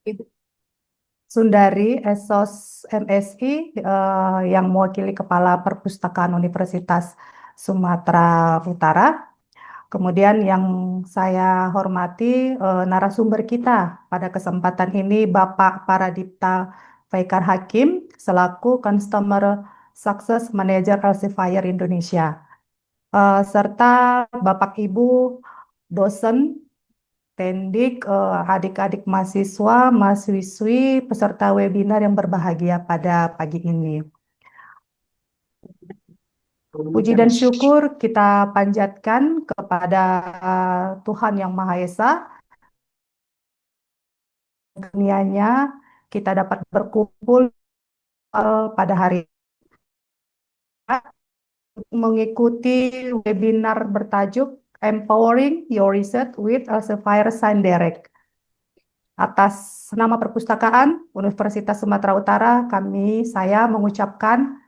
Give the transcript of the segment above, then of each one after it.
Ibu Sundari Esos MSI yang mewakili Kepala Perpustakaan Universitas Sumatera Utara. Kemudian yang saya hormati narasumber kita pada kesempatan ini Bapak Paradipta Faikar Hakim selaku Customer Success Manager Elsevier Indonesia. Serta Bapak Ibu dosen, Tendik, adik-adik mahasiswa, mahasiswi, peserta webinar yang berbahagia pada pagi ini. Puji dan syukur kita panjatkan kepada Tuhan Yang Maha Esa, dunianya kita dapat berkumpul pada hari ini mengikuti webinar bertajuk Empowering Your Research with Elsevier Science Direct. Atas nama perpustakaan Universitas Sumatera Utara, saya mengucapkan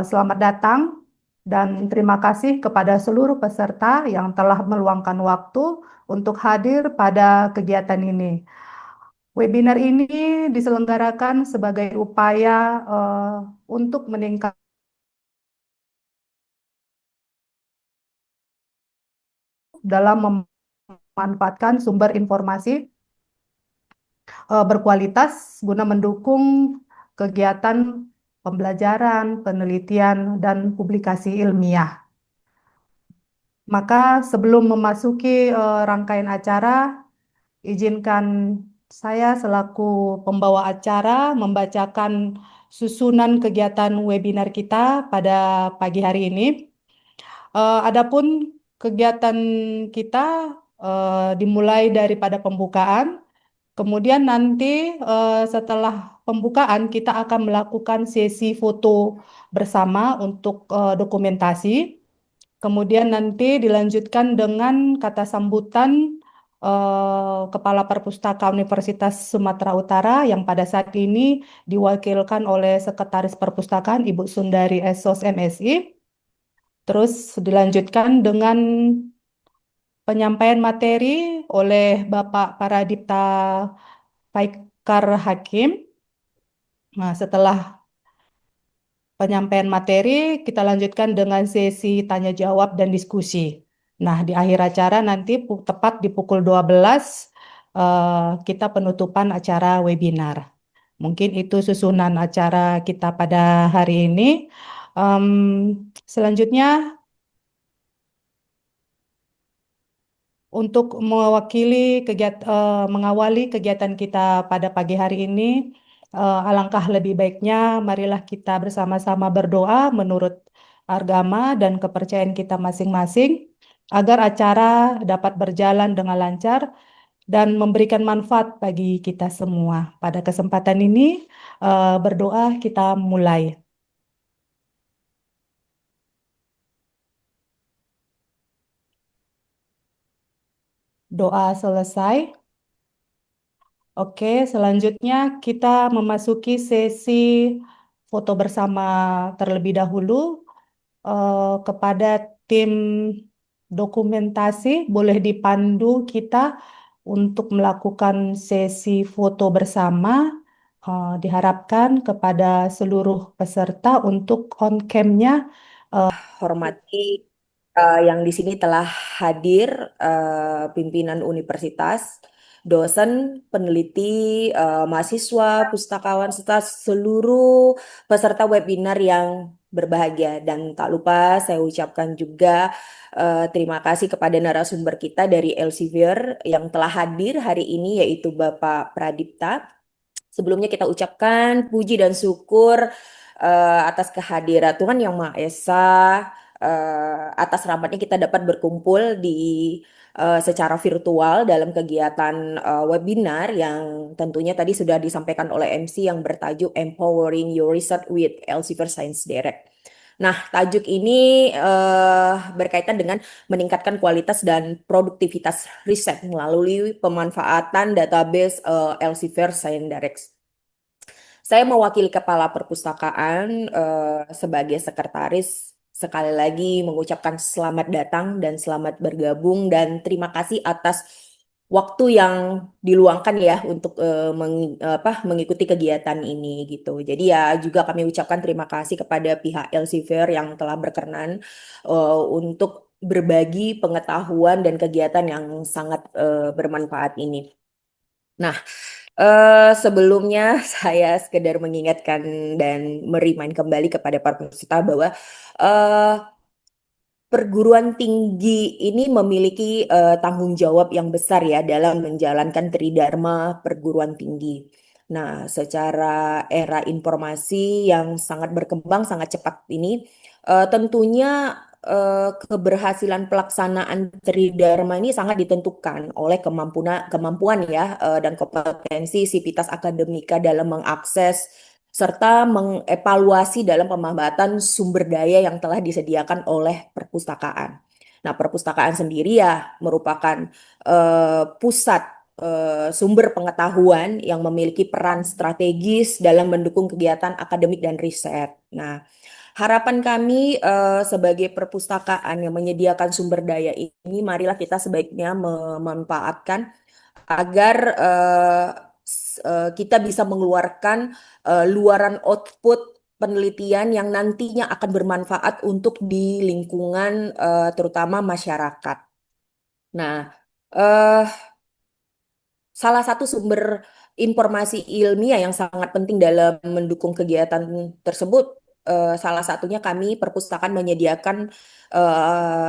selamat datang dan terima kasih kepada seluruh peserta yang telah meluangkan waktu untuk hadir pada kegiatan ini. Webinar ini diselenggarakan sebagai upaya untuk meningkatkan dalam memanfaatkan sumber informasi berkualitas guna mendukung kegiatan pembelajaran, penelitian, dan publikasi ilmiah. Maka sebelum memasuki rangkaian acara, izinkan saya selaku pembawa acara membacakan susunan kegiatan webinar kita pada pagi hari ini. Adapun kegiatan kita dimulai daripada pembukaan. Kemudian nanti setelah pembukaan kita akan melakukan sesi foto bersama untuk dokumentasi. Kemudian nanti dilanjutkan dengan kata sambutan Kepala Perpustakaan Universitas Sumatera Utara yang pada saat ini diwakilkan oleh Sekretaris Perpustakaan Ibu Sundari Esos MSI. Terus dilanjutkan dengan penyampaian materi oleh Bapak Paradipta Faikar Hakim. Nah, setelah penyampaian materi, kita lanjutkan dengan sesi tanya jawab dan diskusi. Nah, di akhir acara nanti tepat di pukul 12 kita penutupan acara webinar. Mungkin itu susunan acara kita pada hari ini. Em, Selanjutnya untuk mengawali kegiatan kita pada pagi hari ini, alangkah lebih baiknya marilah kita bersama-sama berdoa menurut agama dan kepercayaan kita masing-masing agar acara dapat berjalan dengan lancar dan memberikan manfaat bagi kita semua. Pada kesempatan ini, berdoa kita mulai. Doa selesai. Oke, selanjutnya kita memasuki sesi foto bersama terlebih dahulu. Kepada tim dokumentasi, boleh dipandu kita untuk melakukan sesi foto bersama. Diharapkan kepada seluruh peserta untuk on cam-nya hormati yang di sini telah hadir pimpinan universitas, dosen, peneliti, mahasiswa, pustakawan, serta seluruh peserta webinar yang berbahagia. Dan tak lupa saya ucapkan juga terima kasih kepada narasumber kita dari Elsevier yang telah hadir hari ini, yaitu Bapak Pradipta. Sebelumnya kita ucapkan puji dan syukur atas kehadiran Tuhan Yang Maha Esa, atas rahmatnya kita dapat berkumpul di secara virtual dalam kegiatan webinar yang tentunya tadi sudah disampaikan oleh MC yang bertajuk Empowering Your Research with Elsevier Science Direct. Nah, tajuk ini berkaitan dengan meningkatkan kualitas dan produktivitas riset melalui pemanfaatan database Elsevier Science Direct. Saya mewakili Kepala Perpustakaan sebagai sekretaris. Sekali lagi mengucapkan selamat datang dan selamat bergabung dan terima kasih atas waktu yang diluangkan ya untuk mengikuti kegiatan ini gitu. Jadi ya juga kami ucapkan terima kasih kepada pihak Elsevier yang telah berkenan untuk berbagi pengetahuan dan kegiatan yang sangat bermanfaat ini. Nah, sebelumnya saya sekedar mengingatkan dan merimain kembali kepada para peserta bahwa eh, perguruan tinggi ini memiliki tanggung jawab yang besar ya dalam menjalankan tridharma perguruan tinggi. Nah, secara era informasi yang sangat berkembang, sangat cepat ini, tentunya keberhasilan pelaksanaan tridharma ini sangat ditentukan oleh kemampuan ya dan kompetensi sivitas akademika dalam mengakses serta mengevaluasi dalam pemanfaatan sumber daya yang telah disediakan oleh perpustakaan. Nah, perpustakaan sendiri ya merupakan pusat sumber pengetahuan yang memiliki peran strategis dalam mendukung kegiatan akademik dan riset. Nah, harapan kami sebagai perpustakaan yang menyediakan sumber daya ini, marilah kita sebaiknya memanfaatkan agar kita bisa mengeluarkan luaran output penelitian yang nantinya akan bermanfaat untuk di lingkungan terutama masyarakat. Nah, eh, salah satu sumber informasi ilmiah yang sangat penting dalam mendukung kegiatan tersebut, salah satunya kami perpustakaan menyediakan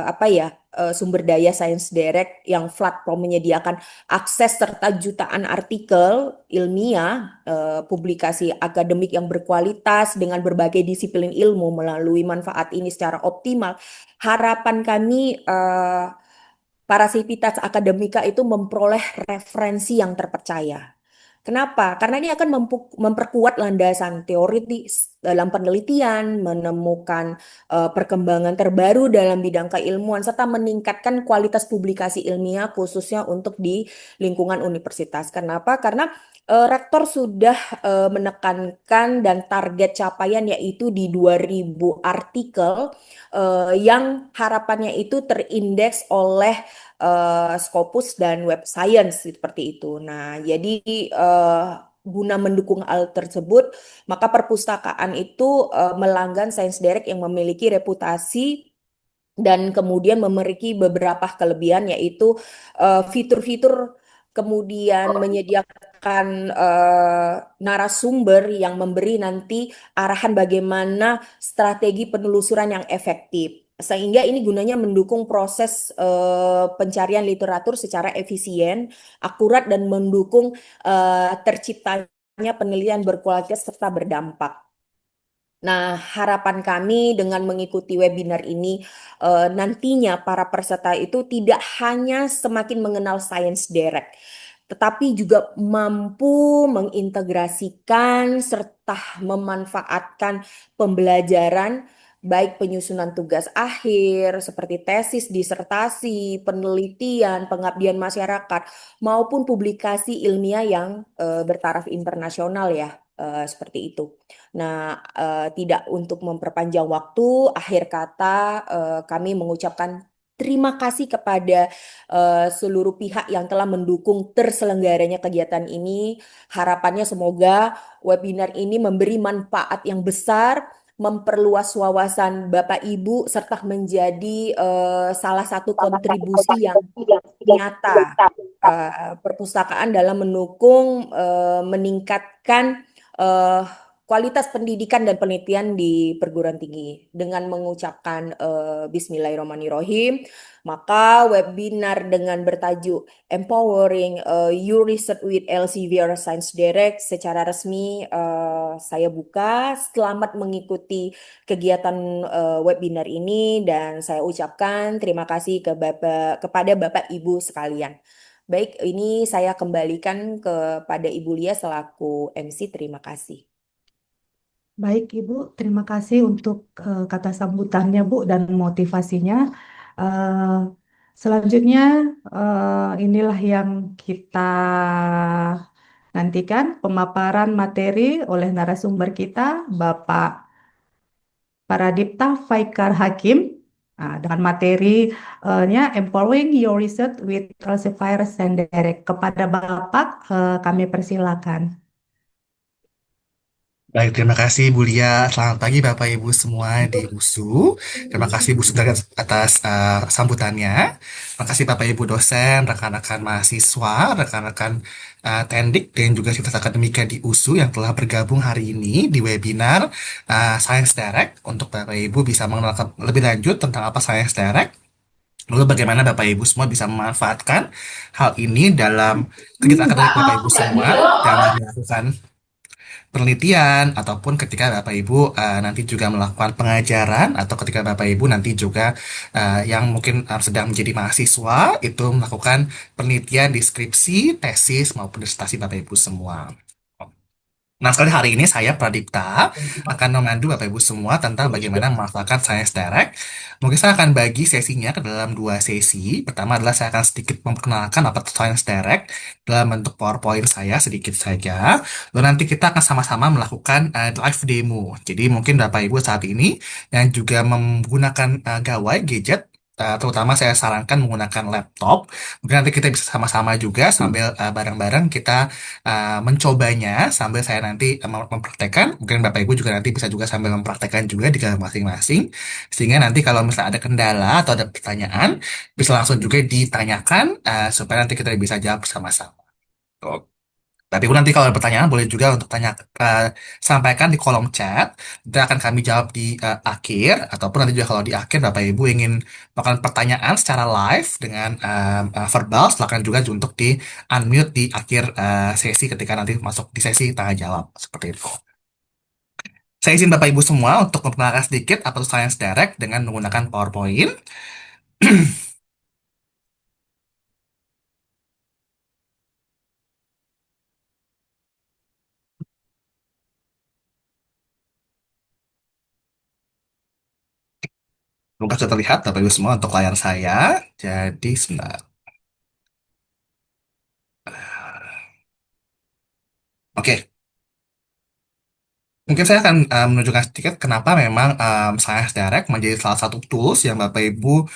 apa ya sumber daya Science Direct yang platform menyediakan akses serta jutaan artikel ilmiah, publikasi akademik yang berkualitas dengan berbagai disiplin ilmu melalui manfaat ini secara optimal. Harapan kami para sivitas akademika itu memperoleh referensi yang terpercaya. Kenapa? Karena ini akan memperkuat landasan teoritis dalam penelitian, menemukan perkembangan terbaru dalam bidang keilmuan, serta meningkatkan kualitas publikasi ilmiah khususnya untuk di lingkungan universitas. Kenapa? Karena rektor sudah menekankan dan target capaian yaitu di 2000 artikel yang harapannya itu terindeks oleh Scopus dan Web Science seperti itu. Nah, jadi guna mendukung hal tersebut, maka perpustakaan itu melanggan Science Direct yang memiliki reputasi dan kemudian memiliki beberapa kelebihan yaitu fitur-fitur kemudian menyediakan narasumber yang memberi nanti arahan bagaimana strategi penelusuran yang efektif. Sehingga ini gunanya mendukung proses pencarian literatur secara efisien, akurat, dan mendukung terciptanya penelitian berkualitas serta berdampak. Nah, harapan kami dengan mengikuti webinar ini, nantinya para peserta itu tidak hanya semakin mengenal Science Direct, tetapi juga mampu mengintegrasikan serta memanfaatkan pembelajaran baik penyusunan tugas akhir seperti tesis, disertasi, penelitian, pengabdian masyarakat maupun publikasi ilmiah yang bertaraf internasional ya, seperti itu. Nah, tidak untuk memperpanjang waktu, akhir kata kami mengucapkan terima kasih kepada seluruh pihak yang telah mendukung terselenggaranya kegiatan ini. Harapannya semoga webinar ini memberi manfaat yang besar, memperluas wawasan Bapak Ibu, serta menjadi salah satu kontribusi yang nyata perpustakaan dalam mendukung meningkatkan eh, kualitas pendidikan dan penelitian di perguruan tinggi. Dengan mengucapkan Bismillahirrahmanirrahim, maka webinar dengan bertajuk Empowering Your Research with Elsevier Science Direct secara resmi saya buka. Selamat mengikuti kegiatan webinar ini dan saya ucapkan terima kasih kepada Bapak Ibu sekalian. Baik, ini saya kembalikan kepada Ibu Lia selaku MC. Terima kasih. Baik, Ibu, terima kasih untuk kata sambutannya, Bu, dan motivasinya. Eh, Selanjutnya, inilah yang kita nantikan, pemaparan materi oleh narasumber kita, Bapak Paradipta Faikar Hakim. Nah, dengan materinya empowering your research with Elsevier Senderek. Kepada Bapak, kami persilakan. Baik, terima kasih Bu Lia. Selamat pagi Bapak Ibu semua di USU. Terima kasih Bu Sundari atas sambutannya. Terima kasih Bapak Ibu dosen, rekan-rekan mahasiswa, rekan-rekan Tendik, dan juga situs akademika di USU yang telah bergabung hari ini di webinar Science Direct. Untuk Bapak Ibu bisa mengenal lebih lanjut tentang apa Science Direct. Lalu bagaimana Bapak Ibu semua bisa memanfaatkan hal ini dalam kegiatan akademik Bapak Ibu semua dalam melakukan penelitian ataupun ketika Bapak Ibu nanti juga melakukan pengajaran atau ketika Bapak Ibu nanti juga yang mungkin sedang menjadi mahasiswa itu melakukan penelitian di skripsi, tesis maupun disertasi Bapak Ibu semua. Nah, sekali hari ini saya Pradipta akan memandu Bapak Ibu semua tentang bagaimana memanfaatkan Science Direct. Mungkin saya akan bagi sesinya ke dalam dua sesi. Pertama adalah saya akan sedikit memperkenalkan apa itu Science Direct dalam bentuk PowerPoint saya sedikit saja. Lalu nanti kita akan sama-sama melakukan live demo. Jadi mungkin Bapak Ibu saat ini yang juga menggunakan gawai gadget terutama saya sarankan menggunakan laptop. Mungkin nanti kita bisa sama-sama juga sambil bareng-bareng kita mencobanya sambil saya nanti mempraktekkan. Mungkin Bapak Ibu juga nanti bisa juga sambil mempraktekkan juga di kamar masing-masing. Sehingga nanti kalau misalnya ada kendala atau ada pertanyaan, bisa langsung juga ditanyakan supaya nanti kita bisa jawab bersama-sama. Oke. Tapi Ibu nanti kalau ada pertanyaan boleh juga untuk tanya sampaikan di kolom chat. Nanti akan kami jawab di akhir ataupun nanti juga kalau di akhir Bapak Ibu ingin melakukan pertanyaan secara live dengan verbal, silakan juga untuk di unmute di akhir sesi ketika nanti masuk di sesi tanya jawab seperti itu. Saya izin Bapak Ibu semua untuk memperkenalkan sedikit apa itu Science Direct dengan menggunakan PowerPoint. Semoga sudah terlihat Bapak Ibu semua untuk layar saya. Jadi sebentar. Oke. Mungkin saya akan menunjukkan sedikit kenapa memang Science Direct menjadi salah satu tools yang Bapak Ibu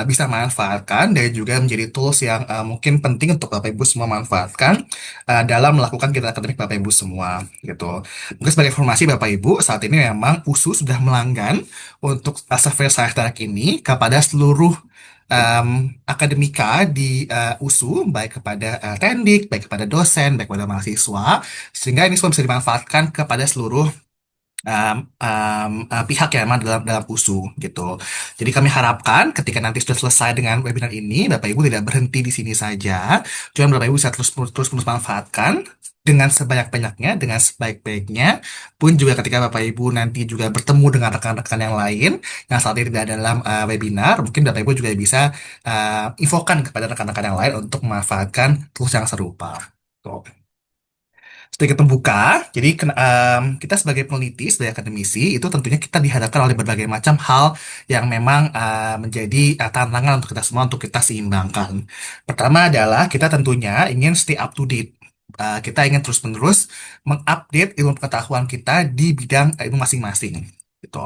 bisa manfaatkan dan juga menjadi tools yang mungkin penting untuk Bapak Ibu semua manfaatkan dalam melakukan kegiatan akademik Bapak Ibu semua gitu. Mungkin sebagai informasi Bapak Ibu, saat ini memang USU sudah melanggan untuk survei Science Direct ini kepada seluruh akademika di USU, baik kepada tendik, baik kepada dosen, baik kepada mahasiswa, sehingga ini semua bisa dimanfaatkan kepada seluruh pihak yang memang dalam USU gitu. Jadi kami harapkan ketika nanti sudah selesai dengan webinar ini, Bapak Ibu tidak berhenti di sini saja, cuma Bapak Ibu bisa terus menerus manfaatkan dengan sebanyak-banyaknya, dengan sebaik-baiknya, pun juga ketika Bapak Ibu nanti juga bertemu dengan rekan-rekan yang lain yang saat ini tidak dalam webinar, mungkin Bapak Ibu juga bisa infokan kepada rekan-rekan yang lain untuk memanfaatkan tools yang serupa. Tuh. Sedikit pembuka, jadi kita sebagai peneliti, sebagai akademisi, itu tentunya kita dihadapkan oleh berbagai macam hal yang memang menjadi tantangan untuk kita semua untuk kita seimbangkan. Pertama adalah kita tentunya ingin stay up to date. Kita ingin terus-menerus mengupdate ilmu pengetahuan kita di bidang ilmu masing-masing. Gitu.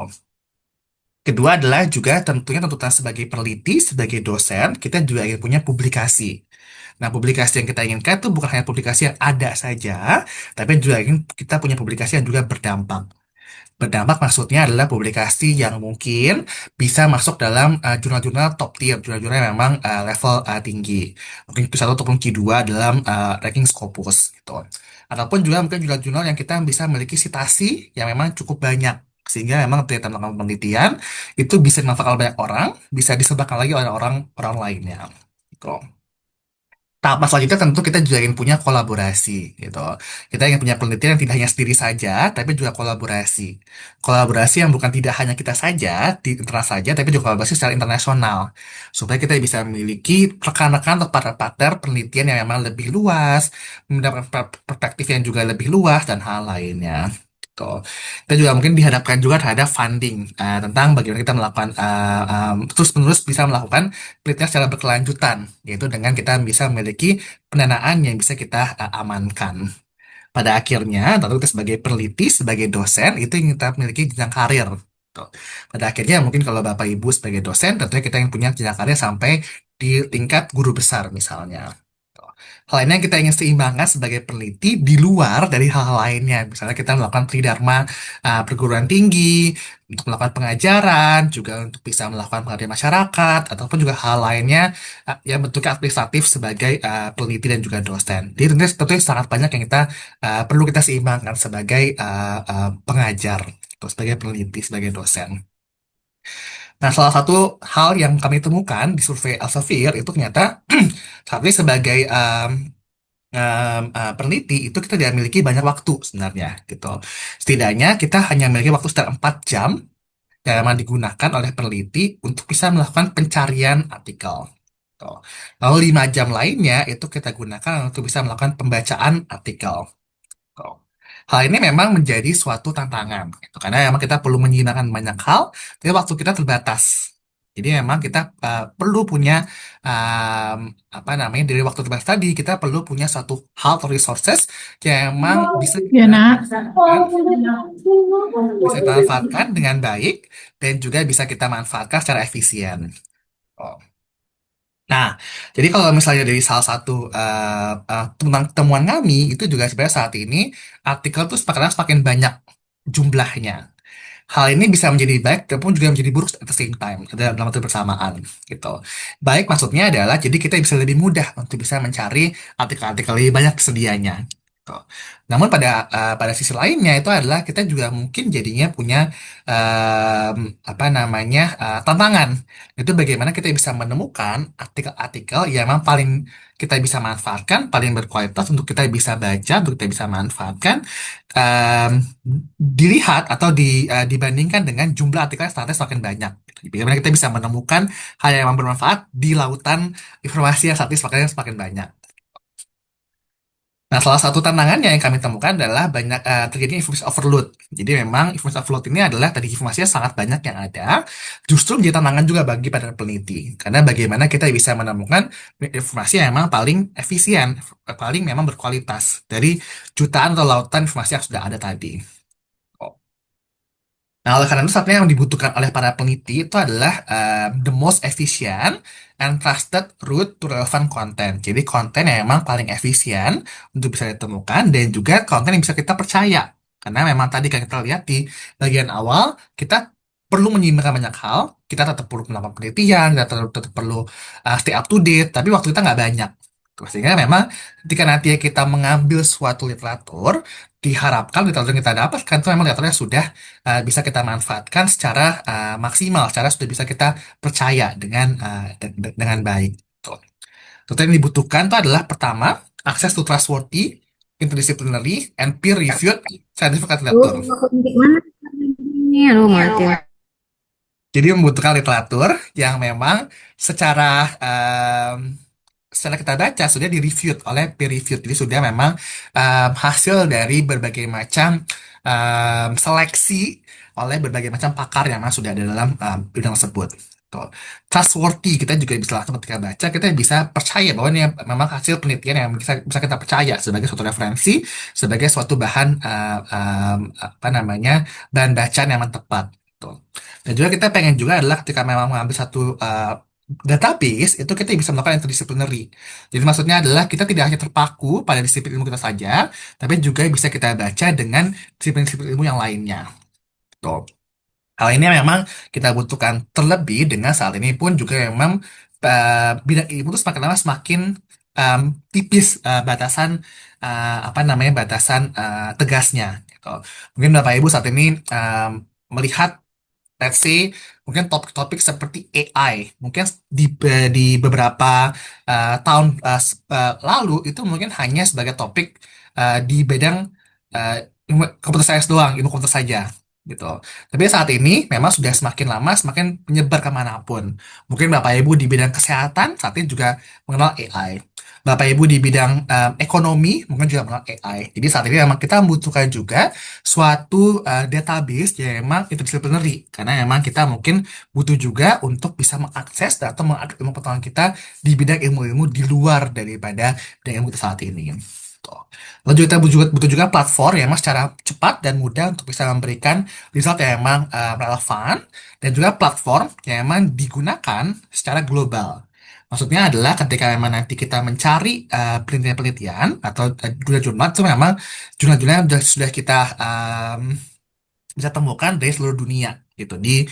Kedua adalah juga tentunya tuntutan sebagai peneliti, sebagai dosen, kita juga ingin punya publikasi. Nah, publikasi yang kita inginkan itu bukan hanya publikasi yang ada saja, tapi juga ingin kita punya publikasi yang juga berdampak. Berdampak maksudnya adalah publikasi yang mungkin bisa masuk dalam jurnal-jurnal top tier, jurnal-jurnal yang memang level tinggi. Mungkin Q1 ataupun Q2 dalam ranking Scopus gitu. Ataupun juga mungkin jurnal-jurnal yang kita bisa memiliki citasi yang memang cukup banyak. Sehingga memang ketika melakukan penelitian itu bisa dimanfaatkan oleh banyak orang, bisa disebarkan lagi oleh orang lainnya. Gitu. Tahap selanjutnya tentu kita juga ingin punya kolaborasi gitu. Kita ingin punya penelitian yang tidak hanya sendiri saja, tapi juga kolaborasi. Kolaborasi yang bukan tidak hanya kita saja, di internal saja, tapi juga kolaborasi secara internasional. Supaya kita bisa memiliki rekan-rekan atau partner-partner penelitian yang memang lebih luas, mendapatkan perspektif yang juga lebih luas, dan hal lainnya. Gitu. Kita juga mungkin dihadapkan juga terhadap funding tentang bagaimana kita melakukan terus-menerus bisa melakukan penelitian secara berkelanjutan, yaitu dengan kita bisa memiliki pendanaan yang bisa kita amankan. Pada akhirnya, tentu kita sebagai peneliti, sebagai dosen, itu yang kita memiliki jenjang karir. Tuh. Pada akhirnya mungkin kalau Bapak Ibu sebagai dosen, tentunya kita yang punya jenjang karir sampai di tingkat guru besar misalnya. Tuh. Hal ini yang kita ingin seimbangkan sebagai peneliti di luar dari hal-hal lainnya. Misalnya kita melakukan tridharma perguruan tinggi, untuk melakukan pengajaran, juga untuk bisa melakukan pengabdian masyarakat, ataupun juga hal lainnya yang bentuknya administratif sebagai peneliti dan juga dosen. Jadi tentunya sangat banyak yang kita perlu kita seimbangkan sebagai pengajar, atau sebagai peneliti, sebagai dosen. Nah, salah satu hal yang kami temukan di survei Elsevier itu ternyata saat ini sebagai peneliti itu kita tidak memiliki banyak waktu sebenarnya gitu. Setidaknya kita hanya memiliki waktu sekitar 4 jam yang memang digunakan oleh peneliti untuk bisa melakukan pencarian artikel. Tuh. Lalu 5 jam lainnya itu kita gunakan untuk bisa melakukan pembacaan artikel. Tuh. Hal ini memang menjadi suatu tantangan, gitu. Karena memang kita perlu menyeimbangkan banyak hal, tapi waktu kita terbatas. Jadi memang kita perlu punya um, apa namanya dari waktu terbatas tadi kita perlu punya suatu hal atau resources yang memang bisa Ya, kita nak. manfaatkan, bisa kita manfaatkan dengan baik dan juga bisa kita manfaatkan secara efisien. Oh. Nah, jadi kalau misalnya dari salah satu tentang temuan kami itu juga sebenarnya saat ini artikel tuh semakin banyak jumlahnya. Hal ini bisa menjadi baik ataupun juga menjadi buruk at the same time, dalam waktu bersamaan gitu. Baik maksudnya adalah jadi kita bisa lebih mudah untuk bisa mencari artikel-artikel lebih banyak sedianya. Gitu. Namun pada sisi lainnya itu adalah kita juga mungkin jadinya punya apa namanya tantangan. Itu bagaimana kita bisa menemukan artikel-artikel yang memang paling kita bisa manfaatkan, paling berkualitas untuk kita bisa baca, untuk kita bisa manfaatkan em, dilihat atau dibandingkan dengan jumlah artikel yang ternyata semakin banyak. Bagaimana kita bisa menemukan hal yang bermanfaat di lautan informasi yang saat ini semakin banyak. Nah, salah satu tantangannya yang kami temukan adalah banyak terjadi informasi overload. Jadi memang informasi overload ini adalah tadi informasinya sangat banyak yang ada, justru menjadi tantangan juga bagi para peneliti. Karena bagaimana kita bisa menemukan informasi yang memang paling efisien, paling memang berkualitas dari jutaan atau lautan informasi yang sudah ada tadi. Nah, oleh karena itu, saatnya yang dibutuhkan oleh para peneliti itu adalah the most efficient and trusted route to relevant content. Jadi, konten yang memang paling efisien untuk bisa ditemukan dan juga konten yang bisa kita percaya. Karena memang tadi kan kita lihat di bagian awal, kita perlu menyimpulkan banyak hal, kita tetap perlu melakukan penelitian, kita tetap perlu stay up to date, tapi waktu kita nggak banyak. Sehingga memang ketika nanti kita mengambil suatu literatur, diharapkan literatur yang kita dapatkan itu memang literaturnya sudah bisa kita manfaatkan secara maksimal, secara sudah bisa kita percaya dengan baik. Tuh. Tentu yang dibutuhkan itu adalah pertama, akses to trustworthy, interdisciplinary, and peer-reviewed scientific Lu literature. ketik mana ini? Aduh, Martin. Jadi membutuhkan literatur yang memang secara setelah kita baca sudah di-reviewed oleh peer-reviewed. Jadi sudah memang hasil dari berbagai macam seleksi oleh berbagai macam pakar yang memang sudah ada dalam bidang tersebut. Tuh. Trustworthy kita juga bisa langsung ketika baca kita bisa percaya bahwa ini memang hasil penelitian yang bisa kita percaya sebagai suatu referensi, sebagai suatu bahan apa namanya bahan bacaan yang memang tepat. Tuh. Dan juga kita pengen juga adalah ketika memang mengambil satu database itu kita bisa melakukan interdisciplinary. Jadi maksudnya adalah kita tidak hanya terpaku pada disiplin ilmu kita saja, tapi juga bisa kita baca dengan disiplin-disiplin ilmu yang lainnya. Tuh. Hal ini memang kita butuhkan terlebih dengan saat ini pun juga memang bidang ilmu itu semakin lama semakin um, tipis batasan apa namanya batasan tegasnya. Gitu. Mungkin Bapak Ibu saat ini melihat let's say mungkin topik-topik seperti AI mungkin di beberapa tahun lalu itu mungkin hanya sebagai topik di bidang uh, komputer science doang, ilmu komputer saja gitu. Tapi saat ini memang sudah semakin lama semakin menyebar kemanapun. Mungkin Bapak Ibu di bidang kesehatan saat ini juga mengenal AI. Bapak Ibu di bidang ekonomi mungkin juga mengenal AI. Jadi saat ini memang kita membutuhkan juga suatu database yang memang interdisciplinary karena memang kita mungkin butuh juga untuk bisa mengakses atau mengakses ilmu pengetahuan kita di bidang ilmu-ilmu di luar daripada bidang ilmu kita saat ini. gitu. Lalu kita butuh juga platform yang memang secara cepat dan mudah untuk bisa memberikan result yang memang relevan, dan juga platform yang memang digunakan secara global. Maksudnya adalah ketika memang nanti kita mencari penelitian-penelitian atau jurnal-jurnal, itu memang jurnal-jurnal yang sudah kita bisa temukan dari seluruh dunia gitu, di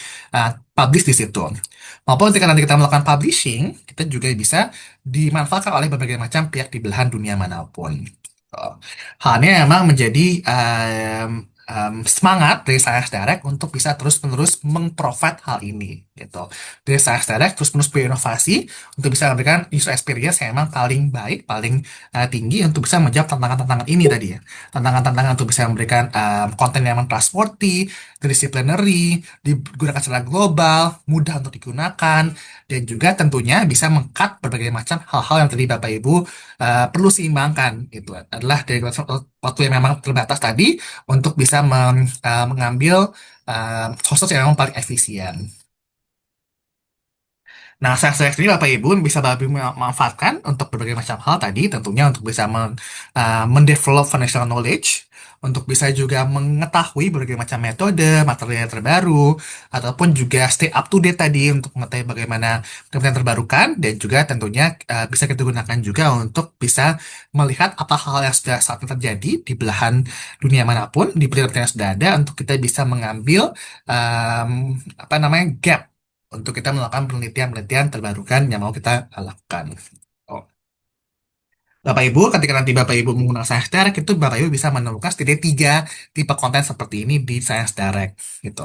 publish di situ. Maupun ketika nanti kita melakukan publishing, kita juga bisa dimanfaatkan oleh berbagai macam pihak di belahan dunia manapun. Oh. Hal ini memang menjadi semangat dari Science Direct untuk bisa terus-menerus meng-provide hal ini gitu. Dari Science Direct terus-menerus berinovasi untuk bisa memberikan user experience yang memang paling baik, paling tinggi untuk bisa menjawab tantangan-tantangan ini tadi ya. Tantangan-tantangan untuk bisa memberikan konten yang memang trustworthy, disciplinary, digunakan secara global, mudah untuk digunakan, dan juga tentunya bisa meng-cut berbagai macam hal-hal yang tadi Bapak Ibu perlu seimbangkan. Itu adalah dari waktu yang memang terbatas tadi untuk bisa mengambil sources yang memang paling efisien. Nah, saya sendiri Bapak Ibu bisa Bapak Ibu manfaatkan untuk berbagai macam hal tadi, tentunya untuk bisa mendevelop financial knowledge, untuk bisa juga mengetahui berbagai macam metode, materi yang terbaru, ataupun juga stay up to date tadi untuk mengetahui bagaimana penelitian terbarukan, dan juga tentunya bisa kita gunakan juga untuk bisa melihat apa hal yang sudah saat ini terjadi di belahan dunia manapun, di penelitian yang sudah ada, untuk kita bisa mengambil apa namanya gap untuk kita melakukan penelitian-penelitian terbarukan yang mau kita lakukan. Oh. Bapak Ibu, ketika nanti Bapak Ibu menggunakan Science Direct, itu Bapak Ibu bisa menemukan setidaknya 3 tipe konten seperti ini di Science Direct, gitu.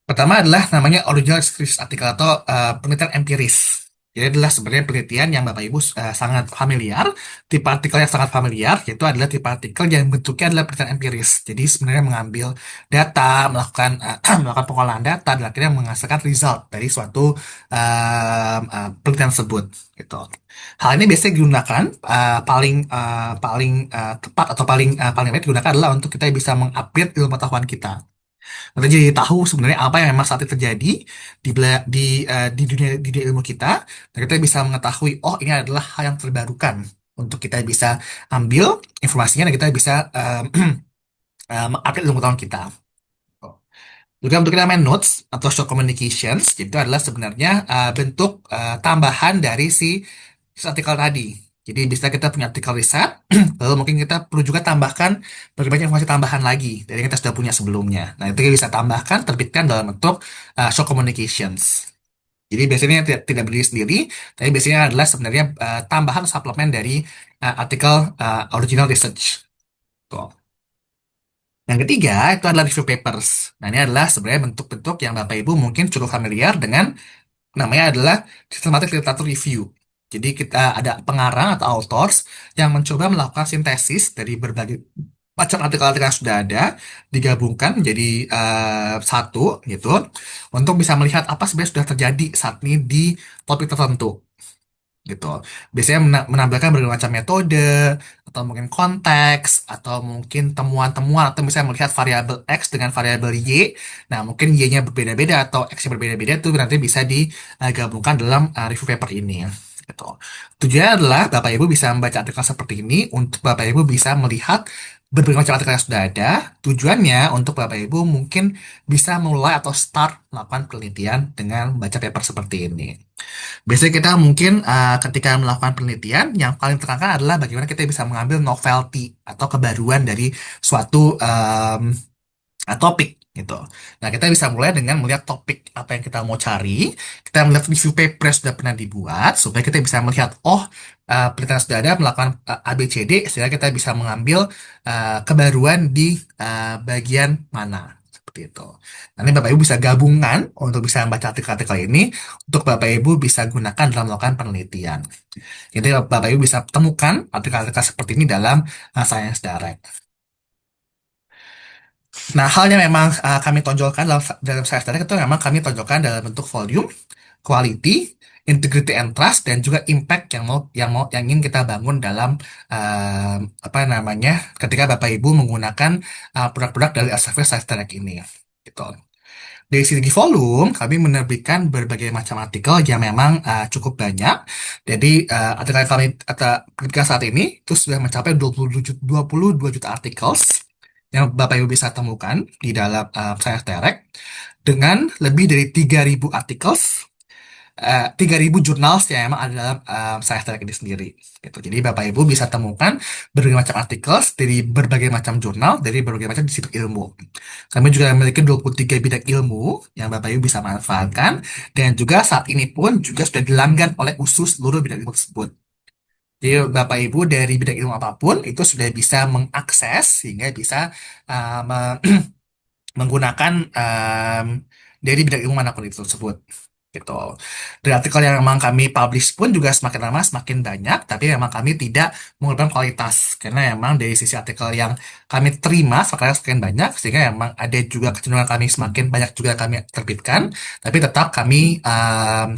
Pertama adalah namanya original research artikel atau penelitian empiris. Jadi adalah sebenarnya penelitian yang Bapak Ibu sangat familiar. Tipe artikel yang sangat familiar yaitu adalah tipe artikel yang bentuknya adalah penelitian empiris. Jadi sebenarnya mengambil data, melakukan melakukan pengolahan data, dan akhirnya menghasilkan result dari suatu penelitian tersebut. Gitu. Hal ini biasanya digunakan paling tepat atau paling baik digunakan adalah untuk kita bisa mengupgrade ilmu pengetahuan kita. Kita jadi tahu sebenarnya apa yang memang saat ini terjadi di dunia ilmu kita, dan kita bisa mengetahui, oh ini adalah hal yang terbarukan untuk kita bisa ambil informasinya, dan kita bisa mengupdate ilmu pengetahuan kita. Juga untuk kita main notes atau short communications, itu adalah sebenarnya bentuk tambahan dari si artikel tadi. Jadi bisa kita punya artikel riset, lalu mungkin kita perlu juga tambahkan berbagai informasi tambahan lagi dari yang kita sudah punya sebelumnya. Nah, itu kita bisa tambahkan, terbitkan dalam bentuk short communications. Jadi biasanya tidak berdiri sendiri, tapi biasanya adalah sebenarnya tambahan suplemen dari artikel original research. Tuh. Yang ketiga itu adalah review papers. Nah, ini adalah sebenarnya bentuk-bentuk yang Bapak Ibu mungkin cukup familiar dengan, namanya adalah systematic literature review. Jadi kita ada pengarang atau authors yang mencoba melakukan sintesis dari berbagai macam artikel-artikel yang sudah ada, digabungkan menjadi satu gitu, untuk bisa melihat apa sebenarnya sudah terjadi saat ini di topik tertentu gitu. Biasanya menampilkan berbagai macam metode, atau mungkin konteks, atau mungkin temuan-temuan, atau misalnya melihat variabel X dengan variabel Y. Nah, mungkin Y-nya berbeda-beda atau X-nya berbeda-beda, itu nanti bisa digabungkan dalam review paper ini. Gitu. Tujuannya adalah Bapak Ibu bisa membaca artikel seperti ini untuk Bapak Ibu bisa melihat berbagai macam artikel yang sudah ada. Tujuannya untuk Bapak Ibu mungkin bisa mulai atau start melakukan penelitian dengan membaca paper seperti ini. Biasanya kita mungkin ketika melakukan penelitian, yang paling tekankan adalah bagaimana kita bisa mengambil novelty atau kebaruan dari suatu topik gitu. Nah, kita bisa mulai dengan melihat topik apa yang kita mau cari, kita melihat review paper yang sudah pernah dibuat, supaya kita bisa melihat, oh, penelitian sudah ada melakukan ABCD, sehingga kita bisa mengambil kebaruan di bagian mana. Seperti itu. Nanti Bapak Ibu bisa gabungan untuk bisa membaca artikel-artikel ini, untuk Bapak Ibu bisa gunakan dalam melakukan penelitian. Jadi Bapak Ibu bisa temukan artikel-artikel seperti ini dalam Science Direct. Nah, hal yang memang kami tonjolkan dalam Science Direct itu memang kami tonjolkan dalam bentuk volume, quality, integrity and trust, dan juga impact yang ingin kita bangun dalam apa namanya ketika Bapak Ibu menggunakan produk-produk dari Elsevier Science Direct ini. Gitu. Dari segi volume, kami menerbitkan berbagai macam artikel yang memang cukup banyak. Jadi, artikel yang kami terbitkan saat ini itu sudah mencapai 22 juta artikel yang Bapak Ibu bisa temukan di dalam Science Direct dengan lebih dari 3.000 artikel 3.000 jurnal yang emang ada dalam Science Direct ini sendiri. Gitu. Jadi Bapak Ibu bisa temukan berbagai macam artikel dari berbagai macam jurnal, dari berbagai macam disiplin ilmu. Kami juga memiliki 23 bidang ilmu yang Bapak Ibu bisa manfaatkan, dan juga saat ini pun juga sudah dilanggan oleh USU seluruh bidang ilmu tersebut. Jadi Bapak Ibu dari bidang ilmu apapun itu sudah bisa mengakses sehingga bisa uh, me- menggunakan dari bidang ilmu manapun itu tersebut gitu. Dari artikel yang memang kami publish pun juga semakin lama semakin banyak, tapi memang kami tidak mengorbankan kualitas karena memang dari sisi artikel yang kami terima semakin banyak, sehingga memang ada juga kecenderungan kami semakin banyak juga kami terbitkan, tapi tetap kami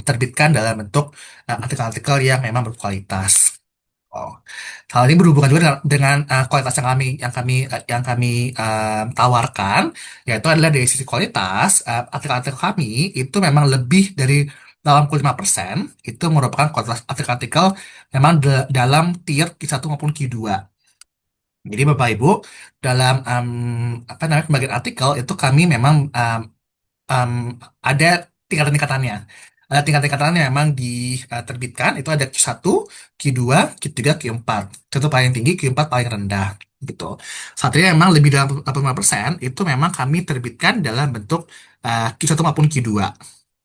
terbitkan dalam bentuk artikel-artikel yang memang berkualitas. Oh. Hal ini berhubungan juga dengan kualitas yang kami tawarkan, yaitu adalah dari sisi kualitas artikel-artikel kami itu memang lebih dari 85% itu merupakan kualitas artikel-artikel memang dalam tier Q1 maupun Q2. Jadi Bapak Ibu dalam apa namanya pembagian artikel itu kami memang um, ada tingkatan-tingkatannya. Ada tingkatan-tingkatannya memang diterbitkan, itu ada Q1, Q2, Q3, Q4. Q1 paling tinggi, Q4 paling rendah. Gitu. Saat ini memang lebih dari 85% itu memang kami terbitkan dalam bentuk Q1 maupun Q2.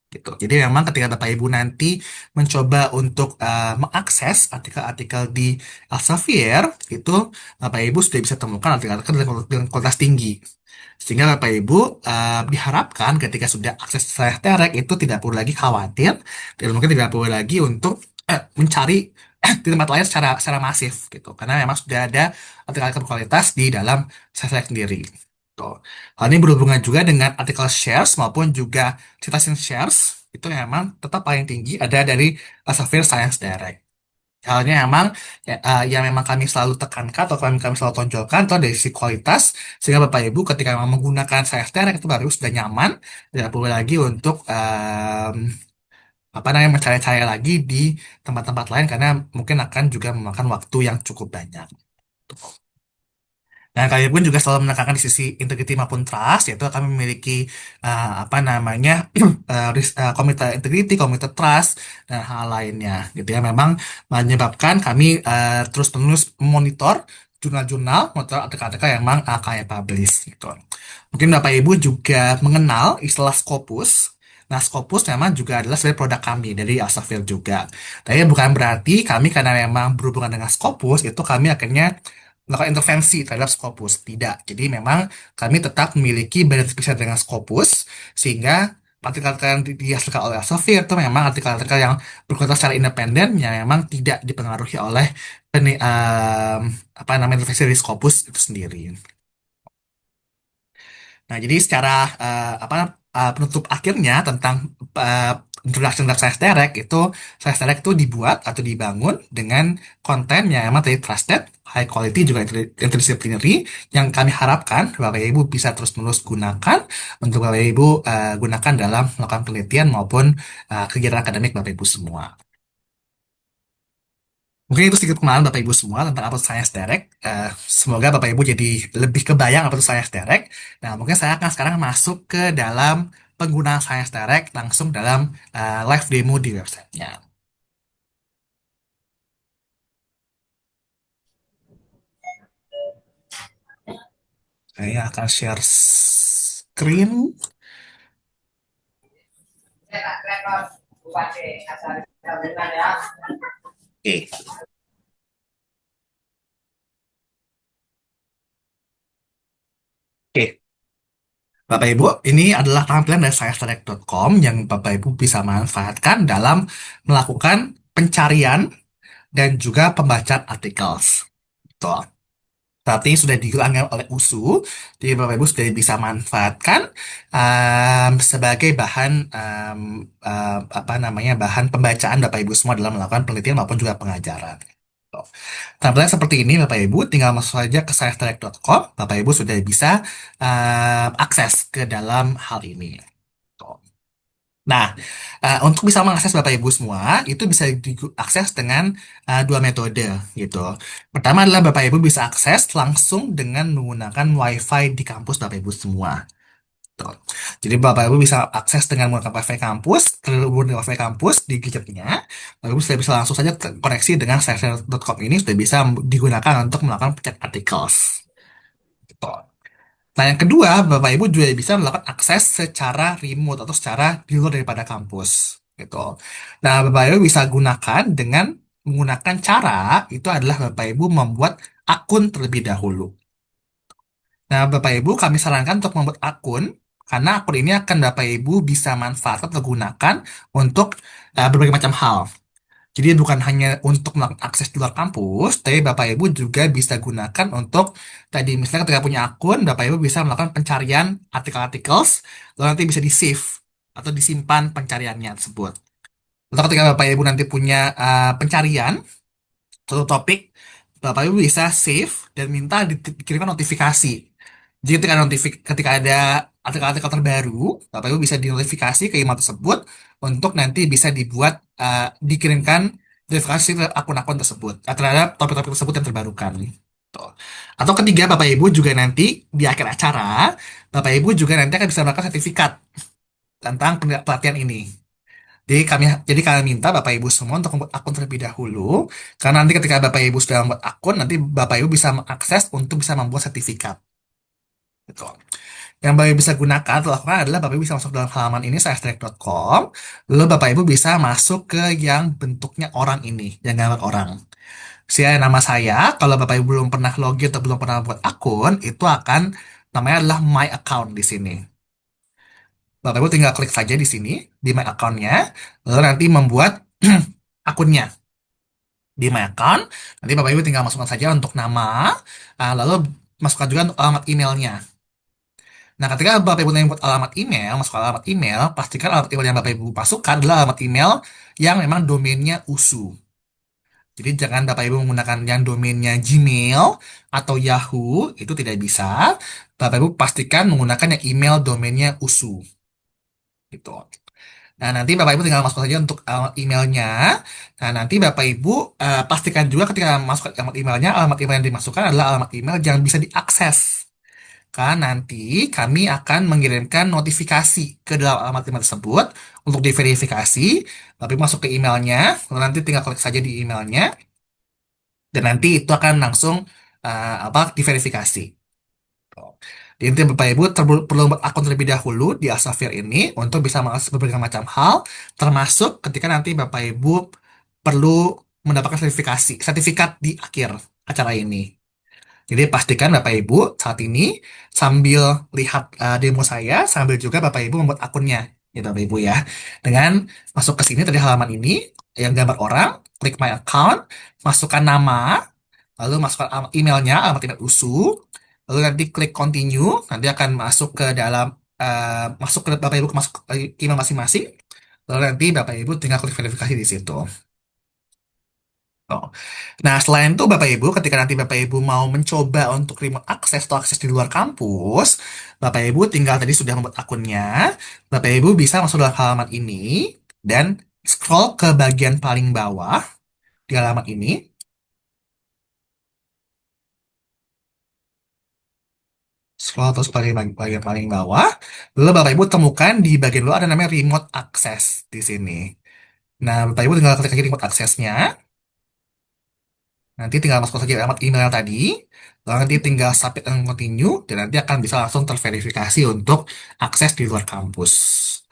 Gitu. Jadi memang ketika Bapak Ibu nanti mencoba untuk mengakses artikel-artikel di Elsevier, itu Bapak Ibu sudah bisa temukan artikel-artikel dengan kualitas tinggi. Sehingga Bapak Ibu diharapkan ketika sudah akses direct itu tidak perlu lagi khawatir, dan mungkin tidak perlu lagi untuk mencari di tempat lain secara masif gitu. Karena memang sudah ada artikel berkualitas di dalam direct sendiri. Tuh. Hal ini berhubungan juga dengan artikel shares maupun juga citation shares itu memang tetap paling tinggi ada dari Elsevier Science Direct. Halnya memang yang memang kami selalu tekankan atau kami selalu tonjolkan itu dari sisi kualitas, sehingga Bapak Ibu ketika memang menggunakan CFTR itu baru sudah nyaman, tidak perlu lagi untuk apa namanya mencari-cari lagi di tempat-tempat lain karena mungkin akan juga memakan waktu yang cukup banyak. Nah, kami pun juga selalu menekankan di sisi integrity maupun trust, yaitu kami memiliki apa namanya komite integrity, komite trust, dan hal lainnya. Gitu ya, memang menyebabkan kami terus-menerus memonitor jurnal-jurnal, monitor artikel-artikel yang memang kami publish. Gitu. Mungkin Bapak Ibu juga mengenal istilah Scopus. Nah, Scopus memang juga adalah sebenarnya produk kami dari Elsevier juga. Tapi bukan berarti kami karena memang berhubungan dengan Scopus, itu kami akhirnya melakukan intervensi terhadap Scopus. Tidak. Jadi memang kami tetap memiliki badan terpisah dengan Scopus, sehingga artikel-artikel yang dihasilkan oleh Elsevier itu memang artikel-artikel yang berkualitas secara independen, yang memang tidak dipengaruhi oleh apa namanya intervensi dari Scopus itu sendiri. Nah, jadi secara apa penutup akhirnya tentang uh, introduction dari Science Direct itu Science Direct itu dibuat atau dibangun dengan konten yang emang tadi trusted, high quality juga interdisciplinary yang kami harapkan Bapak Ibu bisa terus-menerus gunakan untuk Bapak Ibu gunakan dalam melakukan penelitian maupun kegiatan akademik Bapak Ibu semua. Mungkin itu sedikit pengenalan Bapak Ibu semua tentang apa itu Science Direct. Semoga Bapak Ibu jadi lebih kebayang apa itu Science Direct. Nah, mungkin saya akan sekarang masuk ke dalam penggunaan Science Direct langsung dalam live demo di websitenya. Saya akan share screen. Oke. Oke. Bapak Ibu, ini adalah tampilan dari sciencedirect.com yang Bapak Ibu bisa manfaatkan dalam melakukan pencarian dan juga pembacaan artikel. Tuh. Saat ini sudah dilanggar oleh USU, jadi Bapak Ibu sudah bisa manfaatkan sebagai bahan apa namanya bahan pembacaan Bapak Ibu semua dalam melakukan penelitian maupun juga pengajaran. Tuh. Tampilan seperti ini Bapak Ibu, tinggal masuk saja ke sciencedirect.com, Bapak Ibu sudah bisa akses ke dalam hal ini. Nah, untuk bisa mengakses Bapak Ibu semua, itu bisa diakses dengan dua metode gitu. Pertama adalah Bapak Ibu bisa akses langsung dengan menggunakan WiFi di kampus Bapak Ibu semua. Tuh. Jadi Bapak Ibu bisa akses dengan menggunakan WiFi kampus, terhubung dengan WiFi kampus di gadgetnya. Bapak Ibu sudah bisa langsung saja koneksi dengan share.com ini sudah bisa digunakan untuk melakukan pencet articles. Gitu. Nah, yang kedua, Bapak Ibu juga bisa melakukan akses secara remote atau secara di luar daripada kampus. Gitu. Nah, Bapak Ibu bisa gunakan dengan menggunakan cara itu adalah Bapak Ibu membuat akun terlebih dahulu. Nah, Bapak Ibu kami sarankan untuk membuat akun karena akun ini akan Bapak Ibu bisa manfaatkan atau gunakan untuk berbagai macam hal. Jadi bukan hanya untuk melakukan akses di luar kampus, tapi Bapak Ibu juga bisa gunakan untuk tadi misalnya ketika punya akun, Bapak Ibu bisa melakukan pencarian artikel-artikel, lalu nanti bisa di-save atau disimpan pencariannya tersebut. Lalu ketika Bapak Ibu nanti punya pencarian suatu topik, Bapak Ibu bisa save dan minta dikirimkan notifikasi. Jadi ketika ada artikel-artikel terbaru, Bapak Ibu bisa dinotifikasi ke email tersebut untuk nanti bisa dikirimkan notifikasi ke akun-akun tersebut terhadap topik-topik tersebut yang terbarukan. Tuh. Atau ketiga, Bapak Ibu juga nanti di akhir acara, Bapak Ibu juga nanti akan bisa melakukan sertifikat tentang pelatihan ini. Jadi kami minta Bapak Ibu semua untuk membuat akun terlebih dahulu, karena nanti ketika Bapak Ibu sudah membuat akun, nanti Bapak Ibu bisa mengakses untuk bisa membuat sertifikat. Gitu. Yang Bapak Ibu bisa gunakan atau lakukan adalah Bapak Ibu bisa masuk dalam halaman ini science.com, lalu Bapak Ibu bisa masuk ke yang bentuknya orang ini, yang gambar orang. Nama saya, kalau Bapak Ibu belum pernah login atau belum pernah buat akun, itu akan namanya adalah My Account di sini. Bapak Ibu tinggal klik saja di sini, di My Account-nya, lalu nanti membuat akunnya di My Account. Nanti Bapak Ibu tinggal masukkan saja untuk nama, lalu masukkan juga untuk alamat emailnya. Nah, ketika Bapak Ibu buat alamat email, masuk alamat email, pastikan alamat email yang Bapak Ibu masukkan adalah alamat email yang memang domainnya USU. Jadi jangan Bapak Ibu menggunakan yang domainnya Gmail atau Yahoo, itu tidak bisa. Bapak Ibu pastikan menggunakan yang email domainnya USU. Gitu. Nah, nanti Bapak Ibu tinggal masuk saja untuk alamat emailnya. Nah, nanti Bapak Ibu pastikan juga ketika masuk ke alamat emailnya, alamat email yang dimasukkan adalah alamat email yang bisa diakses. Karena nanti kami akan mengirimkan notifikasi ke dalam alamat email tersebut untuk diverifikasi. Bapak Ibu masuk ke emailnya, lalu nanti tinggal klik saja di emailnya, dan nanti itu akan langsung diverifikasi. Di intinya Bapak Ibu perlu membuat akun terlebih dahulu di Elsevier ini untuk bisa mengakses berbagai macam hal, termasuk ketika nanti Bapak Ibu perlu mendapatkan sertifikat di akhir acara ini. Jadi pastikan Bapak Ibu saat ini sambil lihat demo saya, sambil juga Bapak Ibu membuat akunnya, ya Bapak Ibu ya. Dengan masuk ke sini tadi halaman ini, yang gambar orang, klik My Account, masukkan nama, lalu masukkan alamat emailnya, alamat email USU, lalu nanti klik Continue, nanti akan masuk ke dalam, masuk ke Bapak Ibu masuk ke email masing-masing, lalu nanti Bapak Ibu tinggal klik verifikasi di situ. Oh. Nah, selain itu Bapak Ibu, ketika nanti Bapak Ibu mau mencoba untuk remote akses atau akses di luar kampus, Bapak Ibu tinggal tadi sudah membuat akunnya, Bapak Ibu bisa masuk dalam halaman ini dan scroll ke bagian paling bawah di halaman ini. Scroll terus bagian paling bawah, lalu Bapak Ibu temukan di bagian bawah ada namanya remote access di sini. Nah, Bapak Ibu tinggal klik lagi remote access-nya. Nanti tinggal masuk saja alamat email tadi, lalu nanti tinggal submit dan continue, dan nanti akan bisa langsung terverifikasi untuk akses di luar kampus.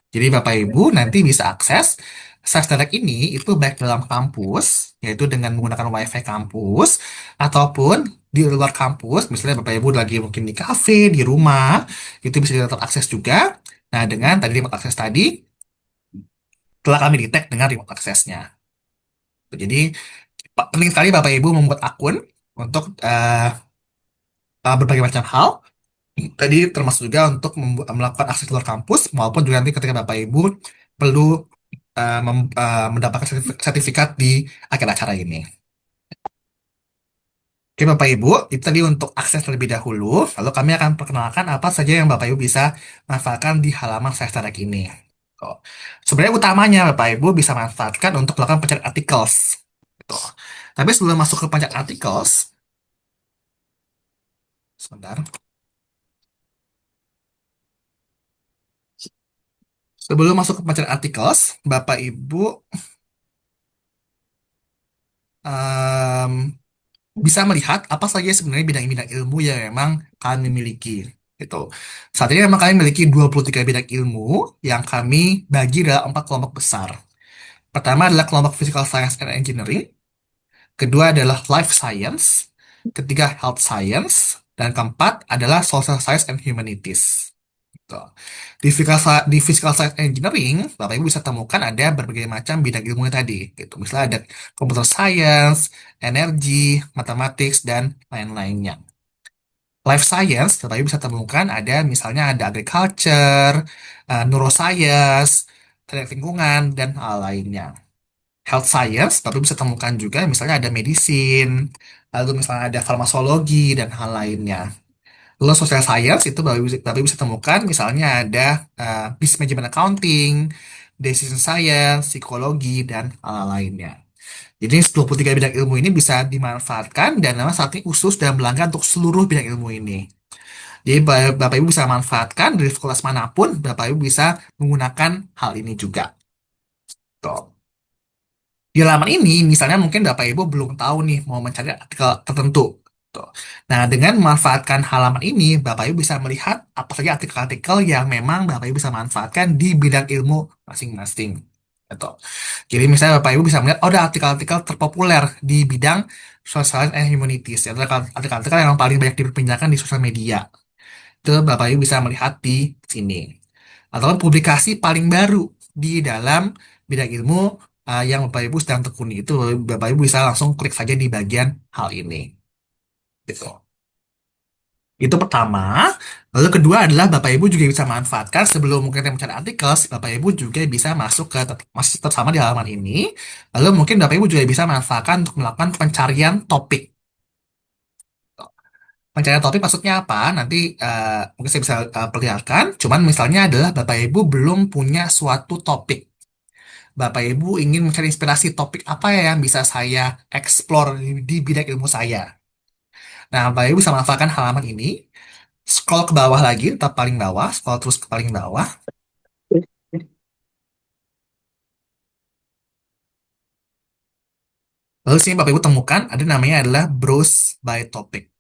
Jadi Bapak Ibu nanti bisa akses Sales Direct ini itu baik dalam kampus, yaitu dengan menggunakan WiFi kampus, ataupun di luar kampus, misalnya Bapak Ibu lagi mungkin di kafe, di rumah, itu bisa terakses juga. Nah, dengan tadi remote access tadi, telah kami detect dengan remote access-nya. Jadi, penting sekali Bapak Ibu membuat akun untuk berbagai macam hal. Tadi termasuk juga untuk melakukan akses luar kampus, maupun juga nanti ketika Bapak Ibu perlu mendapatkan sertifikat di akhir acara ini. Oke Bapak Ibu, itu tadi untuk akses terlebih dahulu. Lalu kami akan perkenalkan apa saja yang Bapak Ibu bisa manfaatkan di halaman Saya Direct ini. Tuh. Sebenarnya utamanya Bapak Ibu bisa manfaatkan untuk melakukan pencarian articles. Gitu. Tapi sebelum masuk ke pencarian articles, sebentar. Sebelum masuk ke pencarian articles, Bapak Ibu em, bisa melihat apa saja sebenarnya bidang-bidang ilmu yang memang kami miliki. Gitu. Saat ini memang kami memiliki 23 bidang ilmu yang kami bagi dalam 4 kelompok besar. Pertama adalah kelompok Physical Science and Engineering, kedua adalah Life Science, ketiga Health Science, dan keempat adalah Social Science and Humanities. Gitu. Di physical science engineering, Bapak Ibu bisa temukan ada berbagai macam bidang ilmu tadi. Gitu. Misalnya ada computer science, energi, mathematics, dan lain-lainnya. Life science, Bapak Ibu bisa temukan ada misalnya ada agriculture, neuroscience, teknik lingkungan, dan hal lainnya. Health science, Bapak Ibu bisa temukan juga misalnya ada medicine, lalu misalnya ada farmakologi, dan hal lainnya. Lalu social science itu Bapak Ibu bisa temukan misalnya ada business management accounting, decision science, psikologi, dan hal lainnya. Jadi 23 bidang ilmu ini bisa dimanfaatkan dan memang saat ini khusus dan berlangganan untuk seluruh bidang ilmu ini. Jadi Bapak Ibu bisa manfaatkan dari fakultas manapun, Bapak Ibu bisa menggunakan hal ini juga. Tuh. Di halaman ini, misalnya mungkin Bapak Ibu belum tahu nih mau mencari artikel tertentu. Tuh. Nah, dengan memanfaatkan halaman ini, Bapak Ibu bisa melihat apa saja artikel-artikel yang memang Bapak Ibu bisa manfaatkan di bidang ilmu masing-masing. Gitu. Jadi misalnya Bapak Ibu bisa melihat, oh ada artikel-artikel terpopuler di bidang social and humanities. Ya, artikel-artikel yang paling banyak diperbincangkan di sosial media. Itu Bapak Ibu bisa melihat di sini. Atau publikasi paling baru di dalam bidang ilmu yang Bapak Ibu sedang tekuni. Itu Bapak Ibu bisa langsung klik saja di bagian hal ini. Gitu. Itu pertama. Lalu kedua adalah Bapak Ibu juga bisa manfaatkan sebelum mungkin mencari artikel, Bapak Ibu juga bisa masuk ke masih tetap sama di halaman ini. Lalu mungkin Bapak Ibu juga bisa manfaatkan untuk melakukan pencarian topik. Pencarian topik maksudnya apa? Nanti mungkin saya bisa perlihatkan. Cuman misalnya adalah Bapak Ibu belum punya suatu topik. Bapak Ibu ingin mencari inspirasi topik apa ya yang bisa saya explore di bidang ilmu saya. Nah, Bapak Ibu bisa manfaatkan halaman ini. Scroll ke bawah lagi, tetap paling bawah. Scroll terus ke paling bawah. Lalu sini Bapak Ibu temukan ada namanya adalah browse by topic.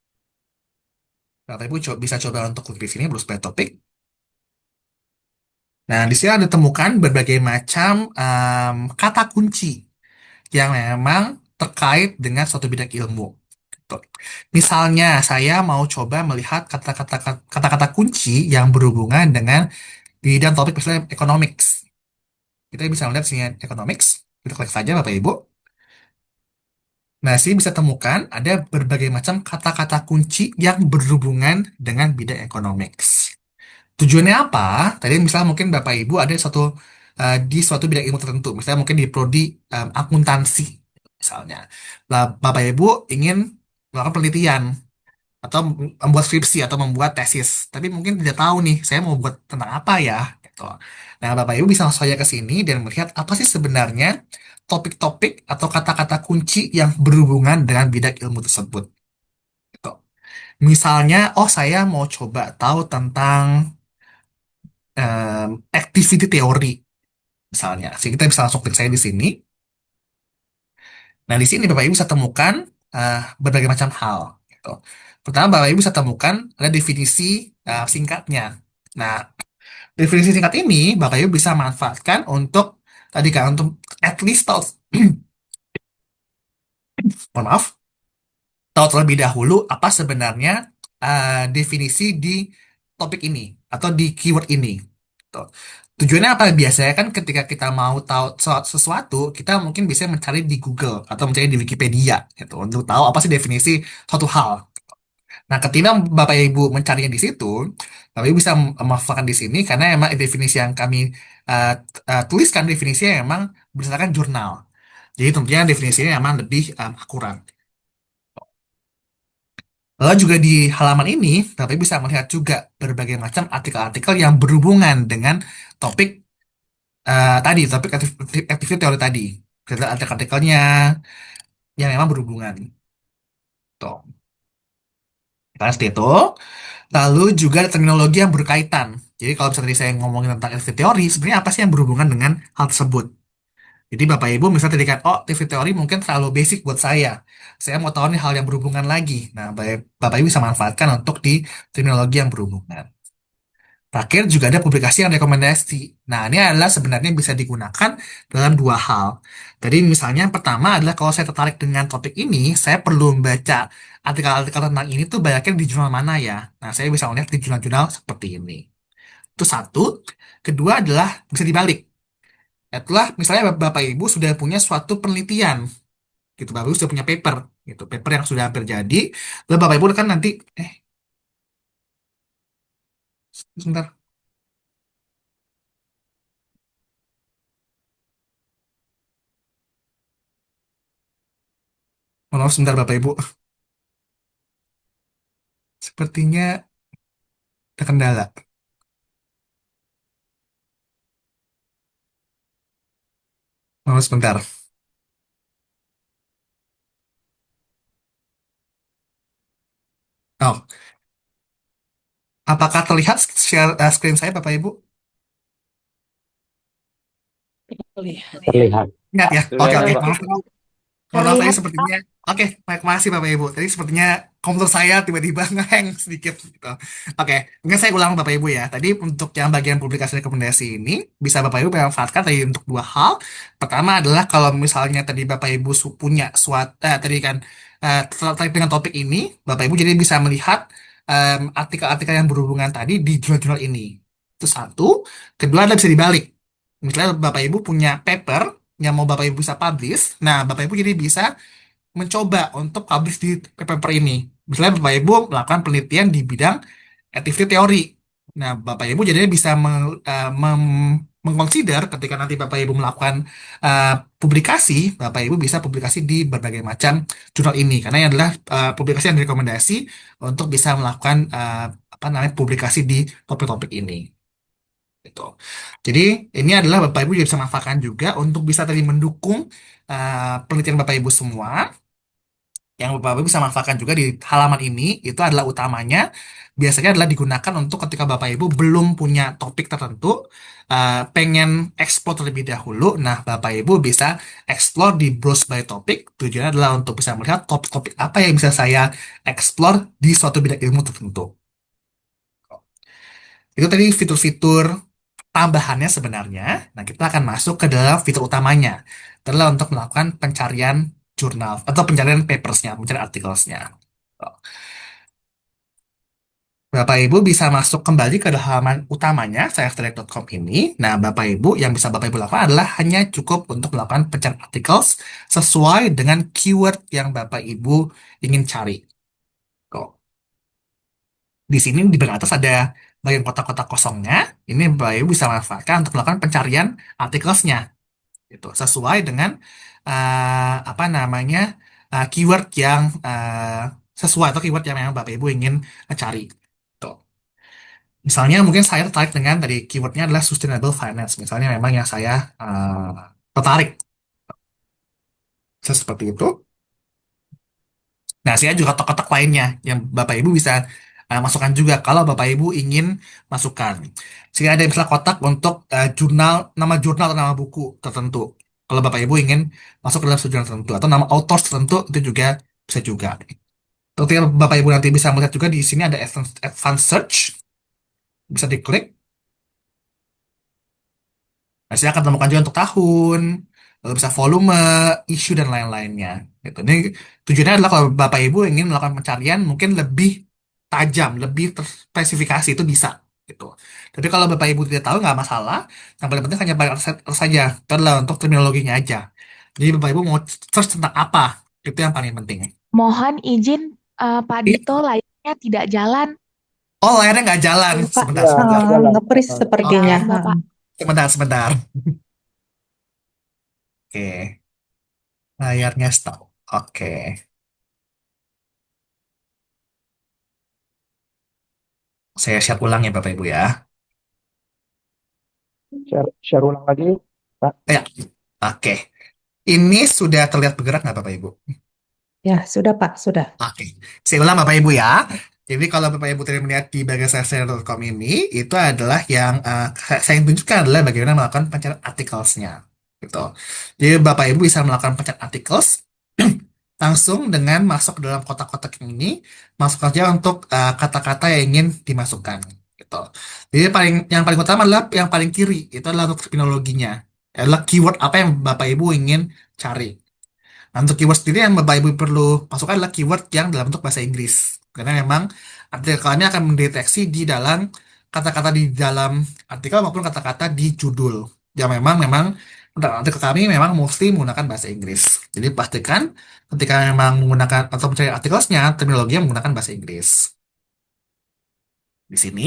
Bapak Ibu bisa coba untuk klik di sini browse by topic. Nah, di sini ada temukan berbagai macam kata kunci yang memang terkait dengan suatu bidang ilmu. Gitu. Misalnya, saya mau coba melihat kata-kata kunci yang berhubungan dengan bidang topik misalnya economics. Kita bisa melihat sini economics. Kita klik saja Bapak Ibu. Nah, sini bisa temukan ada berbagai macam kata-kata kunci yang berhubungan dengan bidang economics. Tujuannya apa? Tadi misalnya mungkin Bapak Ibu ada di suatu bidang ilmu tertentu, misalnya mungkin di prodi akuntansi, misalnya. Lah, Bapak Ibu ingin melakukan penelitian atau membuat skripsi atau membuat tesis, tapi mungkin tidak tahu nih, saya mau buat tentang apa ya, gitu. Nah, Bapak Ibu bisa langsung saja ke sini dan melihat apa sih sebenarnya topik-topik atau kata-kata kunci yang berhubungan dengan bidang ilmu tersebut. Gitu. Misalnya, oh saya mau coba tahu tentang activity theory misalnya. Jadi kita bisa langsung klik saya di sini. Nah, di sini Bapak Ibu bisa temukan berbagai macam hal. Gitu. Pertama, Bapak Ibu bisa temukan ada definisi singkatnya. Nah, definisi singkat ini Bapak Ibu bisa manfaatkan untuk tadi kan untuk at least tahu, mohon maaf, tahu terlebih dahulu apa sebenarnya definisi di topik ini atau di keyword ini. Tuh. Tujuannya apa? Biasanya kan ketika kita mau tahu sesuatu, kita mungkin bisa mencari di Google atau mencari di Wikipedia gitu untuk tahu apa sih definisi suatu hal. Nah, ketika Bapak Ibu mencarinya di situ, Bapak Ibu bisa memanfaatkan di sini karena emang definisi yang kami uh, tuliskan definisinya emang berdasarkan jurnal. Jadi tentunya definisinya emang lebih akurat. Lalu juga di halaman ini, Bapak Ibu bisa melihat juga berbagai macam artikel-artikel yang berhubungan dengan topik tadi topik activity teori tadi. Kita artikel-artikelnya yang memang berhubungan. Tuh. Karena seperti itu. Lalu juga ada terminologi yang berkaitan. Jadi kalau misalnya tadi saya ngomongin tentang activity teori, sebenarnya apa sih yang berhubungan dengan hal tersebut? Jadi Bapak Ibu misalnya tadi kan, oh activity teori mungkin terlalu basic buat saya. Saya mau tahu nih hal yang berhubungan lagi. Nah, Bapak Ibu bisa manfaatkan untuk di terminologi yang berhubungan. Terakhir juga ada publikasi yang rekomendasi. Nah, ini adalah sebenarnya bisa digunakan dalam dua hal. Tadi misalnya yang pertama adalah kalau saya tertarik dengan topik ini, saya perlu membaca artikel-artikel tentang ini tuh banyaknya di jurnal mana ya. Nah, saya bisa melihat di jurnal-jurnal seperti ini. Itu satu. Kedua adalah bisa dibalik. Itulah misalnya Bapak Ibu sudah punya suatu penelitian, gitu. Bapak Ibu sudah punya paper, gitu. Paper yang sudah hampir jadi. Lalu Bapak Ibu kan nanti, sebentar, maaf sebentar Bapak Ibu. Sepertinya ada kendala. Maaf sebentar. Oh, apakah terlihat share screen saya, Bapak Ibu? Lihat. Terlihat. Ingat ya? Oke, Terlihat, oke. Pak. Maaf, Mohon maaf tadi Terlihat, Pak. sepertinya. Oke, baik, makasih Bapak Ibu. Tadi sepertinya komputer saya tiba-tiba ngehang sedikit gitu. Oke, mungkin saya ulang Bapak Ibu ya. Tadi untuk yang bagian publikasi rekomendasi ini bisa Bapak Ibu manfaatkan tadi untuk dua hal. Pertama adalah kalau misalnya tadi Bapak Ibu punya suatu tadi kan terkait dengan topik ini, Bapak Ibu jadi bisa melihat artikel-artikel yang berhubungan tadi di jurnal-jurnal ini. Itu satu. Kedua adalah bisa dibalik. Misalnya Bapak Ibu punya paper yang mau Bapak Ibu bisa publish, nah Bapak Ibu jadi bisa mencoba untuk publish di paper ini. Misalnya Bapak Ibu melakukan penelitian di bidang activity teori. Nah, Bapak Ibu jadinya bisa mengconsider ketika nanti Bapak Ibu melakukan eh, publikasi, Bapak Ibu bisa publikasi di berbagai macam jurnal ini. Karena ini adalah publikasi yang direkomendasi untuk bisa melakukan apa namanya publikasi di topik-topik ini. Gitu. Jadi ini adalah Bapak Ibu juga bisa manfaatkan juga untuk bisa tadi mendukung penelitian Bapak Ibu semua yang Bapak Ibu bisa manfaatkan juga di halaman ini itu adalah utamanya biasanya adalah digunakan untuk ketika Bapak Ibu belum punya topik tertentu pengen explore terlebih dahulu. Nah, Bapak Ibu bisa explore di browse by topik. Tujuannya adalah untuk bisa melihat topik-topik apa yang bisa saya explore di suatu bidang ilmu tertentu. Itu tadi fitur-fitur tambahannya sebenarnya. Nah, kita akan masuk ke dalam fitur utamanya. Itu adalah untuk melakukan pencarian jurnal atau pencarian papersnya, pencarian artikelnya. Bapak Ibu bisa masuk kembali ke halaman utamanya, sciencedirect.com ini. Nah, Bapak Ibu yang bisa Bapak Ibu lakukan adalah hanya cukup untuk melakukan pencarian artikel sesuai dengan keyword yang Bapak Ibu ingin cari. Kok. Di sini di bagian atas ada bagian kotak-kotak kosongnya. Ini Bapak Ibu bisa manfaatkan untuk melakukan pencarian artikelnya. Gitu, sesuai dengan apa namanya keyword yang sesuai atau keyword yang memang Bapak Ibu ingin cari. Tuh. Misalnya mungkin saya tertarik dengan tadi keywordnya adalah sustainable finance. Misalnya memang yang saya tertarik. Seperti itu. Nah, saya juga kotak-kotak lainnya yang Bapak Ibu bisa masukkan juga kalau Bapak Ibu ingin masukkan. Sehingga ada misalnya kotak untuk jurnal atau nama buku tertentu. Kalau Bapak Ibu ingin masuk ke dalam jurnal tertentu atau nama author tertentu itu juga bisa juga. Terus yang Bapak Ibu nanti bisa melihat juga di sini ada advanced search, bisa diklik. Nah, saya akan temukan juga untuk tahun, lalu bisa volume, isu, dan lain-lainnya. Gitu. Ini tujuannya adalah kalau Bapak Ibu ingin melakukan pencarian mungkin lebih tajam, lebih terspesifikasi, itu bisa. Gitu. Tapi kalau Bapak Ibu tidak tahu, nggak masalah. Yang paling penting hanya bayar saja. Itu adalah untuk terminologinya aja. Jadi Bapak Ibu mau search tentang apa, itu yang paling penting. Mohon izin, Pak Iya. Dito, layarnya tidak jalan. Oh, layarnya nggak jalan. Iya, Pak. Sebentar, Ya, sebentar. jalan. Nge-freeze sepertinya. Maaf, Bapak. Sebentar, sebentar. Oke, layarnya stop. Oke. Saya share ulang ya Bapak Ibu ya. Share ulang lagi, Pak. Ya, oke. Ini sudah terlihat bergerak nggak Bapak Ibu? Ya, sudah Pak, sudah. Oke, saya ulang Bapak Ibu ya. Jadi kalau Bapak Ibu tadi melihat di bagian share.com ini, itu adalah yang saya tunjukkan adalah bagaimana melakukan pencarian artikelnya. Gitu. Jadi Bapak Ibu bisa melakukan pencarian artikels langsung dengan masuk ke dalam kotak-kotak ini, masuk aja untuk kata-kata yang ingin dimasukkan. Gitu. Jadi yang paling utama adalah yang paling kiri, itu adalah untuk terminologinya. Adalah keyword apa yang Bapak Ibu ingin cari. Nah, untuk keyword sendiri yang Bapak Ibu perlu masukkan adalah keyword yang dalam bentuk bahasa Inggris. Karena memang artikelnya akan mendeteksi di dalam kata-kata di dalam artikel maupun kata-kata di judul. Ya memang untuk artikel kami memang mesti menggunakan bahasa Inggris. Jadi pastikan ketika memang menggunakan atau mencari artikelnya, terminologi yang menggunakan bahasa Inggris. Di sini.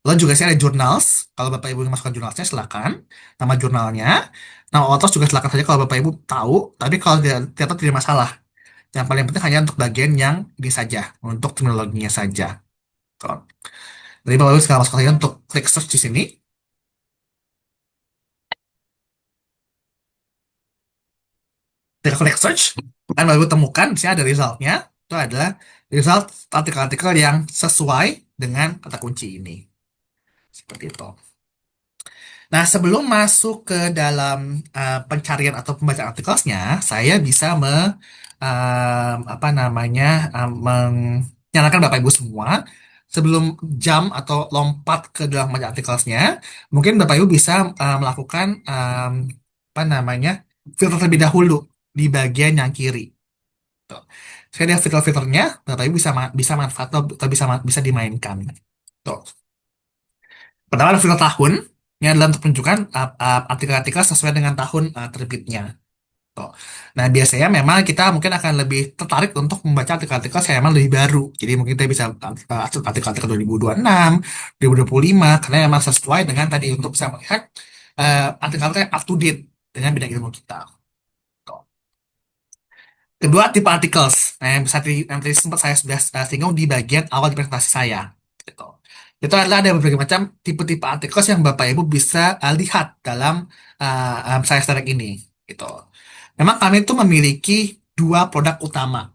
Lalu juga sih ada journals. Kalau Bapak Ibu ingin masukkan jurnalnya, silakan. Nama jurnalnya. Nama authors juga silakan saja kalau Bapak Ibu tahu. Tapi kalau tidak tahu tidak masalah. Yang paling penting hanya untuk bagian yang ini saja. Untuk terminologinya saja. Tuh. Jadi Bapak Ibu sekarang masuk saja untuk klik search di sini. Ketika klik search, kan Bapak Ibu temukan di sini ada resultnya. Itu adalah result artikel-artikel yang sesuai dengan kata kunci ini. Seperti itu. Nah, sebelum masuk ke dalam pencarian atau pembacaan artikelnya, saya bisa apa namanya menyarankan Bapak Ibu semua sebelum jam atau lompat ke dalam membaca artikelnya, mungkin Bapak Ibu bisa melakukan apa namanya filter terlebih dahulu di bagian yang kiri. Tuh. Saya ada filter-filternya, Bapak Ibu bisa manfaat atau bisa dimainkan. Tuh. Pertama ada filter tahun. Ini adalah untuk menunjukkan artikel-artikel sesuai dengan tahun terbitnya. Tuh. Nah, biasanya memang kita mungkin akan lebih tertarik untuk membaca artikel-artikel yang memang lebih baru. Jadi mungkin kita bisa artikel-artikel 2026, 2025, karena memang sesuai dengan tadi untuk bisa melihat artikel-artikel yang up to date dengan bidang ilmu kita. Tuh. Kedua, tipe articles. Nah, yang tadi sempat saya sudah singgung di bagian awal di presentasi saya. Gitu. Itu adalah ada berbagai macam tipe-tipe articles yang Bapak Ibu bisa lihat dalam saya Direct ini. Gitu. Memang kami itu memiliki dua produk utama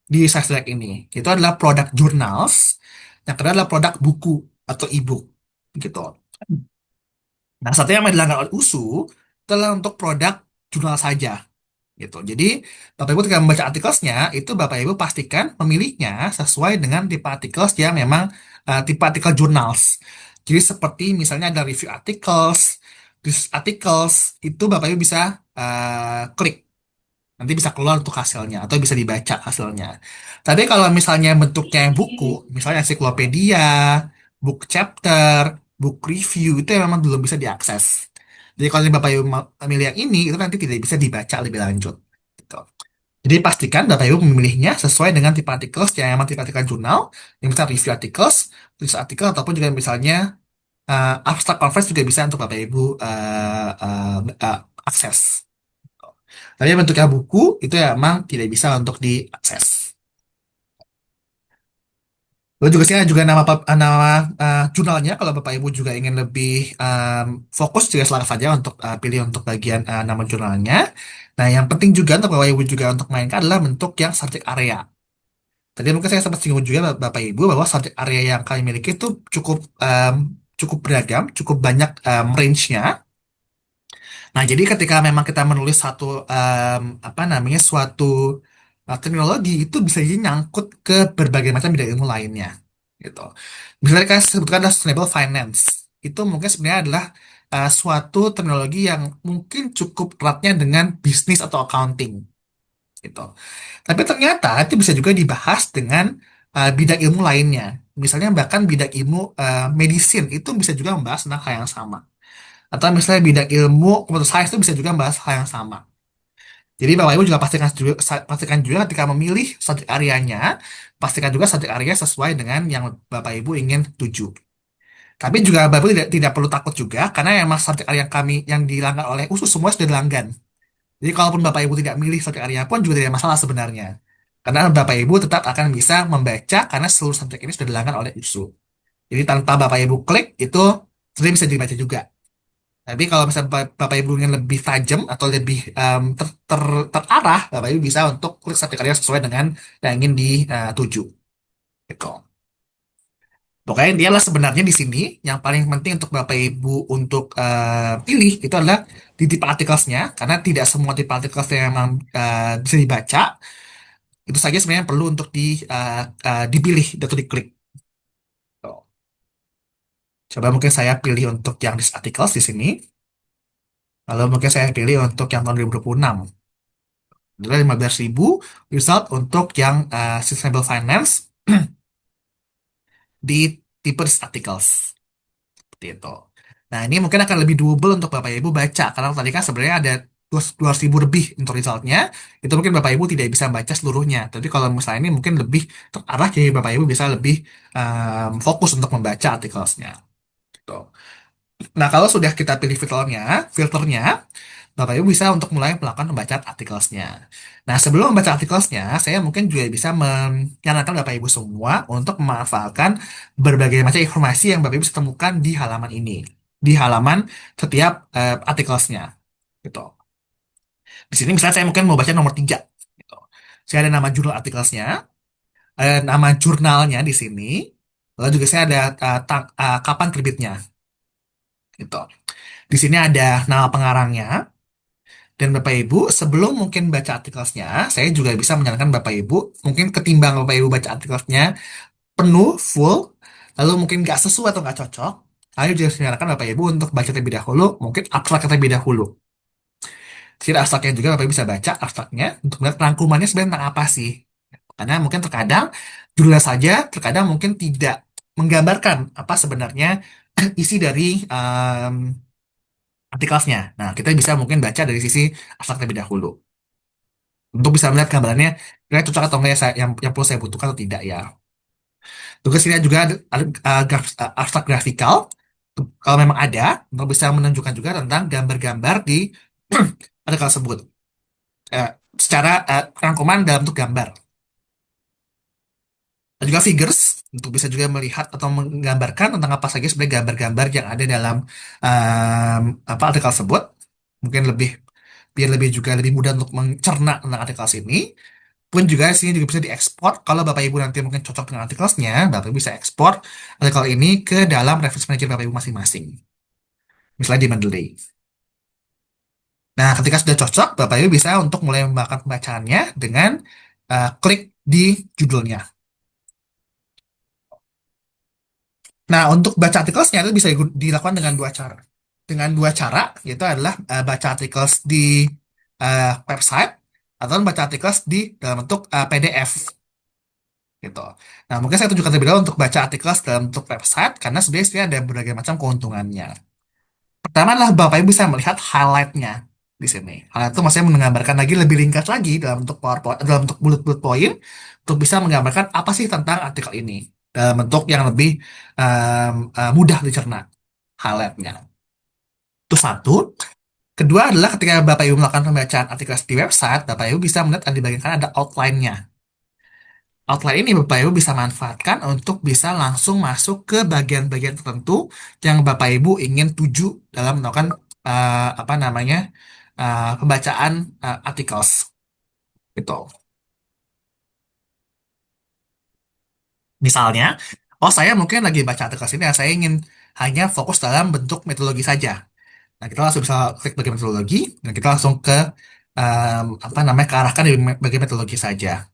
di saya Direct ini. Itu adalah produk journals, yang kedua adalah produk buku atau e-book. Gitu. Nah, satu yang dilanggar oleh USU itu adalah untuk produk jurnal saja gitu. Jadi, Bapak Ibu ketika membaca artikelnya, itu Bapak Ibu pastikan memilihnya sesuai dengan tipe artikels yang memang tipe artikel journals. Jadi, seperti misalnya ada review articles, research articles, itu Bapak Ibu bisa klik. Nanti bisa keluar untuk hasilnya, atau bisa dibaca hasilnya. Tapi kalau misalnya bentuknya yang buku, misalnya ensiklopedia, book chapter, book review, itu yang memang belum bisa diakses. Jadi kalau Bapak Ibu memilih yang ini, itu nanti tidak bisa dibaca lebih lanjut. Gitu. Jadi pastikan Bapak Ibu memilihnya sesuai dengan tipe artikel yang memang tipe artikel jurnal, yang bisa review articles, tulis artikel, ataupun juga misalnya abstract conference juga bisa untuk Bapak Ibu akses. Tapi bentuknya buku itu ya memang tidak bisa untuk diakses. Lalu juga sih ada juga nama jurnalnya kalau Bapak Ibu juga ingin lebih fokus juga silakan saja untuk pilih untuk bagian nama jurnalnya. Nah, yang penting juga untuk Bapak Ibu juga untuk mainkan adalah bentuk yang subject area. Tadi mungkin saya sempat singgung juga Bapak Ibu bahwa subject area yang kami miliki itu cukup beragam, cukup banyak range-nya. Nah, jadi ketika memang kita menulis satu apa namanya suatu teknologi itu bisa jadi nyangkut ke berbagai macam bidang ilmu lainnya, gitu. Misalnya kan sebutkan adalah sustainable finance, itu mungkin sebenarnya adalah suatu teknologi yang mungkin cukup eratnya dengan bisnis atau accounting, gitu. Tapi ternyata itu bisa juga dibahas dengan bidang ilmu lainnya. Misalnya bahkan bidang ilmu medicine itu bisa juga membahas tentang hal yang sama. Atau misalnya bidang ilmu computer science itu bisa juga membahas hal yang sama. Jadi Bapak Ibu juga pastikan juga ketika memilih subjek areanya, pastikan juga subjek area sesuai dengan yang Bapak Ibu ingin tuju. Tapi juga Bapak Ibu tidak perlu takut juga, karena memang subjek area yang kami yang dilanggar oleh USU semua sudah dilanggan. Jadi kalaupun Bapak Ibu tidak milih subjek area pun juga tidak masalah sebenarnya. Karena Bapak Ibu tetap akan bisa membaca karena seluruh subjek ini sudah dilanggar oleh USU. Jadi tanpa Bapak Ibu klik itu sebenarnya bisa dibaca juga. Tapi kalau misalnya Bapak Ibu ingin lebih tajam atau lebih terarah, Bapak Ibu bisa untuk klik satu karya sesuai dengan yang ingin dituju. Gitu. Pokoknya dia lah sebenarnya di sini yang paling penting untuk Bapak Ibu untuk pilih itu adalah di tipe artikelnya, karena tidak semua tipe artikelnya memang bisa dibaca. Itu saja sebenarnya yang perlu untuk dipilih atau diklik. Tuh. Coba mungkin saya pilih untuk yang list articles di sini. Lalu mungkin saya pilih untuk yang tahun 2026. Adalah 15.000 result untuk yang sustainable finance di tipe list articles. Seperti itu. Nah, ini mungkin akan lebih doable untuk Bapak Ibu baca. Karena tadi kan sebenarnya ada 200.000 lebih untuk resultnya. Itu mungkin Bapak Ibu tidak bisa baca seluruhnya. Tapi kalau misalnya ini mungkin lebih terarah, jadi Bapak Ibu bisa lebih fokus untuk membaca artikelnya. Gitu. Nah, kalau sudah kita pilih filternya, Bapak Ibu bisa untuk mulai melakukan pembacaan artikelnya. Nah, sebelum membaca artikelnya, saya mungkin juga bisa menyarankan Bapak Ibu semua untuk memanfaatkan berbagai macam informasi yang Bapak Ibu bisa temukan di halaman ini, di halaman setiap artikelnya. Gitu. Di sini misalnya saya mungkin mau baca nomor 3. Gitu. Saya ada nama judul artikelnya, ada nama jurnalnya di sini, lalu juga saya ada kapan terbitnya. Gitu. Di sini ada nama pengarangnya. Dan Bapak Ibu, sebelum mungkin baca artikelnya, saya juga bisa menyarankan Bapak Ibu, mungkin ketimbang Bapak Ibu baca artikelnya penuh, full, lalu mungkin nggak sesuai atau nggak cocok, saya juga menyarankan Bapak Ibu untuk baca terlebih dahulu, mungkin abstrak terlebih dahulu. Jadi abstraknya juga Bapak Ibu bisa baca abstraknya untuk melihat rangkumannya sebenarnya tentang apa sih. Karena mungkin terkadang judulnya saja, terkadang mungkin tidak menggambarkan apa sebenarnya isi dari artikelnya. Nah, kita bisa mungkin baca dari sisi abstrak terlebih dahulu. Untuk bisa melihat gambarannya kira cocok atau enggak ya yang perlu saya butuhkan atau tidak ya. Tugas ini juga ada abstrak grafikal kalau memang ada untuk bisa menunjukkan juga tentang gambar-gambar di artikel tersebut. Secara rangkuman dalam bentuk gambar. Dan juga figures untuk bisa juga melihat atau menggambarkan tentang apa saja sebenarnya gambar-gambar yang ada dalam apa artikel tersebut. Mungkin biar lebih juga lebih mudah untuk mencerna tentang artikel ini. Pun juga sini juga bisa diekspor. Kalau Bapak Ibu nanti mungkin cocok dengan artikelnya, Bapak Ibu bisa ekspor artikel ini ke dalam reference manager Bapak Ibu masing-masing. Misalnya di Mendeley. Nah, ketika sudah cocok, Bapak Ibu bisa untuk mulai melakukan pembacaannya dengan klik di judulnya. Nah, untuk baca artikelnya itu bisa dilakukan dengan dua cara. Dengan dua cara, yaitu adalah baca artikel di website atau baca artikel di dalam bentuk PDF. Gitu. Nah, mungkin saya tunjukkan terlebih dahulu untuk baca artikel dalam bentuk website karena sebenarnya ada berbagai macam keuntungannya. Pertama adalah Bapak Ibu bisa melihat highlight-nya di sini. Highlight itu maksudnya menggambarkan lagi lebih ringkas lagi dalam bentuk PowerPoint, dalam bentuk bullet point untuk bisa menggambarkan apa sih tentang artikel ini dalam bentuk yang lebih mudah dicerna highlight-nya. Itu satu. Kedua adalah ketika Bapak Ibu melakukan pembacaan artikel di website, Bapak Ibu bisa melihat di bagian kanan ada outline-nya. Outline ini Bapak Ibu bisa manfaatkan untuk bisa langsung masuk ke bagian-bagian tertentu yang Bapak Ibu ingin tuju dalam melakukan apa namanya pembacaan artikel. Gitu. Misalnya, oh saya mungkin lagi baca artikel ini, saya ingin hanya fokus dalam bentuk metodologi saja. Nah, kita langsung bisa klik bagian metodologi dan kita langsung ke apa namanya kearahkan di bagian metodologi saja.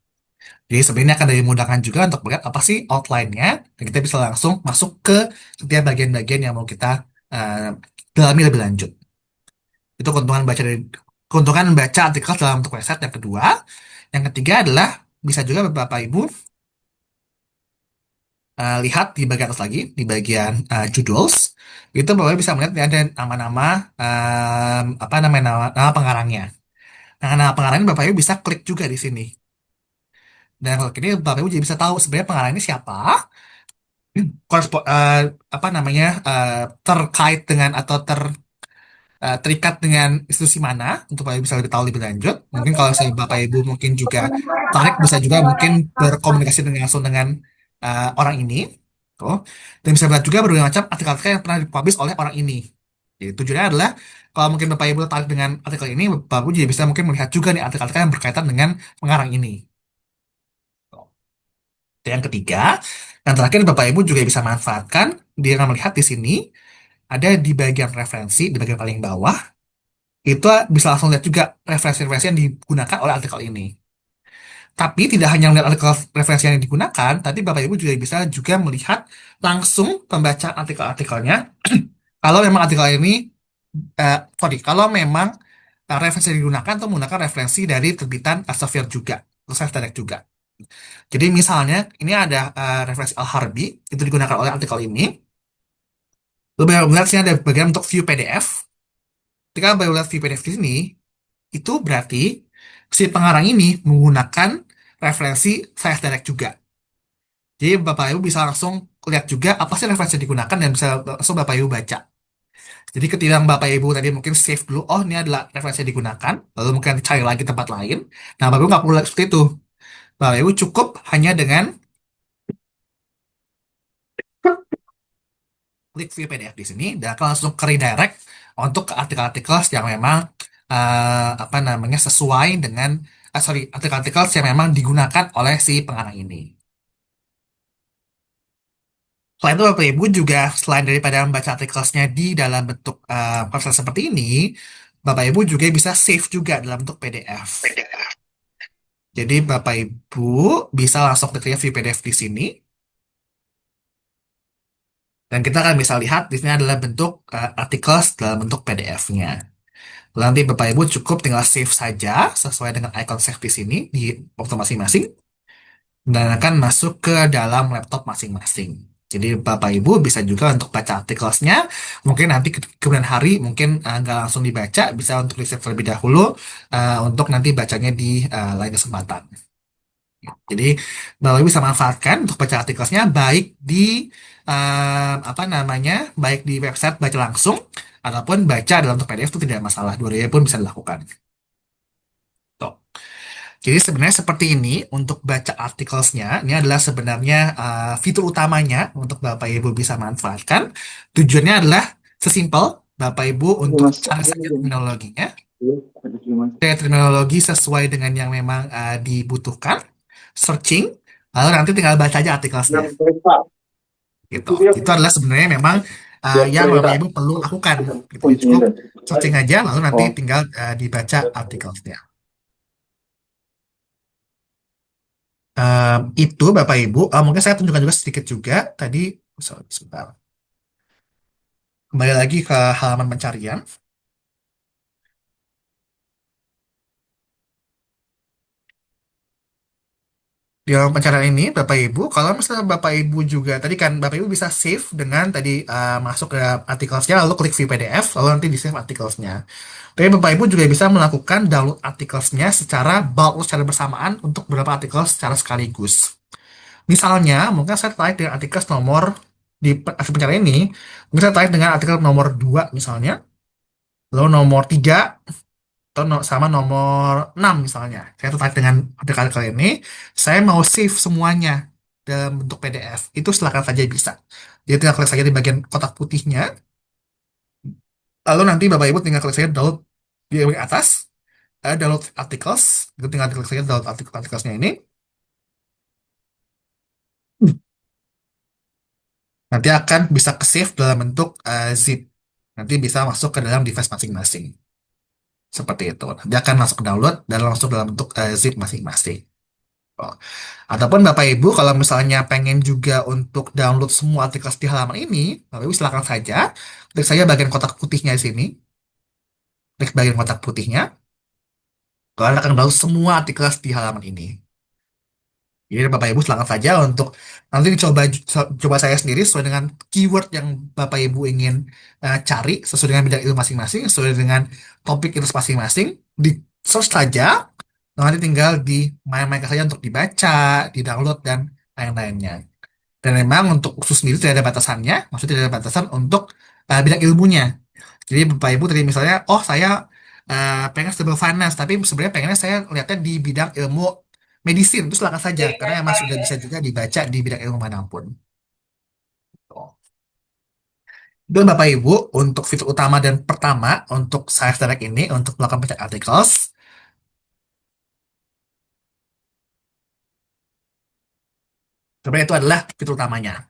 Jadi sebenarnya akan lebih memudahkan juga untuk melihat apa sih outline-nya dan kita bisa langsung masuk ke setiap bagian-bagian yang mau kita uh, dalami lebih lanjut. Itu keuntungan baca artikel dalam bentuk website yang kedua. Yang ketiga adalah bisa juga Bapak Ibu lihat di bagian atas lagi, di bagian judul's, itu Bapak Ibu bisa melihat ada nama-nama apa namanya nama pengarangnya. Nah, nama pengarangnya Bapak Ibu bisa klik juga di sini. Dan kalau ini Bapak Ibu jadi bisa tahu sebenarnya pengarang ini siapa, apa namanya terkait dengan atau terikat dengan institusi mana untuk Bapak Ibu bisa lebih tahu lebih lanjut. Mungkin kalau saya Bapak Ibu mungkin juga tarik bisa juga mungkin berkomunikasi dengan langsung dengan orang ini gitu. Dan bisa melihat juga berbagai macam artikel-artikel yang pernah dipublish oleh orang ini. Jadi tujuannya adalah kalau mungkin Bapak Ibu tertarik dengan artikel ini, Bapak Ibu juga bisa mungkin melihat juga nih artikel-artikel yang berkaitan dengan pengarang ini. Dan yang ketiga, yang terakhir Bapak Ibu juga bisa manfaatkan dengan melihat di sini ada di bagian referensi di bagian paling bawah itu bisa langsung lihat juga referensi-referensi yang digunakan oleh artikel ini. Tapi tidak hanya melihat artikel referensi yang digunakan, tapi Bapak Ibu juga bisa juga melihat langsung pembacaan artikel-artikelnya. Kalau memang artikel ini, kalau memang referensi yang digunakan atau menggunakan referensi dari terbitan Elsevier juga, atau Self-Direct juga. Jadi misalnya ini ada referensi Al-Harbi, itu digunakan oleh artikel ini. Lalu Bapak Ibu melihat sini ada bagian untuk view PDF. Ketika Bapak Ibu lihat view PDF di sini, itu berarti si pengarang ini menggunakan referensi Self-Direct juga. Jadi Bapak Ibu bisa langsung lihat juga apa sih referensi yang digunakan dan bisa langsung Bapak Ibu baca. Jadi ketika Bapak Ibu tadi mungkin save dulu, oh ini adalah referensi yang digunakan, lalu mungkin cari lagi tempat lain. Nah, Bapak Ibu nggak perlu seperti itu. Bapak Ibu cukup hanya dengan klik view PDF di sini dan akan langsung ke redirect untuk ke artikel-artikel yang memang apa namanya sesuai dengan artikel-artikel yang memang digunakan oleh si pengarang ini. Selain itu Bapak Ibu juga selain daripada membaca artikelnya di dalam bentuk website seperti ini, Bapak Ibu juga bisa save juga dalam bentuk PDF. Jadi Bapak Ibu bisa langsung klik view PDF di sini. Dan kita akan bisa lihat di sini adalah bentuk artikel dalam bentuk PDF-nya. Nanti Bapak Ibu cukup tinggal save saja sesuai dengan icon save di sini di laptop masing-masing dan akan masuk ke dalam laptop masing-masing. Jadi Bapak Ibu bisa juga untuk baca artikelnya, mungkin nanti kemudian hari mungkin nggak langsung dibaca, bisa untuk riset terlebih dahulu untuk nanti bacanya di lain kesempatan. Jadi Bapak Ibu bisa manfaatkan untuk baca artikelnya baik di apa namanya, baik di website baca langsung ataupun baca dalam bentuk PDF itu tidak masalah, dua-duanya pun bisa dilakukan. Tuh. Jadi sebenarnya seperti ini untuk baca artikelnya, ini adalah sebenarnya fitur utamanya untuk Bapak Ibu bisa manfaatkan. Tujuannya adalah sesimpel Bapak Ibu untuk Mas, cari saja terminologinya, Iya, Mas. cari terminologi sesuai dengan yang memang dibutuhkan, searching, lalu nanti tinggal baca aja artikelnya. Yang Pak, Gitu. Itu adalah sebenarnya memang yang Bapak Ibu perlu lakukan. Gitu. Ya, cukup searching aja, lalu nanti tinggal dibaca artikelnya. Itu Bapak Ibu, mungkin saya tunjukkan juga sedikit juga tadi, sorry, sebentar. Kembali lagi ke halaman pencarian. Di halaman pencarian ini, Bapak Ibu, kalau misalnya Bapak Ibu juga, tadi kan Bapak Ibu bisa save dengan tadi masuk ke artikelnya, lalu klik view PDF, lalu nanti di save artikelnya. Tapi Bapak Ibu juga bisa melakukan download artikelnya secara bulk, secara bersamaan untuk beberapa artikel secara sekaligus. Misalnya, mungkin saya tertarik dengan artikel nomor di artikel pencarian ini, mungkin saya tertarik dengan artikel nomor 2 misalnya, lalu nomor 3, atau sama nomor 6 misalnya. Saya tertarik dengan artikel ini, saya mau save semuanya dalam bentuk PDF. Itu silakan saja bisa. Jadi tinggal klik saja di bagian kotak putihnya, lalu nanti Bapak Ibu tinggal klik saja download di bagian atas, download articles, itu tinggal klik saja download artikelnya ini. Nanti akan bisa ke save dalam bentuk zip. Nanti bisa masuk ke dalam device masing-masing. Seperti itu. Nanti akan masuk ke download dan langsung dalam bentuk zip masing-masing. Oh. Ataupun Bapak Ibu kalau misalnya pengen juga untuk download semua artikel di halaman ini, Bapak Ibu silakan saja. Klik saja bagian kotak putihnya di sini. Klik bagian kotak putihnya. Kalian akan download semua artikel di halaman ini. Jadi Bapak Ibu silakan saja untuk nanti coba saya sendiri sesuai dengan keyword yang Bapak Ibu ingin cari sesuai dengan bidang ilmu masing-masing, sesuai dengan topik ilmu masing-masing, di search saja, nanti tinggal dimain-mainkan saja untuk dibaca, di-download dan lain-lainnya. Dan memang untuk khusus sendiri tidak ada batasannya, maksudnya tidak ada batasan untuk bidang ilmunya. Jadi Bapak Ibu tadi misalnya, oh saya pengen stable finance, tapi sebenarnya pengennya saya lihatnya di bidang ilmu medicine, itu silakan saja, karena emang sudah bisa juga dibaca di bidang ilmu manapun. Dan Bapak Ibu, untuk fitur utama dan pertama untuk Science Direct ini, untuk melakukan pencak articles, sebenarnya itu adalah fitur utamanya.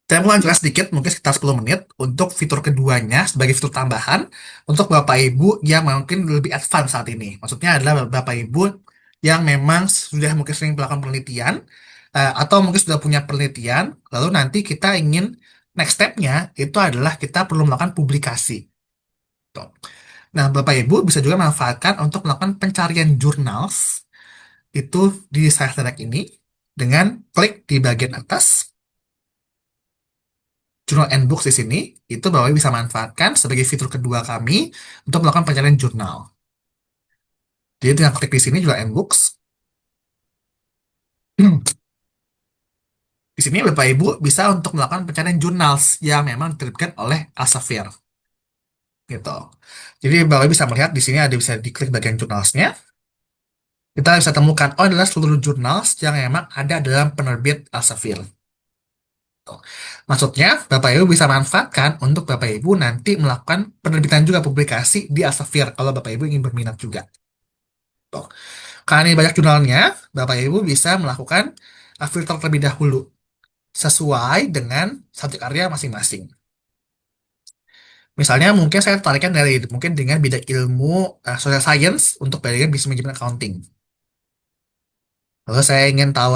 Saya mau jelas sedikit, mungkin sekitar 10 menit, untuk fitur keduanya sebagai fitur tambahan untuk Bapak Ibu yang mungkin lebih advance saat ini. Maksudnya adalah Bapak Ibu yang memang sudah mungkin sering melakukan penelitian, atau mungkin sudah punya penelitian, lalu nanti kita ingin next step-nya itu adalah kita perlu melakukan publikasi. Tuh. Nah, Bapak Ibu bisa juga manfaatkan untuk melakukan pencarian jurnals itu di Science Direct ini dengan klik di bagian atas Journal and Books di sini, itu Bapak Ibu bisa manfaatkan sebagai fitur kedua kami untuk melakukan pencarian jurnal. Jadi dengan klik di sini Journal and Books, di sini Bapak Ibu bisa untuk melakukan pencarian jurnals yang memang diterbitkan oleh Elsevier. Gitu. Jadi Bapak Ibu bisa melihat di sini ada bisa diklik bagian jurnalsnya. Kita bisa temukan adalah seluruh jurnals yang memang ada dalam penerbit Elsevier. Maksudnya, Bapak Ibu bisa manfaatkan untuk Bapak Ibu nanti melakukan penerbitan juga publikasi di Elsevier kalau Bapak Ibu ingin berminat juga. Tuh. Karena ini banyak jurnalnya, Bapak Ibu bisa melakukan filter terlebih dahulu sesuai dengan subjek area masing-masing. Misalnya mungkin saya tertarikkan dari mungkin dengan bidang ilmu social science untuk bagian business management accounting. Lalu saya ingin tahu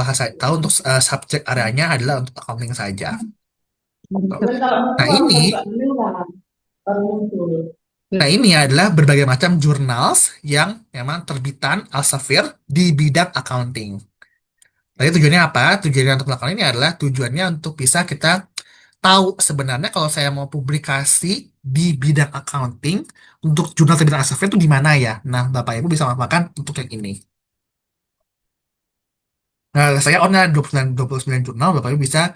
untuk subjek areanya adalah untuk accounting saja. Nah ini Nah, ini adalah berbagai macam jurnals yang memang terbitan Elsevier di bidang accounting. Tadi tujuannya apa? Tujuannya untuk melakukan ini adalah tujuannya untuk bisa kita tahu sebenarnya kalau saya mau publikasi di bidang accounting untuk jurnal terbitan Elsevier itu di mana ya? Nah, Bapak Ibu bisa manfaatkan untuk yang ini. Nah, saya owner 29 jurnal, Bapak Ibu bisa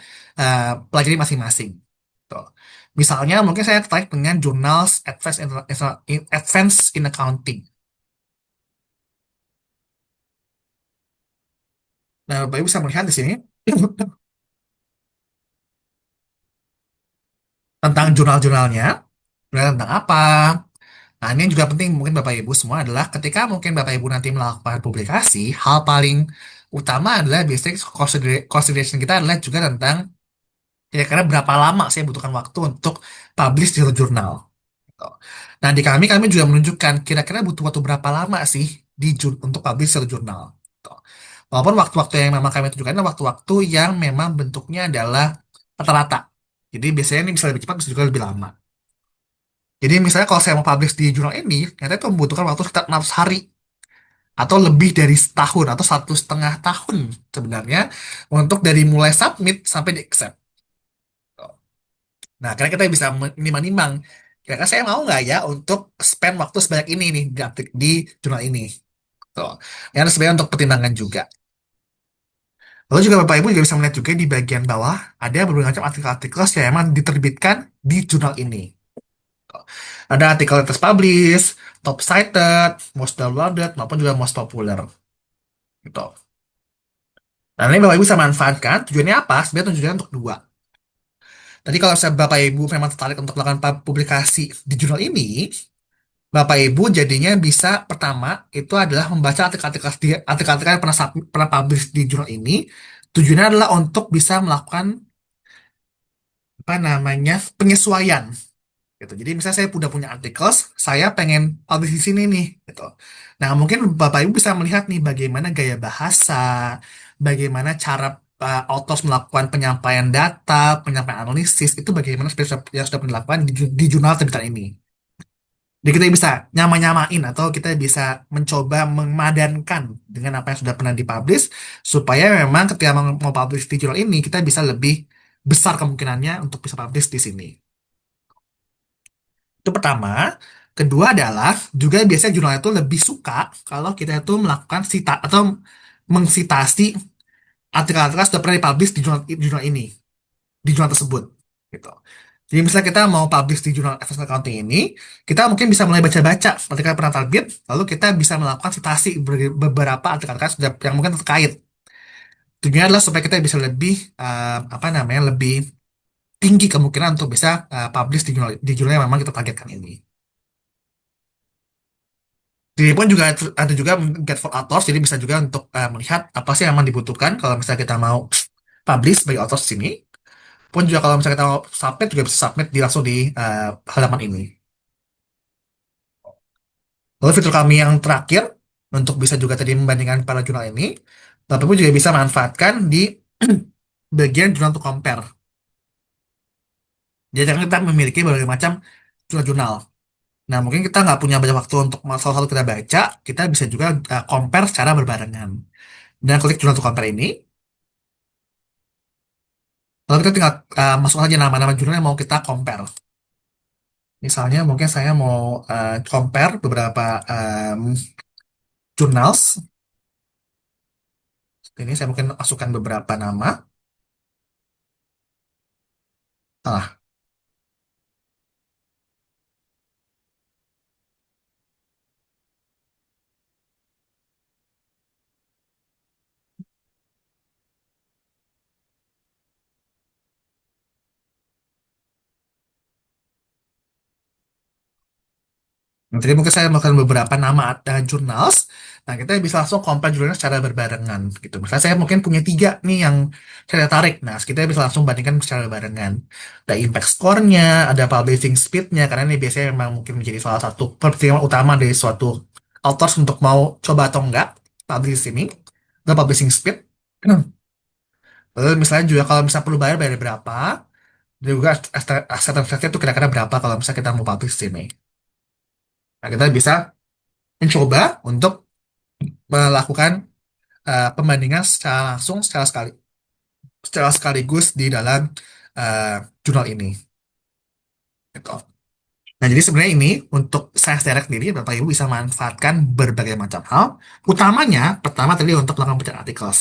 pelajari masing-masing. Tuh. Misalnya, mungkin saya tertarik dengan jurnals Advanced in Accounting. Nah, Bapak Ibu bisa melihat di sini tentang jurnal-jurnalnya, jurnal tentang apa. Nah, ini yang juga penting mungkin Bapak Ibu semua adalah ketika mungkin Bapak Ibu nanti melakukan publikasi, hal paling utama adalah basic consideration kita adalah juga tentang kira-kira berapa lama saya butuhkan waktu untuk publish di suatu jurnal. Gitu. Nah, di kami juga menunjukkan kira-kira butuh waktu berapa lama sih untuk publish satu jurnal. Gitu. Walaupun waktu-waktu yang memang kami tunjukkan adalah waktu-waktu yang memang bentuknya adalah rata-rata. Jadi biasanya ini bisa lebih cepat, bisa juga lebih lama. Jadi misalnya kalau saya mau publish di jurnal ini, ternyata itu membutuhkan waktu sekitar 600 hari atau lebih dari setahun atau 1,5 tahun sebenarnya untuk dari mulai submit sampai di accept. Nah, karena kita bisa menimbang-nimbang, kira-kira saya mau nggak ya untuk spend waktu sebanyak ini nih di jurnal ini. Tuh. Yang sebenarnya untuk pertimbangan juga. Lalu juga Bapak Ibu juga bisa melihat juga di bagian bawah ada berbagai macam artikel-artikel yang memang diterbitkan di jurnal ini. Ada artikel latest published, top cited, most downloaded, maupun juga most popular. Gitu. Nah, ini Bapak Ibu bisa manfaatkan. Tujuannya apa? Sebenarnya tujuannya untuk dua. Tadi kalau saya Bapak Ibu memang tertarik untuk melakukan publikasi di jurnal ini, Bapak Ibu jadinya bisa pertama itu adalah membaca artikel-artikel yang pernah publish di jurnal ini. Tujuannya adalah untuk bisa melakukan apa namanya penyesuaian gitu. Jadi misalnya saya udah punya artikel, saya pengen publish di sini nih gitu. Nah, mungkin Bapak Ibu bisa melihat nih bagaimana gaya bahasa, bagaimana cara authors melakukan penyampaian data, penyampaian analisis itu bagaimana yang sudah dilakukan di jurnal terbitan ini. Jadi kita bisa nyama-nyamain atau kita bisa mencoba memadankan dengan apa yang sudah pernah dipublish supaya memang ketika mau publish di jurnal ini kita bisa lebih besar kemungkinannya untuk bisa publish di sini. Itu pertama. Kedua adalah juga biasanya jurnal itu lebih suka kalau kita itu melakukan atau mengsitasi artikel-artikel yang sudah pernah dipublish di jurnal ini, di jurnal tersebut. Gitu. Jadi misalnya kita mau publish di jurnal Advanced Accounting ini, kita mungkin bisa mulai baca-baca artikel pernah terbit, lalu kita bisa melakukan citasi beberapa artikel-artikel yang mungkin terkait. Tujuannya adalah supaya kita bisa lebih apa namanya lebih tinggi kemungkinan untuk bisa publish di jurnal yang memang kita targetkan ini. Jadi pun juga ada juga get for authors, jadi bisa juga untuk melihat apa sih yang memang dibutuhkan kalau misalnya kita mau publish sebagai authors di sini. Pun juga kalau misalnya kita mau submit juga bisa submit langsung di halaman ini. Lalu fitur kami yang terakhir untuk bisa juga tadi membandingkan para jurnal ini, Bapak Ibu juga bisa manfaatkan di bagian jurnal to compare. Jadi kan kita memiliki berbagai macam jurnal-jurnal. Nah, mungkin kita nggak punya banyak waktu untuk salah satu kita baca, kita bisa juga compare secara berbarengan. Dan klik jurnal to compare ini, lalu kita tinggal masuk aja nama-nama jurnal yang mau kita compare. Misalnya mungkin saya mau compare beberapa journals. Ini saya mungkin masukkan beberapa nama. Ah, nah, jadi mungkin saya melakukan beberapa nama journals. Nah, kita bisa langsung compare jurnalnya secara berbarengan gitu. Misalnya saya mungkin punya tiga nih yang saya tarik. Nah, kita bisa langsung bandingkan secara barengan. Ada impact score-nya, ada publishing speed-nya, karena ini biasanya memang mungkin menjadi salah satu pertimbangan utama dari suatu authors untuk mau coba atau enggak publish di sini. Ada publishing speed. Lalu misalnya juga kalau misalnya perlu bayar, bayar berapa. Dan juga aset itu kira-kira berapa kalau misalnya kita mau publish di sini. Nah, kita bisa mencoba untuk melakukan pembandingan secara langsung secara sekaligus di dalam uh, jurnal ini. Gitu. Nah, jadi sebenarnya ini untuk Science Direct sendiri, Bapak Ibu bisa manfaatkan berbagai macam hal. Utamanya, pertama tadi untuk melakukan pencarian artikel.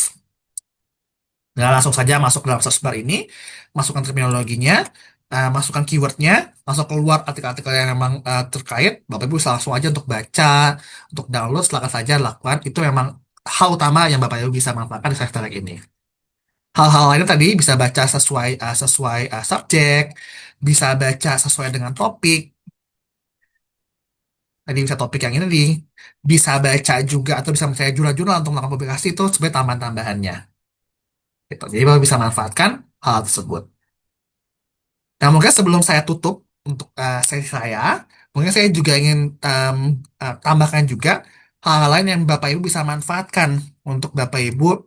Nah, langsung saja masuk dalam search bar ini, masukkan terminologinya, masukkan keywordnya, masuk keluar artikel-artikel yang memang terkait. Bapak Ibu bisa langsung aja untuk baca, untuk download, silakan saja lakukan. Itu memang hal utama yang Bapak Ibu bisa manfaatkan di Science Direct ini. Hal-hal lainnya tadi bisa baca sesuai subjek, bisa baca sesuai dengan topik. Tadi bisa topik yang ini nih, bisa baca juga atau bisa misalnya jurnal-jurnal untuk melakukan publikasi itu sebagai tambahan-tambahannya. Gitu. Jadi Bapak bisa manfaatkan hal tersebut. Nah, mungkin sebelum saya tutup untuk sesi saya, mungkin saya juga ingin tambahkan juga hal-hal lain yang Bapak Ibu bisa manfaatkan untuk Bapak Ibu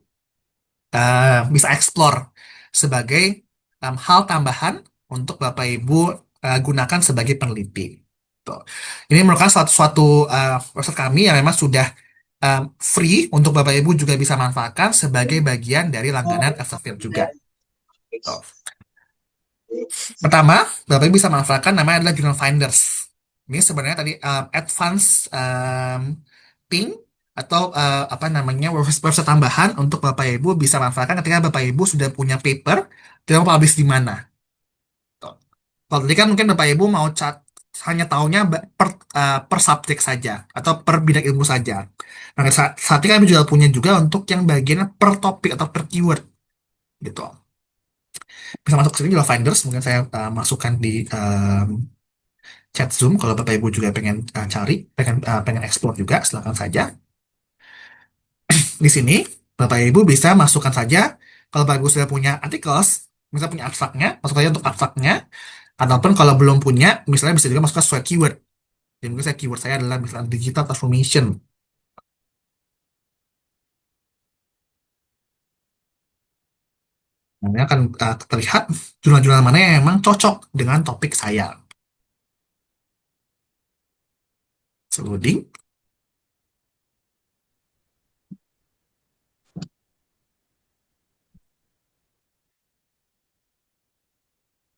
bisa explore sebagai hal tambahan untuk Bapak Ibu gunakan sebagai peneliti. Tuh. Ini merupakan suatu website kami yang memang sudah free untuk Bapak Ibu juga bisa manfaatkan sebagai bagian dari langganan Elsevier juga. Tuh. Pertama, Bapak Ibu bisa manfaatkan namanya adalah Journal Finders. Ini sebenarnya tadi advanced thing atau apa namanya website tambahan untuk Bapak Ibu bisa manfaatkan ketika Bapak Ibu sudah punya paper dan mau publish di mana. Tuh. Kalau tadi kan mungkin Bapak Ibu mau hanya tahunya per subjek saja atau per bidang ilmu saja. Nah, saat ini kami juga punya juga untuk yang bagian per topik atau per keyword gitu. Bisa masuk ke sini juga Finders, mungkin saya masukkan di chat Zoom kalau Bapak Ibu juga pengen cari, pengen explore juga, silakan saja. Di sini Bapak Ibu bisa masukkan saja kalau Bapak Ibu sudah punya artikel, misalnya punya abstraknya, masuk saja untuk abstraknya. Ataupun kalau belum punya, misalnya bisa juga masukkan sesuai keyword. Jadi mungkin saya keyword saya adalah misalnya digital transformation. Nah, ini akan terlihat jurnal-jurnal mana yang memang cocok dengan topik saya. Loading.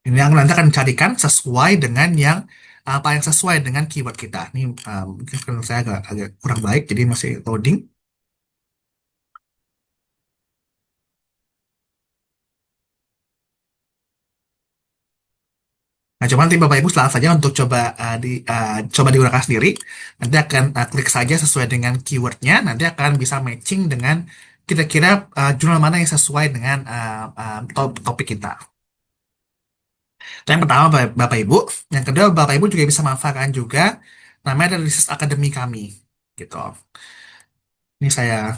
Ini yang nanti akan carikan sesuai dengan yang apa yang sesuai dengan keyword kita. Ini mungkin saya agak kurang baik, jadi masih loading. Nah, coba nanti Bapak Ibu silakan saja untuk coba digunakan sendiri. Nanti akan klik saja sesuai dengan keywordnya. Nanti akan bisa matching dengan kira-kira jurnal mana yang sesuai dengan topik kita. Itu yang pertama Bapak Ibu. Yang kedua Bapak Ibu juga bisa manfaatkan juga namanya dari research akademi kami gitu. Ini saya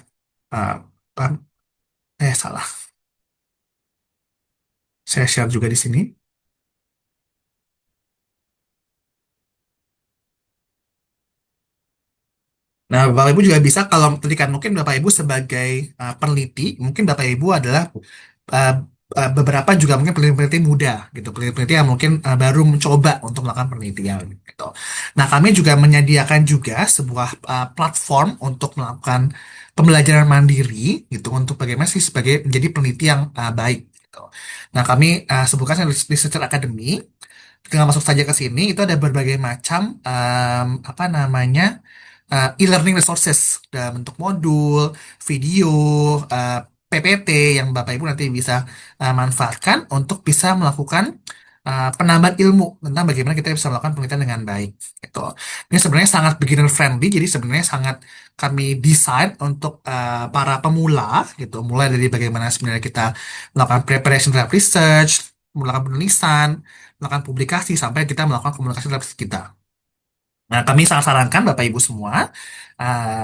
uh, apa- salah. Saya share juga di sini. Nah, Bapak Ibu juga bisa kalau tadi kan mungkin Bapak Ibu sebagai peneliti, mungkin Bapak Ibu adalah uh, beberapa juga mungkin peneliti-peneliti muda gitu, peneliti-peneliti yang mungkin baru mencoba untuk melakukan penelitian gitu. Nah, kami juga menyediakan juga sebuah platform untuk melakukan pembelajaran mandiri gitu untuk bagaimana sih sebagai menjadi peneliti yang baik gitu. Nah, kami sebutkan Researcher Academy. Tinggal masuk saja ke sini, itu ada berbagai macam apa namanya e-learning resources dalam bentuk modul, video, eh, PPT yang Bapak Ibu nanti bisa manfaatkan untuk bisa melakukan penambahan ilmu tentang bagaimana kita bisa melakukan penelitian dengan baik. Gitu. Ini sebenarnya sangat beginner friendly, jadi sebenarnya sangat kami desain untuk para pemula, gitu. Mulai dari bagaimana sebenarnya kita melakukan preparation terhadap research, melakukan penulisan, melakukan publikasi, sampai kita melakukan komunikasi terhadap kita. Nah, kami sangat sarankan Bapak Ibu semua,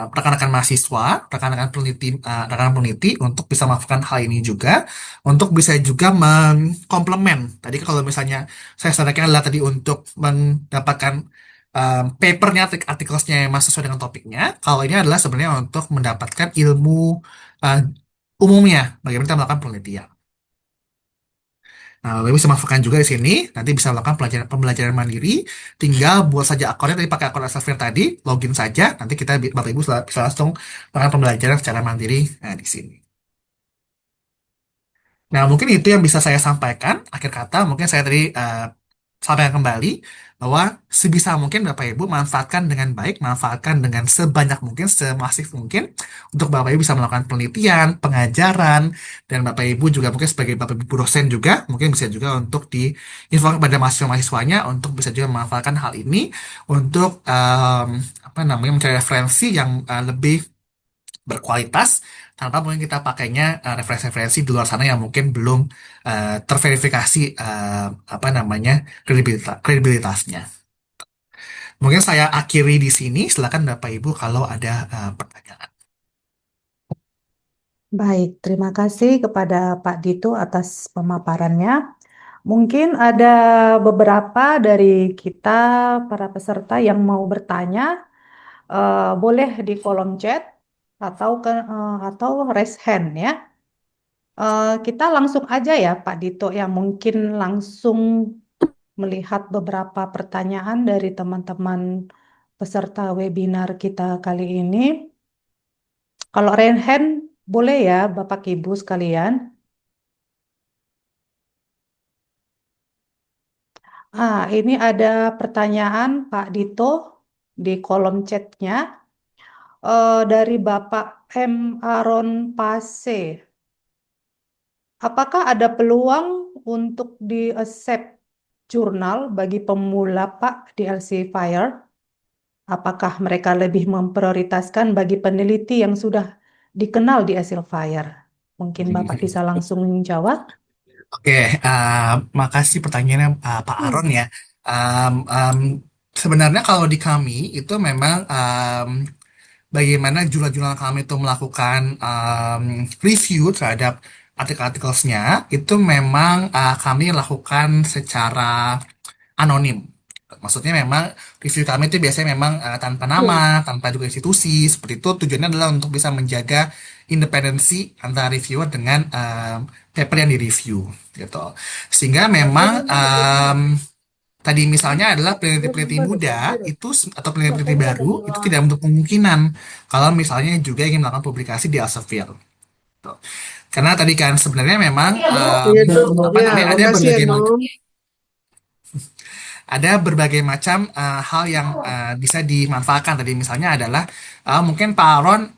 rekan-rekan mahasiswa, rekan-rekan peneliti, rekan peneliti untuk bisa melakukan hal ini juga, untuk bisa juga mengkomplement. Tadi kalau misalnya saya sarankan adalah tadi untuk mendapatkan papernya, artikelnya yang masuk sesuai dengan topiknya. Kalau ini adalah sebenarnya untuk mendapatkan ilmu uh, umumnya, bagaimana kita melakukan penelitian. Nah, Bapak Ibu bisa manfaatkan juga di sini. Nanti bisa melakukan pembelajaran mandiri. Tinggal buat saja akunnya tadi pakai akun Elsevier tadi, login saja. Nanti kita Bapak Ibu bisa langsung melakukan pembelajaran secara mandiri di sini. Nah, mungkin itu yang bisa saya sampaikan. Akhir kata, mungkin saya tadi sampaikan kembali bahwa sebisa mungkin Bapak Ibu manfaatkan dengan baik, manfaatkan dengan sebanyak mungkin, semasif mungkin untuk Bapak Ibu bisa melakukan penelitian, pengajaran, dan Bapak Ibu juga mungkin sebagai Bapak Ibu dosen juga mungkin bisa juga untuk diinfokan kepada mahasiswa-mahasiswanya untuk bisa juga memanfaatkan hal ini untuk apa namanya mencari referensi yang lebih berkualitas tanpa mungkin kita pakainya referensi-referensi di luar sana yang mungkin belum terverifikasi apa namanya kredibilitasnya. Mungkin saya akhiri di sini. Silakan Bapak Ibu kalau ada pertanyaan. Baik, terima kasih kepada Pak Dito atas pemaparannya. Mungkin ada beberapa dari kita para peserta yang mau bertanya, boleh di kolom chat atau raise hand ya. Kita langsung aja ya Pak Dito yang mungkin langsung melihat beberapa pertanyaan dari teman-teman peserta webinar kita kali ini. Kalau raise hand boleh ya Bapak Ibu sekalian. Ini ada pertanyaan Pak Dito di kolom chatnya dari Bapak M. Aron Pase. Apakah ada peluang untuk di-accept jurnal bagi pemula Pak di Elsevier? Apakah mereka lebih memprioritaskan bagi peneliti yang sudah dikenal di Elsevier? Mungkin Bapak bisa langsung jawab. Oke, makasih pertanyaannya Pak Aron ya. Um, um, Sebenarnya kalau di kami itu memang bagaimana jurnal-jurnal kami itu melakukan review terhadap artikel-artikelnya itu memang kami lakukan secara anonim. Maksudnya memang review kami itu biasanya memang tanpa nama, tanpa juga institusi. Seperti itu tujuannya adalah untuk bisa menjaga independensi antara reviewer dengan paper yang direview gitu. Sehingga memang tadi misalnya adalah peneliti-peneliti muda itu atau peneliti-peneliti baru itu tidak untuk kemungkinan kalau misalnya juga ingin melakukan publikasi di Elsevier. Gitu. Karena tadi kan sebenarnya memang apa namanya ada berbagai macam hal yang bisa dimanfaatkan. Tadi misalnya adalah mungkin Pak Aron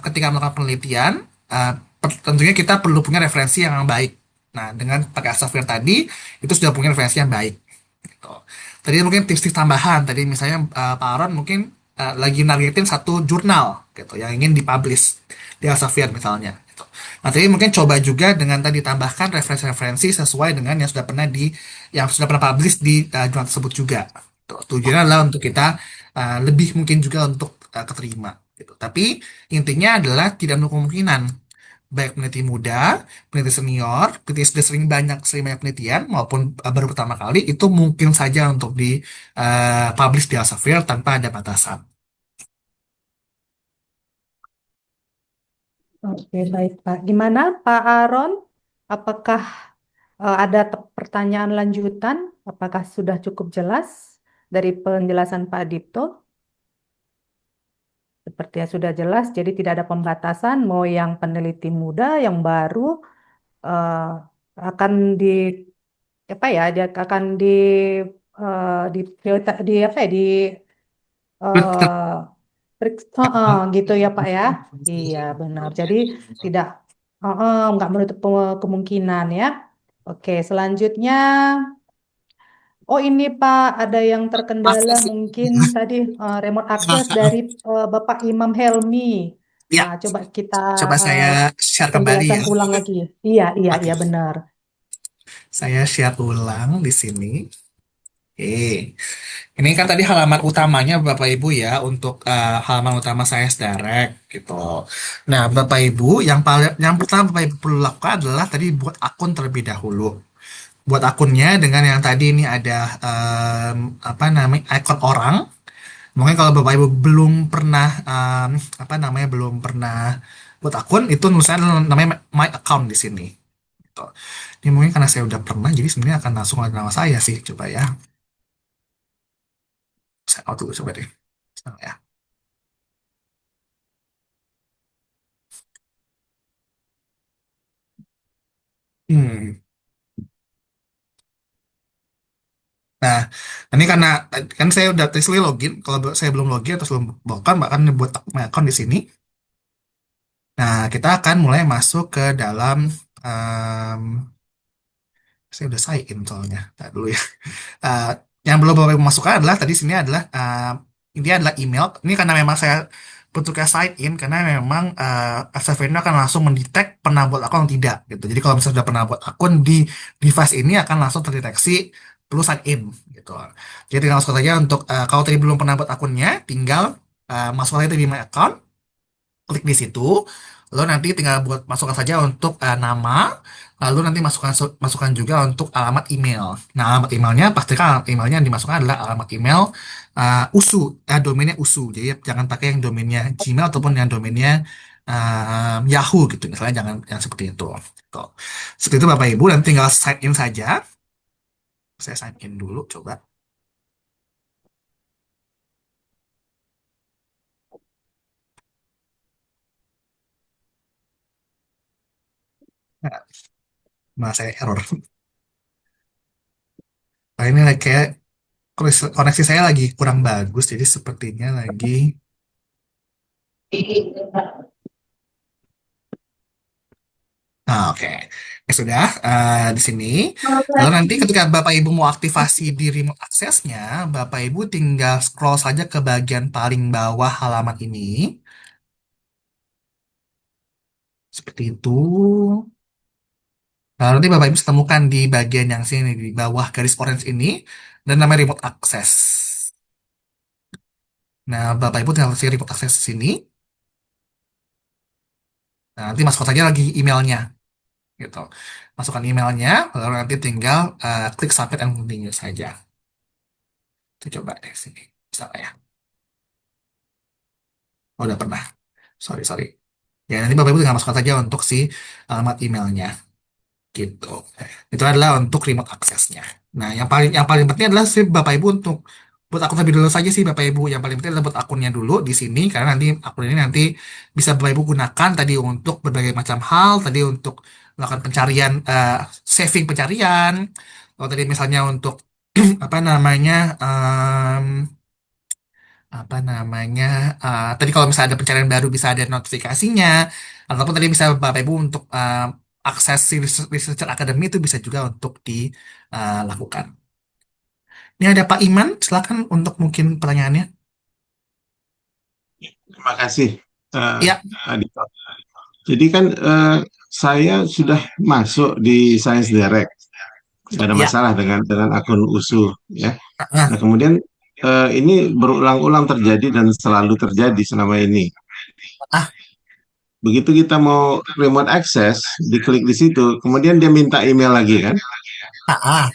ketika melakukan penelitian tentunya kita perlu punya referensi yang baik. Nah, dengan pakai Elsevier tadi itu sudah punya referensi yang baik. Gitu. Tadi mungkin tips-tips tambahan. Tadi misalnya Pak Aron mungkin lagi nargetin satu jurnal gitu yang ingin dipublish di Elsevier misalnya. Gitu. Nah, tapi mungkin coba juga dengan tadi tambahkan referensi-referensi sesuai dengan yang sudah pernah publish di jurnal tersebut juga. Tuh, tujuannya adalah untuk kita lebih mungkin juga untuk keterima gitu. Tapi intinya adalah tidak menutup kemungkinan baik peneliti muda, peneliti senior, peneliti sudah sering banyak penelitian maupun baru pertama kali itu mungkin saja untuk di publish di Elsevier tanpa ada batasan. Oke, baik Pak. Gimana Pak Aaron? Apakah ada pertanyaan lanjutan? Apakah sudah cukup jelas dari penjelasan Pak Dipto? Sepertinya sudah jelas, jadi tidak ada pembatasan, mau yang peneliti muda, yang baru, eh, akan di apa ya, dia akan di apa ya, eh, gitu ya Pak ya. Iya benar. Jadi tidak nggak menutup kemungkinan ya. Oke, selanjutnya. Oh ini Pak, ada yang terkendala Masa sih? mungkin tadi remote access dari Bapak Imam Helmi. Ya, Nah, coba kita coba eh, saya share kembali ya. penjelasan ulang lagi. Iya, iya, Oke, iya benar. saya share ulang di sini. Oke, ini kan tadi halaman utamanya Bapak Ibu ya untuk halaman utama saya Direct gitu. Nah, Bapak Ibu yang pertama Bapak Ibu perlu lakukan adalah tadi buat akun terlebih dahulu. Buat akunnya dengan yang tadi ini ada apa namanya ikon orang. Mungkin kalau Bapak Ibu belum pernah apa namanya belum pernah buat akun itu nulisannya namanya my account di sini. Gitu. Ini mungkin karena saya udah pernah jadi sebenarnya akan langsung ada nama saya sih coba ya. Saya out dulu coba deh. Sebentar ya. Hmm. Nah, ini karena kan saya udah tes login. Kalau saya belum login atau belum bukan, bahkan buat my account di sini. Nah, kita akan mulai masuk ke dalam em, saya udah sign in soalnya. Ntar dulu ya. Eh, yang belum Bapak Ibu masukkan adalah tadi sini adalah ini adalah email. Ini karena memang saya bentuknya sign in karena memang SFN ini akan langsung mendetek pernah buat akun atau tidak gitu. Jadi kalau misalnya sudah pernah buat akun di device ini akan langsung terdeteksi perlu sign in gitu. Jadi tinggal masuk saja untuk kalau tadi belum pernah buat akunnya, tinggal masuk aja di my account, klik di situ, lalu nanti tinggal buat masukkan saja untuk nama, lalu nanti masukkan juga untuk alamat email. Nah, alamat emailnya pastikan alamat emailnya yang dimasukkan adalah alamat email USU, domainnya USU. Jadi jangan pakai yang domainnya Gmail ataupun yang domainnya Yahoo gitu. Misalnya jangan yang seperti itu. Tuh. Seperti itu Bapak Ibu, nanti tinggal sign in saja. Saya sign in dulu, coba. Nah, saya error. Nah, ini kayak koneksi saya lagi kurang bagus, jadi sepertinya lagi. Nah, oke. Ya sudah, di sini. Lalu nanti ketika Bapak Ibu mau aktivasi di remote access-nya, Bapak Ibu tinggal scroll saja ke bagian paling bawah halaman ini. Seperti itu. Lalu nanti Bapak Ibu bisa temukan di bagian yang sini, di bawah garis orange ini, dan namanya remote access. Nah, Bapak Ibu tinggal kasih remote access di sini. Nah, nanti masuk saja lagi emailnya, gitu. Masukkan emailnya, lalu nanti tinggal klik submit and continue saja. Kita coba deh sini. Bisa nggak ya? Oh, udah pernah. Sorry, sorry. Ya, nanti Bapak Ibu tinggal masukkan saja untuk si alamat emailnya. Gitu. Itu adalah untuk remote access-nya. Nah, yang paling penting adalah si Bapak Ibu untuk buat akun terlebih dulu saja sih Bapak Ibu. Yang paling penting adalah buat akunnya dulu di sini karena nanti akun ini nanti bisa Bapak Ibu gunakan tadi untuk berbagai macam hal, tadi untuk melakukan pencarian, saving pencarian, atau tadi misalnya untuk apa namanya apa namanya tadi kalau misalnya ada pencarian baru bisa ada notifikasinya ataupun tadi bisa Bapak Ibu untuk akses si researcher academy itu bisa juga untuk dilakukan. Ini ada Pak Iman, silakan untuk mungkin pertanyaannya. Terima kasih, Ya, Adito. Jadi kan saya sudah masuk di Science Direct, nggak ada Ya. masalah dengan akun USU ya. Nah, Nah kemudian ini berulang-ulang terjadi dan selalu terjadi selama ini. ah, Begitu kita mau remote access, diklik di situ, kemudian dia minta email lagi kan. ah, ah.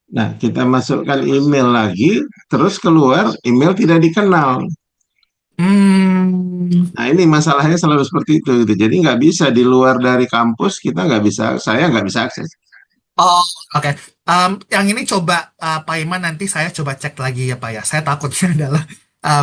Nah, kita masukkan email lagi, terus keluar email tidak dikenal. Hmm. Nah, ini masalahnya selalu seperti itu gitu. Jadi nggak bisa di luar dari kampus kita nggak bisa, saya nggak bisa akses. Oh, oke. Yang ini coba Pak Iman nanti saya coba cek lagi ya Pak ya. Saya takutnya adalah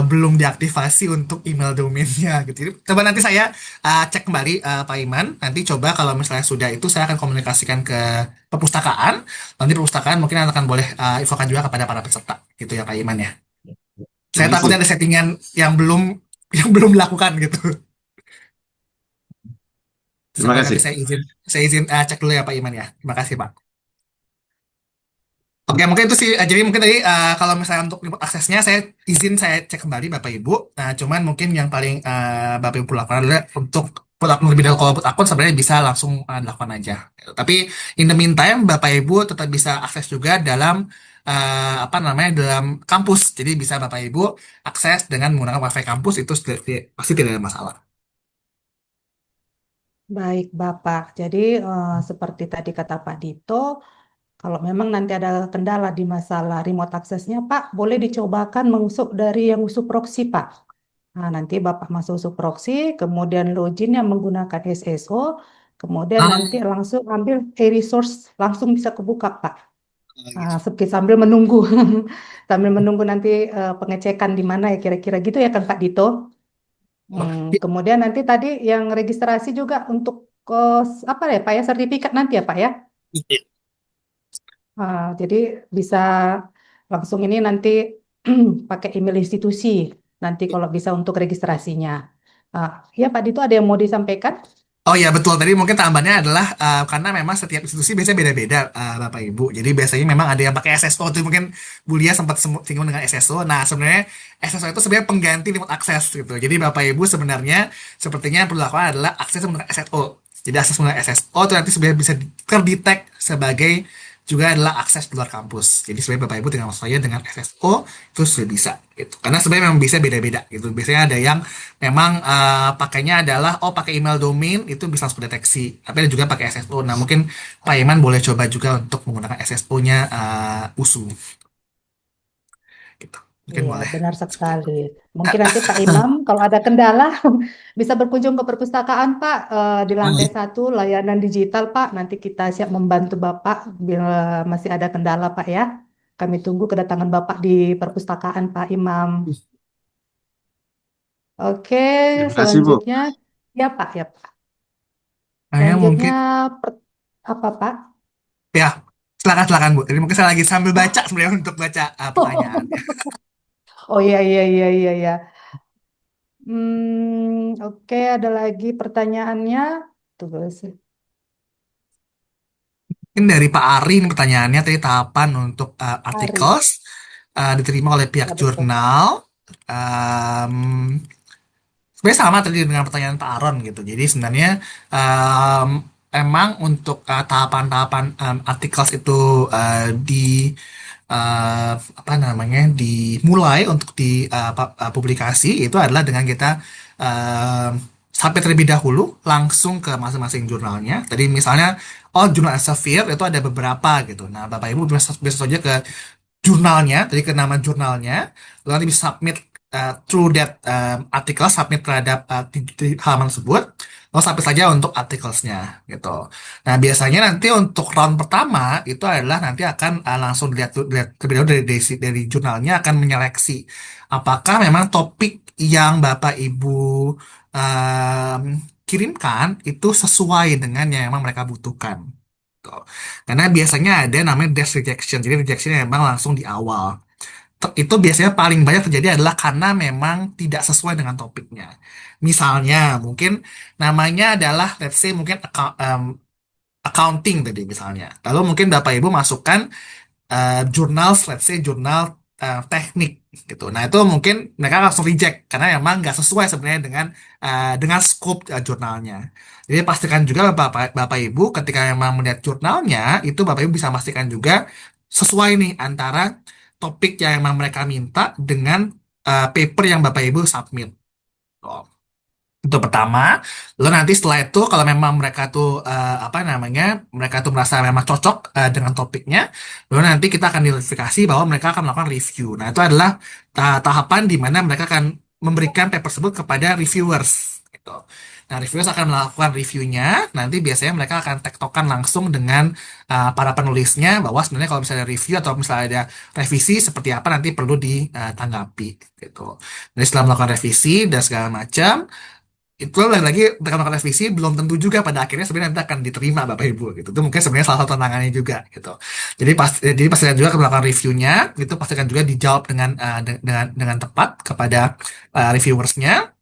belum diaktifasi untuk email domainnya gitu. Jadi, coba nanti saya cek kembali Pak Iman. Nanti coba kalau misalnya sudah itu saya akan komunikasikan ke perpustakaan. Nanti perpustakaan mungkin akan boleh infokan juga kepada para peserta gitu ya Pak Iman ya. Saya Terima takutnya kasih. ada settingan yang belum yang belum dilakukan gitu. Terima Coba nanti kasih. saya izin cek dulu ya Pak Iman ya. Terima kasih Pak. Oke, mungkin itu sih. Jadi mungkin tadi kalau misalnya untuk remote aksesnya, saya cek kembali Bapak Ibu. Nah, cuman mungkin yang paling Bapak Ibu lakukan adalah untuk put akun lebih dahulu. Kalau put akun sebenarnya bisa langsung dilakukan aja. Tapi in the meantime, Bapak Ibu tetap bisa akses juga dalam apa namanya dalam kampus. Jadi bisa Bapak Ibu akses dengan menggunakan WiFi kampus itu pasti tidak ada masalah. Baik, Bapak. Jadi, seperti tadi kata Pak Dito, kalau memang nanti ada kendala di masalah remote aksesnya, Pak, boleh dicobakan mengusuk dari yang usus proxy, Pak. Nah, nanti Bapak masuk usus proxy, kemudian login yang menggunakan SSO, kemudian Ah, nanti langsung ambil e-resource, langsung bisa kebuka, Pak. Nah, sambil menunggu, sambil menunggu nanti pengecekan di mana ya kira-kira gitu ya kan Pak Dito. Kemudian nanti tadi yang registrasi juga untuk apa ya Pak ya sertifikat nanti ya Pak ya. Jadi bisa langsung ini nanti pakai email institusi nanti kalau bisa untuk registrasinya. Ya Pak Dito ada yang mau disampaikan? Oh ya betul, tadi mungkin tambahannya adalah karena memang setiap institusi biasanya beda-beda Bapak Ibu. Jadi biasanya memang ada yang pakai SSO tuh mungkin Bulia sempat singgung dengan SSO. Nah sebenarnya SSO itu sebenarnya pengganti remote access gitu. Jadi Bapak Ibu sebenarnya sepertinya yang perlu dilakukan adalah akses menggunakan SSO. Jadi akses menggunakan SSO itu nanti sebenarnya bisa terdetek sebagai juga adalah akses di luar kampus. Jadi sebenarnya Bapak Ibu tinggal masuk saja dengan SSO itu sudah bisa gitu. Karena sebenarnya memang bisa beda-beda gitu. Biasanya ada yang memang pakainya adalah pakai email domain itu bisa langsung deteksi. Tapi ada juga pakai SSO. Nah, mungkin Pak Iman boleh coba juga untuk menggunakan SSO-nya USU gitu. Mungkin Iya, boleh benar seperti itu. sekali. Mungkin nanti Pak Imam, kalau ada kendala, bisa berkunjung ke perpustakaan, Pak, di lantai 1, layanan digital, Pak. Nanti kita siap membantu Bapak bila masih ada kendala, Pak, ya. Kami tunggu kedatangan Bapak di perpustakaan, Pak Imam. Oke, Terima kasih, Bu. selanjutnya, ya, Pak, ya, Pak. Saya Selanjutnya, mungkin per- apa, Pak? ya silakan silakan Bu. Jadi mungkin saya lagi sambil baca sebenarnya untuk baca pertanyaan. Oh, iya, iya, iya, iya, iya. Oke, ada lagi pertanyaannya. Tunggu sih. Mungkin dari Pak Ari ini pertanyaannya tadi tahapan untuk Ari. artikel diterima oleh pihak Ya, betul. jurnal. Em, Sebenarnya sama tadi dengan pertanyaan Pak Aron gitu. Jadi sebenarnya em, emang untuk tahapan-tahapan artikel itu di apa namanya dimulai untuk di publikasi itu adalah dengan kita em, sampai terlebih dahulu langsung ke masing-masing jurnalnya. Tadi misalnya jurnal Elsevier itu ada beberapa gitu. Nah Bapak Ibu bisa saja ke jurnalnya, tadi ke nama jurnalnya, lalu nanti bisa submit through that artikel, submit terhadap di halaman tersebut, lalu sampai saja untuk artikelnya gitu. Nah biasanya nanti untuk round pertama itu adalah nanti akan langsung dilihat terlebih dahulu dari jurnalnya akan menyeleksi apakah memang topik yang Bapak Ibu um, kirimkan itu sesuai dengan yang memang mereka butuhkan. Tuh. Karena biasanya ada namanya dash rejection. Jadi rejectionnya memang langsung di awal. Itu biasanya paling banyak terjadi adalah karena memang tidak sesuai dengan topiknya. Misalnya, mungkin namanya adalah, let's say, mungkin accounting tadi misalnya. Lalu mungkin Bapak Ibu masukkan jurnal, let's say, jurnal teknik gitu. Nah itu mungkin mereka langsung reject karena memang nggak sesuai sebenarnya dengan scope jurnalnya. Jadi pastikan juga Bapak Ibu ketika memang melihat jurnalnya itu Bapak Ibu bisa pastikan juga sesuai nih antara topik yang memang mereka minta dengan paper yang Bapak Ibu submit. Oh. Itu pertama, lalu nanti setelah itu kalau memang mereka tuh apa namanya, mereka tuh merasa memang cocok dengan topiknya, lalu nanti kita akan diverifikasi bahwa mereka akan melakukan review. Nah, itu adalah tahapan di mana mereka akan memberikan paper tersebut kepada reviewers gitu. Nah, reviewers akan melakukan reviewnya, nanti biasanya mereka akan tektokan langsung dengan para penulisnya bahwa sebenarnya kalau misalnya review atau misalnya ada revisi seperti apa nanti perlu ditanggapi gitu. Jadi setelah melakukan revisi dan segala macam itu lagi-lagi melakukan revisi belum tentu juga pada akhirnya sebenarnya nanti akan diterima Bapak Ibu gitu. Itu mungkin sebenarnya salah satu tantangannya juga gitu. Jadi pastikan juga melakukan reviewnya itu pastikan juga dijawab dengan tepat kepada reviewersnya.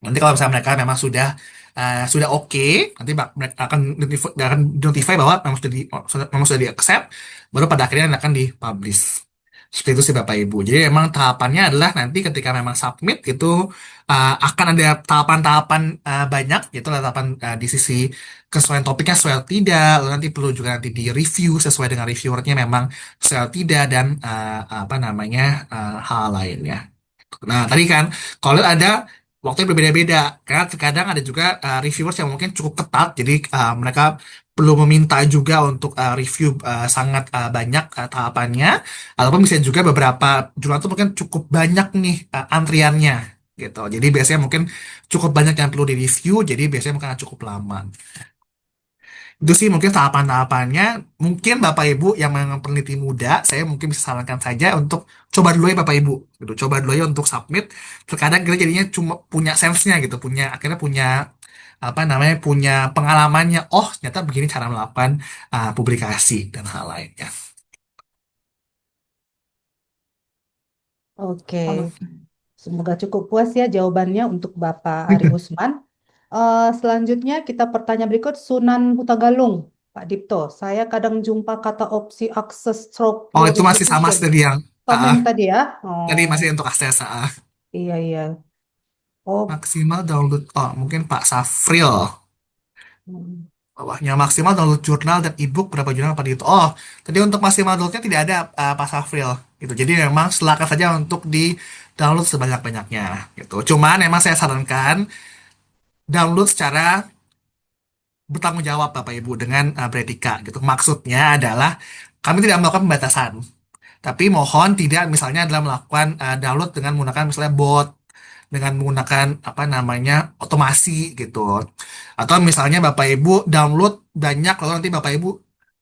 Nanti kalau misalnya mereka memang sudah oke, nanti mereka akan notify bahwa memang sudah di accept, baru pada akhirnya akan dipublish. Seperti itu sih Bapak Ibu. Jadi memang tahapannya adalah nanti ketika memang submit itu akan ada tahapan-tahapan banyak, yaitu ada tahapan di sisi kesesuaian topiknya sesuai atau tidak, lalu nanti perlu juga nanti di review sesuai dengan reviewernya memang sesuai atau tidak dan apa namanya hal lainnya. Nah, tadi kan kalau ada waktunya berbeda-beda, karena terkadang ada juga reviewers yang mungkin cukup ketat, jadi mereka perlu meminta juga untuk review sangat banyak tahapannya, ataupun bisa juga beberapa jurnal itu mungkin cukup banyak nih antriannya, gitu. Jadi biasanya mungkin cukup banyak yang perlu di-review, jadi biasanya mungkin akan cukup lama. Itu sih mungkin tahapan-tahapannya. Mungkin Bapak Ibu yang memang peneliti muda, saya mungkin bisa sarankan saja untuk coba dulu ya Bapak Ibu. Gitu. Coba dulu ya untuk submit. Terkadang kita jadinya cuma punya sense-nya gitu, akhirnya punya apa namanya, punya pengalamannya. Oh, ternyata begini cara melakukan publikasi dan hal lainnya. Oke, semoga cukup puas ya jawabannya untuk Bapak Ari Usman. Selanjutnya kita pertanyaan berikut Sunan Hutagalung, Pak Dipto. Saya kadang jumpa kata opsi access stroke Oh, itu masih sama purification. tadi yang Sama ah, yang tadi ya? tadi Oh, masih untuk akses iya iya. Oh, maksimal download. Oh, mungkin Pak Safril. hmm. Bawahnya maksimal download jurnal dan ebook berapa jurnal pada itu. Oh, tadi untuk maksimal downloadnya tidak ada Pak Safril gitu. Jadi memang silakan saja untuk di download sebanyak-banyaknya gitu. Cuman memang saya sarankan download secara bertanggung jawab Bapak Ibu dengan beretika gitu. Maksudnya adalah kami tidak melakukan pembatasan, tapi mohon tidak misalnya adalah melakukan download dengan menggunakan misalnya bot, dengan menggunakan apa namanya otomasi gitu. Atau misalnya Bapak Ibu download banyak lalu nanti Bapak Ibu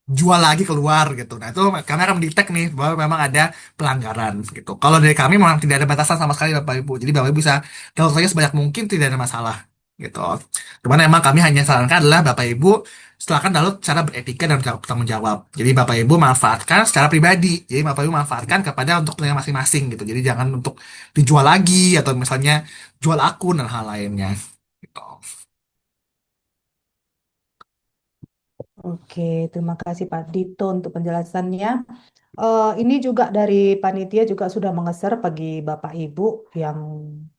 jual lagi keluar gitu. Nah, itu kami akan mendetek nih bahwa memang ada pelanggaran gitu. Kalau dari kami memang tidak ada batasan sama sekali Bapak Ibu. Jadi Bapak Ibu bisa download saja sebanyak mungkin tidak ada masalah gitu. Cuman memang kami hanya sarankan adalah Bapak Ibu silakan download secara beretika dan bertanggung jawab. Jadi Bapak Ibu manfaatkan secara pribadi. Jadi Bapak Ibu manfaatkan kepada untuk kepentingan masing-masing gitu. Jadi jangan untuk dijual lagi atau misalnya jual akun dan hal lainnya gitu. Oke, terima kasih Pak Dito untuk penjelasannya. Ini juga dari panitia juga sudah mengeser bagi Bapak Ibu yang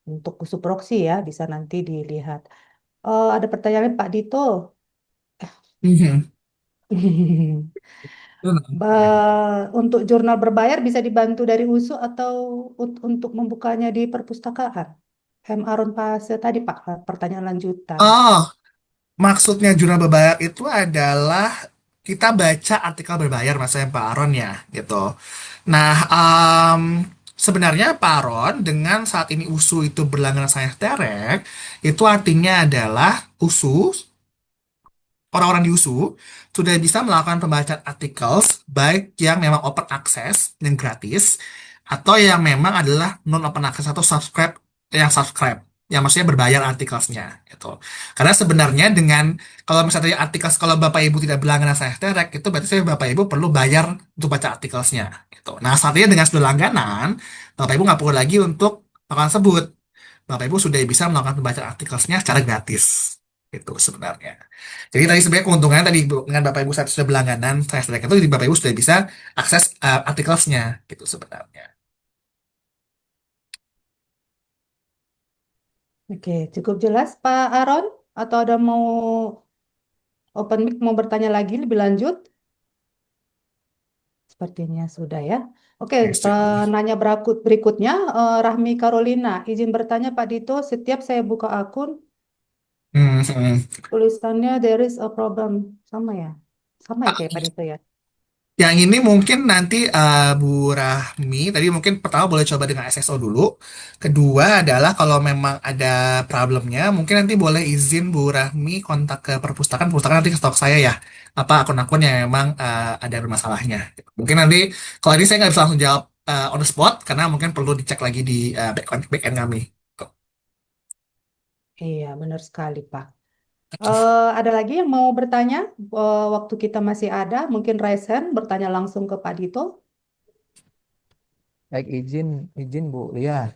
untuk usuproksi ya, bisa nanti dilihat. Ada pertanyaan Pak Dito. Mhm. Itu namanya. Untuk jurnal berbayar bisa dibantu dari USU atau untuk membukanya di perpustakaan? M. Aron Pase tadi Pak, pertanyaan lanjutan. Oh, maksudnya jurnal berbayar itu adalah kita baca artikel berbayar maksudnya Pak Aron ya, gitu. Nah, sebenarnya Pak Aron dengan saat ini USU itu berlangganan saya terek, itu artinya adalah USU, orang-orang di USU, sudah bisa melakukan pembacaan artikel baik yang memang open access, yang gratis, atau yang memang adalah non open access atau subscribe yang maksudnya berbayar artikelnya gitu. Karena sebenarnya dengan kalau misalnya artikel kalau Bapak Ibu tidak berlangganan saya terek itu berarti saya Bapak Ibu perlu bayar untuk baca artikelnya gitu. Nah, saatnya dengan sudah langganan, Bapak Ibu nggak perlu lagi untuk melakukan sebut. Bapak Ibu sudah bisa melakukan pembacaan artikelnya secara gratis. Itu sebenarnya. Jadi tadi sebenarnya keuntungannya tadi dengan Bapak Ibu saat sudah berlangganan saya terek itu jadi Bapak Ibu sudah bisa akses artikelnya gitu sebenarnya. Oke, cukup jelas Pak Aaron? Atau ada mau open mic mau bertanya lagi lebih lanjut? Sepertinya sudah ya. Oke, Oke, setuju. penanya berikutnya Rahmi Carolina. Izin bertanya Pak Dito, setiap saya buka akun Hmm, hmm. tulisannya there is a problem. Sama ya? Sama ya kayak Pak Dito ya? Yang ini mungkin nanti Bu Rahmi, tadi mungkin pertama boleh coba dengan SSO dulu. Kedua adalah kalau memang ada problemnya, mungkin nanti boleh izin Bu Rahmi kontak ke perpustakaan. Perpustakaan nanti stok saya ya, apa akun-akun yang memang ada bermasalahnya. Mungkin nanti, kalau ini saya nggak bisa langsung jawab on the spot, karena mungkin perlu dicek lagi di back end kami. Iya, benar sekali Pak. Ada lagi yang mau bertanya? Waktu kita masih ada, mungkin raise hand bertanya langsung ke Pak Dito. Baik, izin Bu Lia.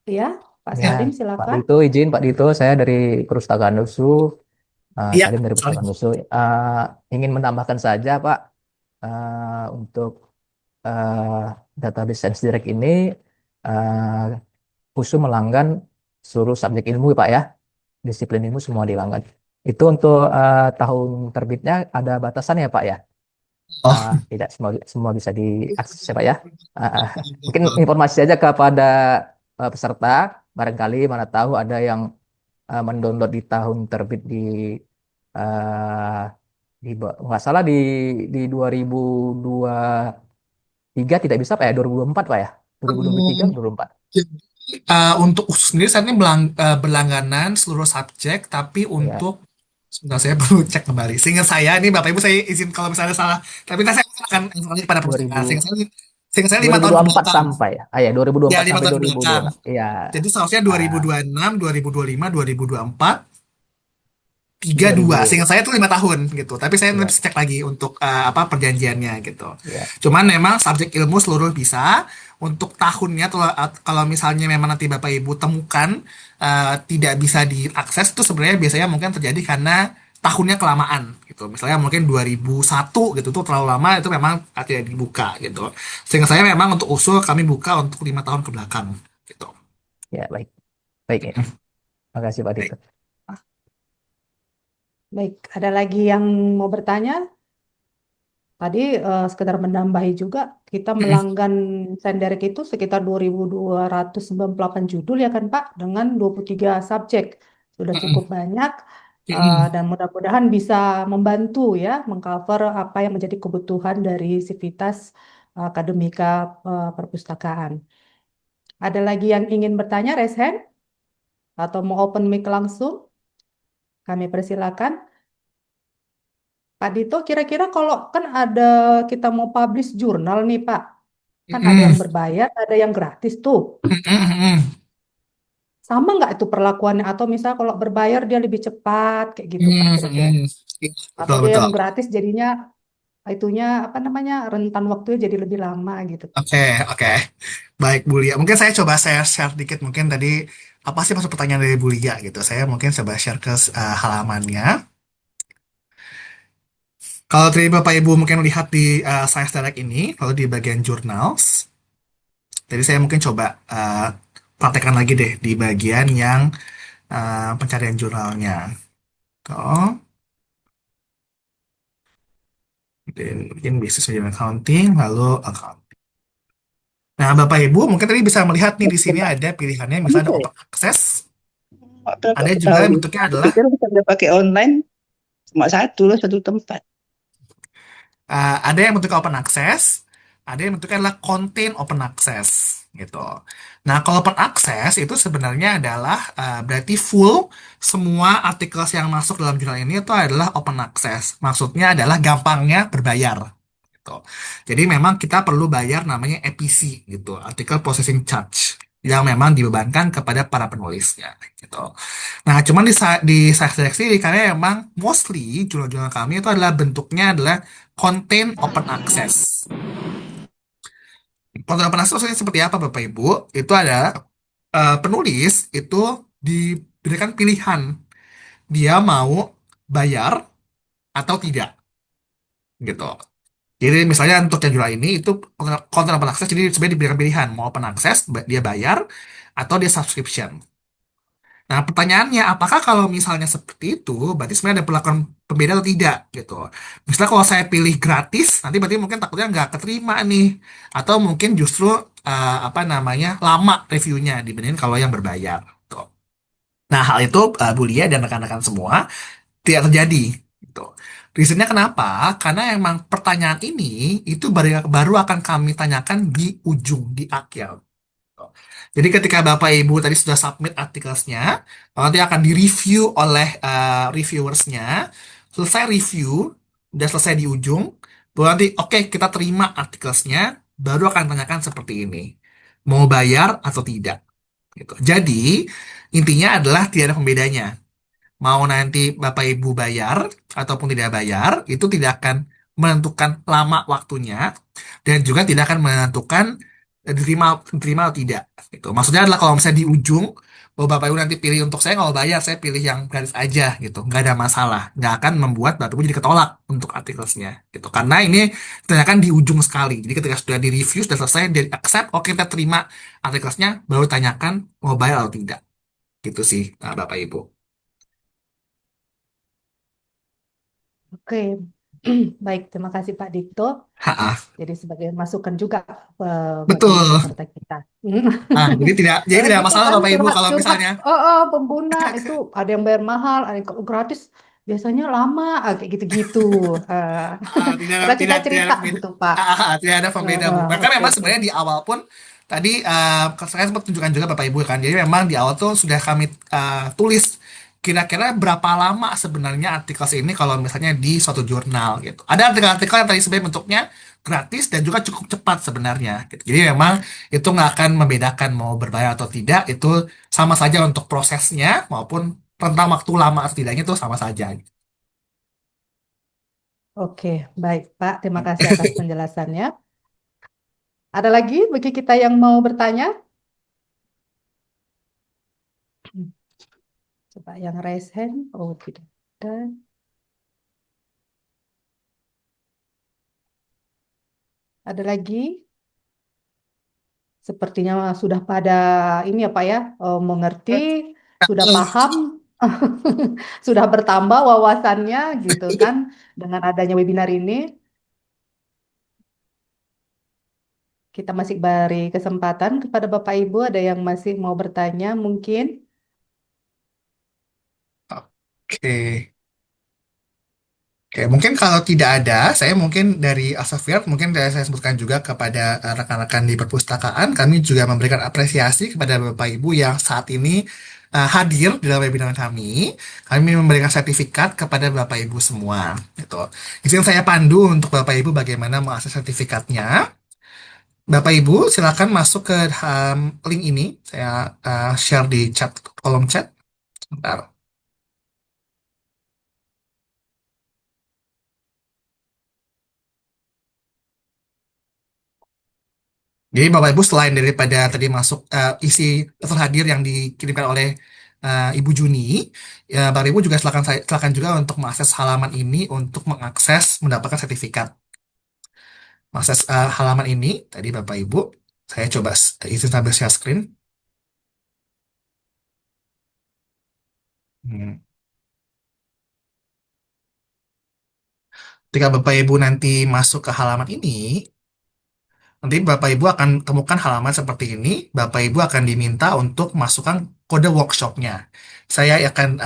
Ya, Pak Ya, Salim Pak silakan. Dito, izin Pak Dito, saya dari Perpustakaan Nusu, Iya, Salim dari sorry. Perpustakaan Nusu. Ingin menambahkan saja Pak, untuk eh, database Sains Direct ini, uh, khusus melanggan seluruh subjek ilmu Pak ya, disiplin ilmu semua dilanggan. Itu untuk tahun terbitnya ada batasan ya Pak ya? Oh, Tidak semua semua bisa diakses ya Pak ya. Uh, Mungkin informasi saja kepada peserta, barangkali mana tahu ada yang mendownload di tahun terbit uh, nggak salah di 2023 tidak bisa Pak ya, 2024 Pak ya, 2023 hmm. 2024. Jadi, untuk usus sendiri saat ini berlangganan seluruh subjek, tapi Ya, untuk sebentar saya perlu cek kembali. Seingat saya, ini Bapak Ibu saya izin kalau misalnya salah, tapi nanti saya akan informasi pada 2000 perpustakaan. Seingat saya 5 tahun ke 2024 belakang. sampai ya. Ya, Ya, 2024 lima sampai tahun ke belakang. 2026. Iya. Jadi seharusnya Ah, 2026, 2025, 2024, 32. 2000 Seingat saya itu 5 tahun gitu. Tapi saya nanti ya, cek lagi untuk apa perjanjiannya gitu. ya. Cuman memang subjek ilmu seluruh bisa. Untuk tahunnya kalau misalnya memang nanti Bapak Ibu temukan tidak bisa diakses itu sebenarnya biasanya mungkin terjadi karena tahunnya kelamaan gitu. Misalnya mungkin 2001 gitu tuh terlalu lama itu memang tidak dibuka gitu. Sehingga saya memang untuk usul kami buka untuk 5 tahun ke belakang gitu. Ya, baik. Baik ya. Makasih Pak Baik. Dito. Baik, ada lagi yang mau bertanya? Tadi sekedar menambahi juga, kita melanggan Senderek itu sekitar 2.298 judul ya kan Pak, dengan 23 subjek. Sudah cukup banyak dan mudah-mudahan bisa membantu ya, mengcover apa yang menjadi kebutuhan dari sivitas akademika perpustakaan. Ada lagi yang ingin bertanya, raise hand, atau mau open mic langsung? Kami persilakan. Pak Dito, kira-kira kalau kan ada kita mau publish jurnal nih Pak, kan ada yang berbayar, ada yang gratis tuh. Sama nggak itu perlakuannya? Atau misalnya kalau berbayar dia lebih cepat, kayak gitu Pak kira-kira. Atau Betul, dia betul. yang gratis jadinya itunya apa namanya rentan waktunya jadi lebih lama gitu Pak. Oke, oke. Baik, Bu Lia. Mungkin saya coba share dikit. Mungkin tadi apa sih maksud pertanyaan dari Bu Lia gitu. Saya mungkin coba share ke halamannya. Kalau tadi Bapak Ibu mungkin lihat di Science Direct ini, lalu di bagian journals, jadi saya mungkin coba praktekkan lagi deh di bagian yang pencarian jurnalnya. Tuh, dan mungkin business management accounting, lalu account. Nah, Bapak Ibu mungkin tadi bisa melihat nih di sini Coba, ada pilihannya, kamu misalnya ada tuh open access, berapa ada juga tahun? bentuknya Aku adalah pikir kita udah pakai online, cuma satu loh, satu tempat. ada yang bentuknya open access, ada yang bentuknya adalah contain open access gitu. Nah, kalau open access itu sebenarnya adalah berarti full semua artikel yang masuk dalam jurnal ini itu adalah open access. Maksudnya adalah gampangnya berbayar gitu. Jadi memang kita perlu bayar namanya APC gitu, Article Processing Charge yang memang dibebankan kepada para penulisnya gitu. Nah, cuman di saya seleksi karena memang mostly jurnal-jurnal kami itu adalah bentuknya adalah content open access. Content open access maksudnya seperti apa Bapak Ibu? Itu ada penulis itu diberikan pilihan dia mau bayar atau tidak gitu. Jadi misalnya untuk yang jurnal ini itu konten open access, jadi sebenarnya diberikan pilihan mau open access dia bayar atau dia subscription. Nah, pertanyaannya, apakah kalau misalnya seperti itu, berarti sebenarnya ada perlakuan pembeda atau tidak, gitu. Misalnya kalau saya pilih gratis, nanti berarti mungkin takutnya nggak keterima nih. Atau mungkin justru, apa namanya, lama reviewnya dibandingin kalau yang berbayar. Tuh. Nah, hal itu, Bu Lia dan rekan-rekan semua, tidak terjadi. Gitu. Reasonnya kenapa? Karena emang pertanyaan ini, itu baru akan kami tanyakan di ujung, di akhir. Jadi ketika Bapak Ibu tadi sudah submit artikelnya, nanti akan direview oleh reviewersnya. Selesai review, udah selesai di ujung, baru nanti oke kita terima artikelnya, baru akan tanyakan seperti ini. Mau bayar atau tidak? Gitu. Jadi intinya adalah tidak ada pembedanya. Mau nanti Bapak Ibu bayar ataupun tidak bayar, itu tidak akan menentukan lama waktunya dan juga tidak akan menentukan diterima atau tidak. Gitu. Maksudnya adalah kalau misalnya di ujung, bahwa Bapak Ibu nanti pilih untuk saya nggak mau bayar, saya pilih yang gratis aja gitu, nggak ada masalah, nggak akan membuat Bapak Ibu jadi ketolak untuk artikelnya gitu. Karena ini ditanyakan di ujung sekali. Jadi ketika sudah di review, sudah selesai, di accept, oke kita terima artikelnya, baru tanyakan mau bayar atau tidak. Gitu sih, Bapak Ibu. Oke, baik, terima kasih Pak Dikto. Ha. Jadi sebagai masukan juga bagi Betul. peserta kita. Ah, jadi tidak Gitu masalah kan Bapak Ibu curhat kalau curhat. misalnya Pengguna itu ada yang bayar mahal, ada yang kalau gratis biasanya lama, kayak gitu-gitu. Eh, Pernah kita tidak cerita ada pembeda, gitu Pak. tidak ada pembeda Bu. Bahkan Oke memang oke. sebenarnya di awal pun tadi saya sempat tunjukkan juga Bapak Ibu kan. Jadi memang di awal tuh sudah kami tulis kira-kira berapa lama sebenarnya artikel ini kalau misalnya di suatu jurnal gitu. Ada artikel-artikel yang tadi sebenarnya bentuknya gratis dan juga cukup cepat sebenarnya. Gitu. Jadi memang itu nggak akan membedakan mau berbayar atau tidak. Itu sama saja untuk prosesnya maupun rentang waktu lama atau tidaknya itu sama saja. Oke, baik Pak. Terima kasih atas penjelasannya. Ada lagi bagi kita yang mau bertanya? Coba yang raise hand. Oh, tidak ada. Ada lagi? Sepertinya sudah pada ini ya Pak ya, mengerti, sudah paham, sudah bertambah wawasannya gitu kan dengan adanya webinar ini. Kita masih beri kesempatan kepada Bapak Ibu, ada yang masih mau bertanya mungkin. Oke. Oke, mungkin kalau tidak ada, saya mungkin dari Asafir, mungkin saya sebutkan juga kepada rekan-rekan di perpustakaan, kami juga memberikan apresiasi kepada Bapak Ibu yang saat ini hadir di dalam webinar kami. Kami memberikan sertifikat kepada Bapak Ibu semua. Gitu. Izin saya pandu untuk Bapak Ibu bagaimana mengakses sertifikatnya. Bapak Ibu silakan masuk ke link ini. Saya share di kolom chat. Bentar. Jadi Bapak Ibu selain daripada tadi masuk isi daftar hadir yang dikirimkan oleh Ibu Juni, ya, Bapak Ibu juga silakan juga untuk mengakses halaman ini untuk mendapatkan sertifikat. Mengakses halaman ini tadi Bapak Ibu, saya coba izin sambil share screen. Hmm. Ketika Bapak Ibu nanti masuk ke halaman ini, nanti Bapak Ibu akan temukan halaman seperti ini. Bapak Ibu akan diminta untuk masukkan kode workshopnya. Saya akan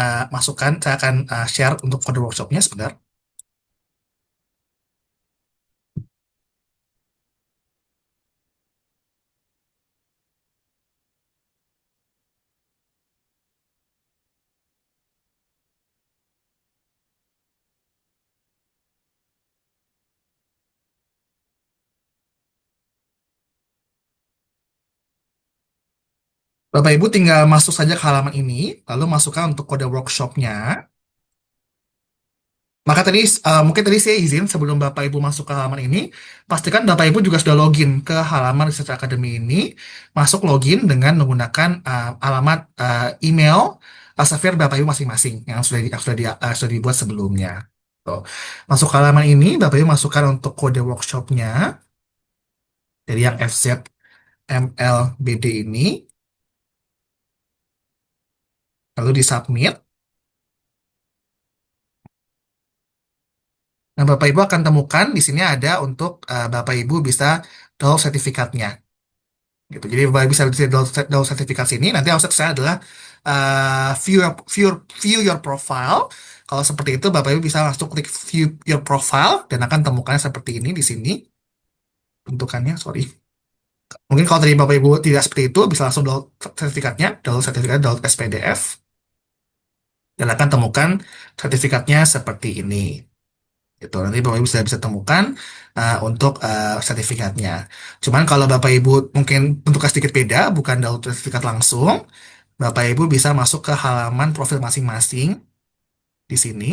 share untuk kode workshopnya sebentar. Bapak Ibu tinggal masuk saja ke halaman ini, lalu masukkan untuk kode workshopnya. Maka tadi mungkin tadi saya izin sebelum Bapak Ibu masuk ke halaman ini, pastikan Bapak Ibu juga sudah login ke halaman Research Academy ini, masuk login dengan menggunakan alamat email Elsevier Bapak Ibu masing-masing yang sudah dibuat sebelumnya. Tuh. Masuk ke halaman ini, Bapak Ibu masukkan untuk kode workshopnya dari yang FZMLBD ini. lalu di submit. Nah, Bapak Ibu akan temukan di sini ada untuk Bapak Ibu bisa download sertifikatnya. Gitu. Jadi Bapak Ibu bisa download sertifikat sini. Nanti saya adalah view your profile. Kalau seperti itu, Bapak Ibu bisa langsung klik view your profile dan akan temukannya seperti ini di sini. Bentukannya, sorry. Mungkin kalau tadi Bapak Ibu tidak seperti itu, bisa langsung download sertifikatnya, download SPDF, dan akan temukan sertifikatnya seperti ini. Gitu. Nanti Bapak Ibu bisa temukan untuk sertifikatnya. Cuman kalau Bapak Ibu mungkin bentuknya sedikit beda, bukan download sertifikat langsung, Bapak Ibu bisa masuk ke halaman profil masing-masing di sini.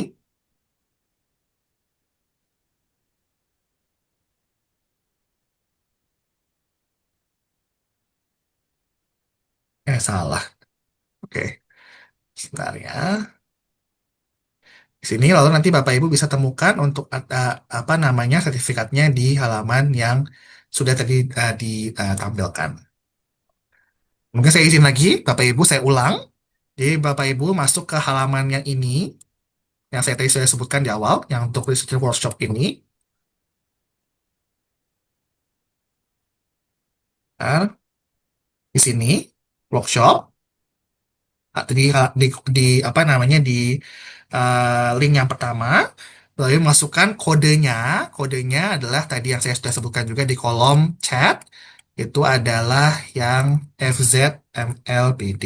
Salah. Oke, sebentar ya. Di sini lalu nanti Bapak Ibu bisa temukan untuk apa namanya sertifikatnya di halaman yang sudah tadi ditampilkan. Mungkin saya izin lagi, Bapak Ibu saya ulang. Jadi Bapak Ibu masuk ke halaman yang ini, yang saya tadi sudah sebutkan di awal, yang untuk research workshop ini. Nah, di sini workshop, di apa namanya di link yang pertama, lalu masukkan kodenya. Kodenya adalah tadi yang saya sudah sebutkan juga di kolom chat, itu adalah yang FZMLBD.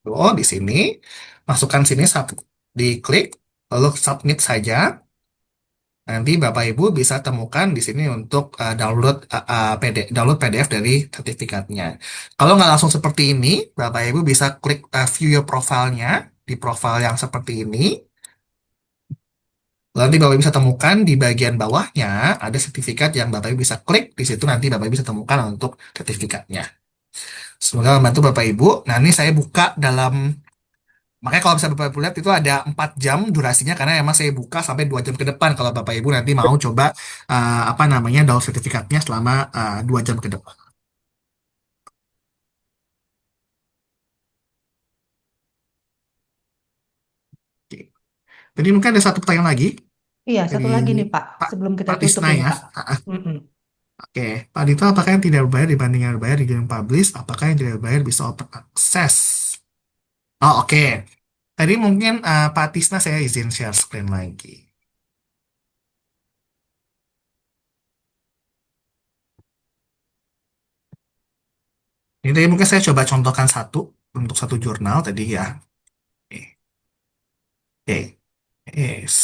Oh, di sini masukkan sini, diklik, lalu submit saja. Nanti Bapak Ibu bisa temukan di sini untuk download PDF dari sertifikatnya. Kalau nggak langsung seperti ini, Bapak Ibu bisa klik view your profile-nya di profile yang seperti ini. Lalu nanti Bapak Ibu bisa temukan di bagian bawahnya ada sertifikat yang Bapak Ibu bisa klik. Di situ nanti Bapak Ibu bisa temukan untuk sertifikatnya. Semoga membantu Bapak Ibu. Nah, ini saya buka dalam. Makanya kalau bisa Bapak Ibu lihat itu ada 4 jam durasinya karena emang saya buka sampai 2 jam ke depan kalau Bapak Ibu nanti mau coba apa namanya download sertifikatnya selama 2 jam ke depan. Oke. Jadi mungkin ada satu pertanyaan lagi Iya, dari satu lagi nih Pak, Pak, sebelum kita Pak tutup Tisna ini ya. Pak. Mm-mm. Oke, Pak Dito, apakah yang tidak berbayar dibanding yang berbayar di game publish? Apakah yang tidak berbayar bisa open access? Oh, oke. Tadi mungkin Pak Tisna saya izin share screen lagi. Ini tadi mungkin saya coba contohkan satu untuk satu jurnal tadi ya. Oke. Oke. Yes.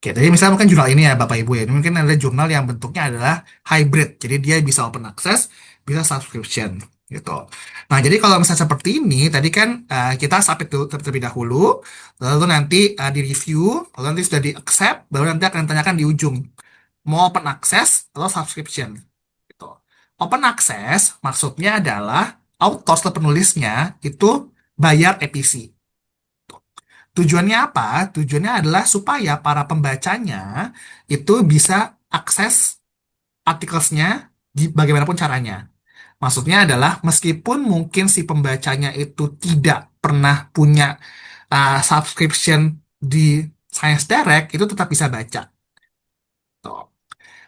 Oke, jadi misalnya mungkin jurnal ini ya Bapak Ibu ya. Ini mungkin ada jurnal yang bentuknya adalah hybrid. Jadi dia bisa open access, bisa subscription gitu. Nah, jadi kalau misalnya seperti ini, tadi kan kita submit dulu terlebih dahulu, lalu nanti di review, lalu nanti sudah di accept, baru nanti akan ditanyakan di ujung mau open access atau subscription gitu. Open access maksudnya adalah author atau penulisnya itu bayar EPC. Tujuannya apa? Tujuannya adalah supaya para pembacanya itu bisa akses artikelnya bagaimanapun caranya. Maksudnya adalah meskipun mungkin si pembacanya itu tidak pernah punya subscription di Science Direct, itu tetap bisa baca. Tuh.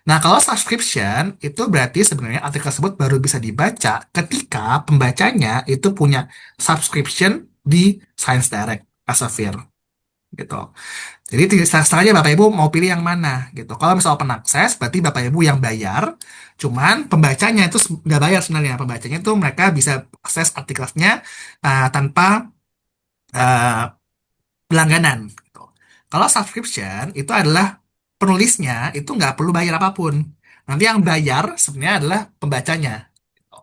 Nah, kalau subscription itu berarti sebenarnya artikel tersebut baru bisa dibaca ketika pembacanya itu punya subscription di Science Direct Elsevier gitu. Jadi terserah aja Bapak Ibu mau pilih yang mana gitu. Kalau misal open access berarti Bapak Ibu yang bayar, cuman pembacanya itu nggak bayar sebenarnya. Pembacanya itu mereka bisa akses artikelnya tanpa uh, berlangganan. Gitu. Kalau subscription itu adalah penulisnya itu nggak perlu bayar apapun. Nanti yang bayar sebenarnya adalah pembacanya. Gitu.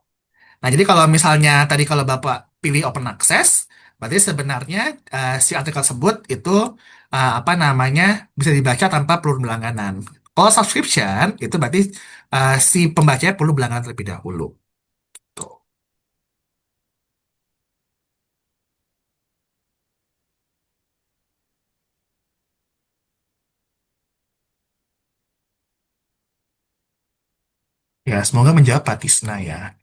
Nah, jadi kalau misalnya tadi kalau Bapak pilih open access, berarti sebenarnya si artikel tersebut itu apa namanya bisa dibaca tanpa perlu berlangganan. Kalau subscription itu berarti si pembacanya perlu berlangganan terlebih dahulu. Tuh. Ya, semoga menjawab Pak Tisna ya.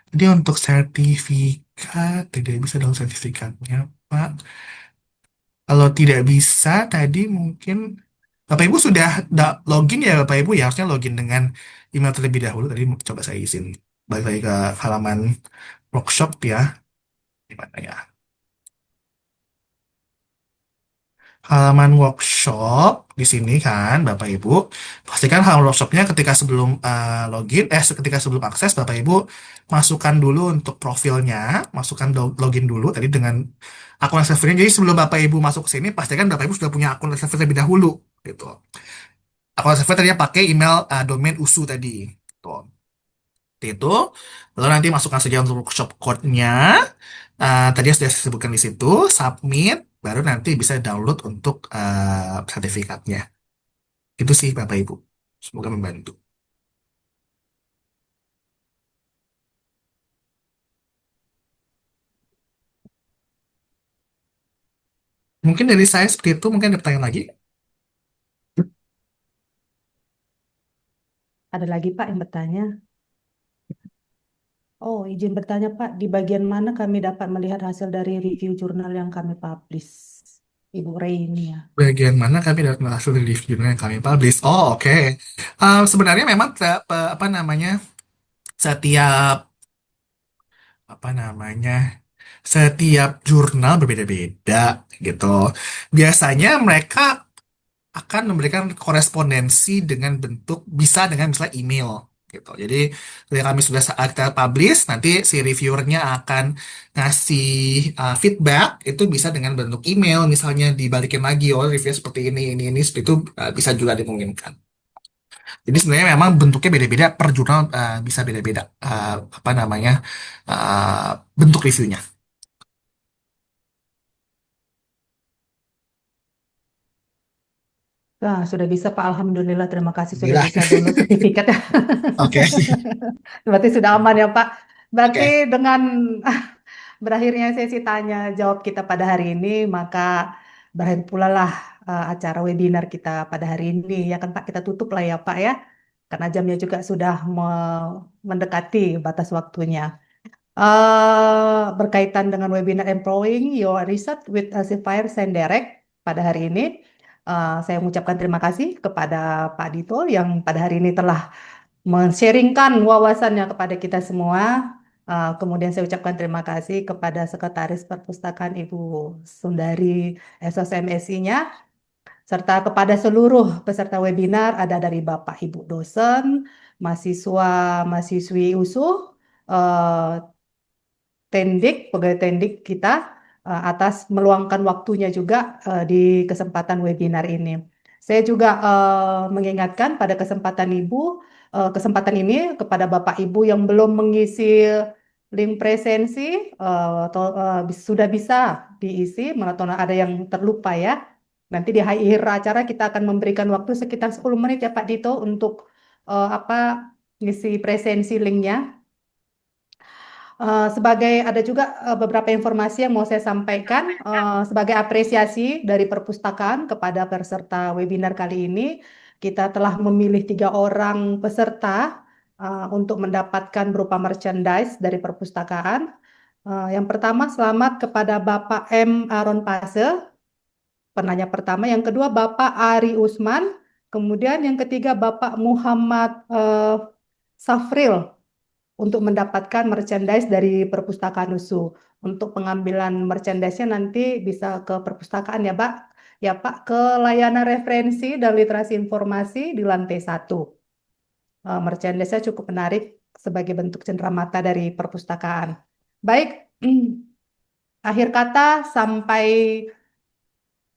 Jadi untuk sertifikat Kak, tidak bisa download sertifikatnya, Pak. Kalau tidak bisa, tadi mungkin Bapak Ibu sudah login ya, Bapak Ibu ya, harusnya login dengan email terlebih dahulu. Tadi coba saya izin. Balik lagi ke halaman workshop ya. Gimana ya? Halaman workshop di sini kan, Bapak Ibu. Pastikan halaman workshopnya ketika sebelum login, ketika sebelum akses, Bapak Ibu masukkan dulu untuk profilnya, masukkan login dulu tadi dengan akun servernya. Jadi sebelum Bapak Ibu masuk ke sini, pastikan Bapak Ibu sudah punya akun server terlebih dahulu, gitu. Akun server tadinya pakai email domain USU tadi, tuh. Seperti itu. Lalu nanti masukkan saja untuk workshop code-nya. Tadi sudah saya sebutkan di situ, submit, baru nanti bisa download untuk sertifikatnya. Itu sih Bapak Ibu. Semoga membantu. Mungkin dari saya seperti itu, mungkin ada pertanyaan lagi. Ada lagi Pak yang bertanya? Oh, izin bertanya Pak, di bagian mana kami dapat melihat hasil dari review jurnal yang kami publish? Ibu Reini ya. Bagian mana kami dapat hasil dari review yang kami publish? Oh, oke. Sebenarnya memang apa namanya, setiap apa namanya setiap jurnal berbeda-beda gitu. Biasanya mereka akan memberikan korespondensi dengan bentuk bisa dengan misalnya email gitu. Jadi ketika kami sudah saat kita publish, nanti si reviewernya akan ngasih feedback itu bisa dengan bentuk email, misalnya dibalikin lagi, oh review seperti ini seperti itu bisa juga dimungkinkan. Jadi sebenarnya memang bentuknya beda-beda per jurnal, bisa beda-beda apa namanya bentuk reviewnya. Nah, sudah bisa Pak. Alhamdulillah, terima kasih sudah Alhamdulillah. bisa download sertifikat. Oke, Berarti sudah aman ya Pak. Berarti oke. dengan berakhirnya sesi tanya jawab kita pada hari ini, maka berakhir pula lah acara webinar kita pada hari ini. Ya kan Pak, kita tutup lah ya Pak ya. Karena jamnya juga sudah mendekati batas waktunya. Berkaitan dengan webinar Employing Your Research with Elsevier and Direct pada hari ini, saya mengucapkan terima kasih kepada Pak Dito yang pada hari ini telah men-sharingkan wawasannya kepada kita semua. Kemudian saya ucapkan terima kasih kepada Sekretaris Perpustakaan Ibu Sundari SOSMSI-nya, serta kepada seluruh peserta webinar, ada dari Bapak Ibu dosen, mahasiswa, mahasiswi USU, eh, Tendik, pegawai Tendik kita atas meluangkan waktunya juga di kesempatan webinar ini. Saya juga mengingatkan pada kesempatan ini kepada Bapak Ibu yang belum mengisi link presensi atau sudah bisa diisi, atau ada yang terlupa ya. Nanti di akhir acara kita akan memberikan waktu sekitar 10 menit ya Pak Dito untuk apa ngisi presensi linknya. Sebagai ada juga beberapa informasi yang mau saya sampaikan sebagai apresiasi dari perpustakaan kepada peserta webinar kali ini, kita telah memilih 3 orang peserta untuk mendapatkan berupa merchandise dari perpustakaan. Yang pertama, selamat kepada Bapak M. Aron Pase, penanya pertama. Yang kedua, Bapak Ari Usman. Kemudian yang ketiga, Bapak Muhammad Safril, untuk mendapatkan merchandise dari perpustakaan USU. Untuk pengambilan merchandise-nya nanti bisa ke perpustakaan ya Pak. Ya Pak, ke layanan referensi dan literasi informasi di lantai 1. Merchandise-nya cukup menarik sebagai bentuk cenderamata dari perpustakaan. Baik, akhir kata sampai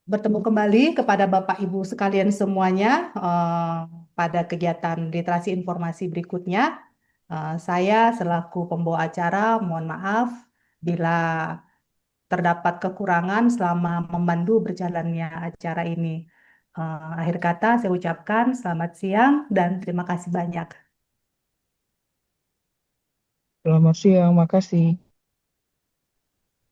bertemu kembali kepada Bapak Ibu sekalian semuanya pada kegiatan literasi informasi berikutnya. Saya selaku pembawa acara mohon maaf bila terdapat kekurangan selama memandu berjalannya acara ini. Akhir kata saya ucapkan selamat siang dan terima kasih banyak. Selamat siang, makasih.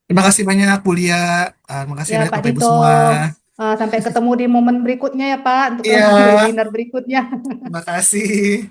Terima kasih banyak Bu Lia. Terima kasih Ya banyak Pak Bapak Ibu Dito, semua. sampai ketemu di momen berikutnya ya Pak untuk Iya, webinar berikutnya. terima kasih.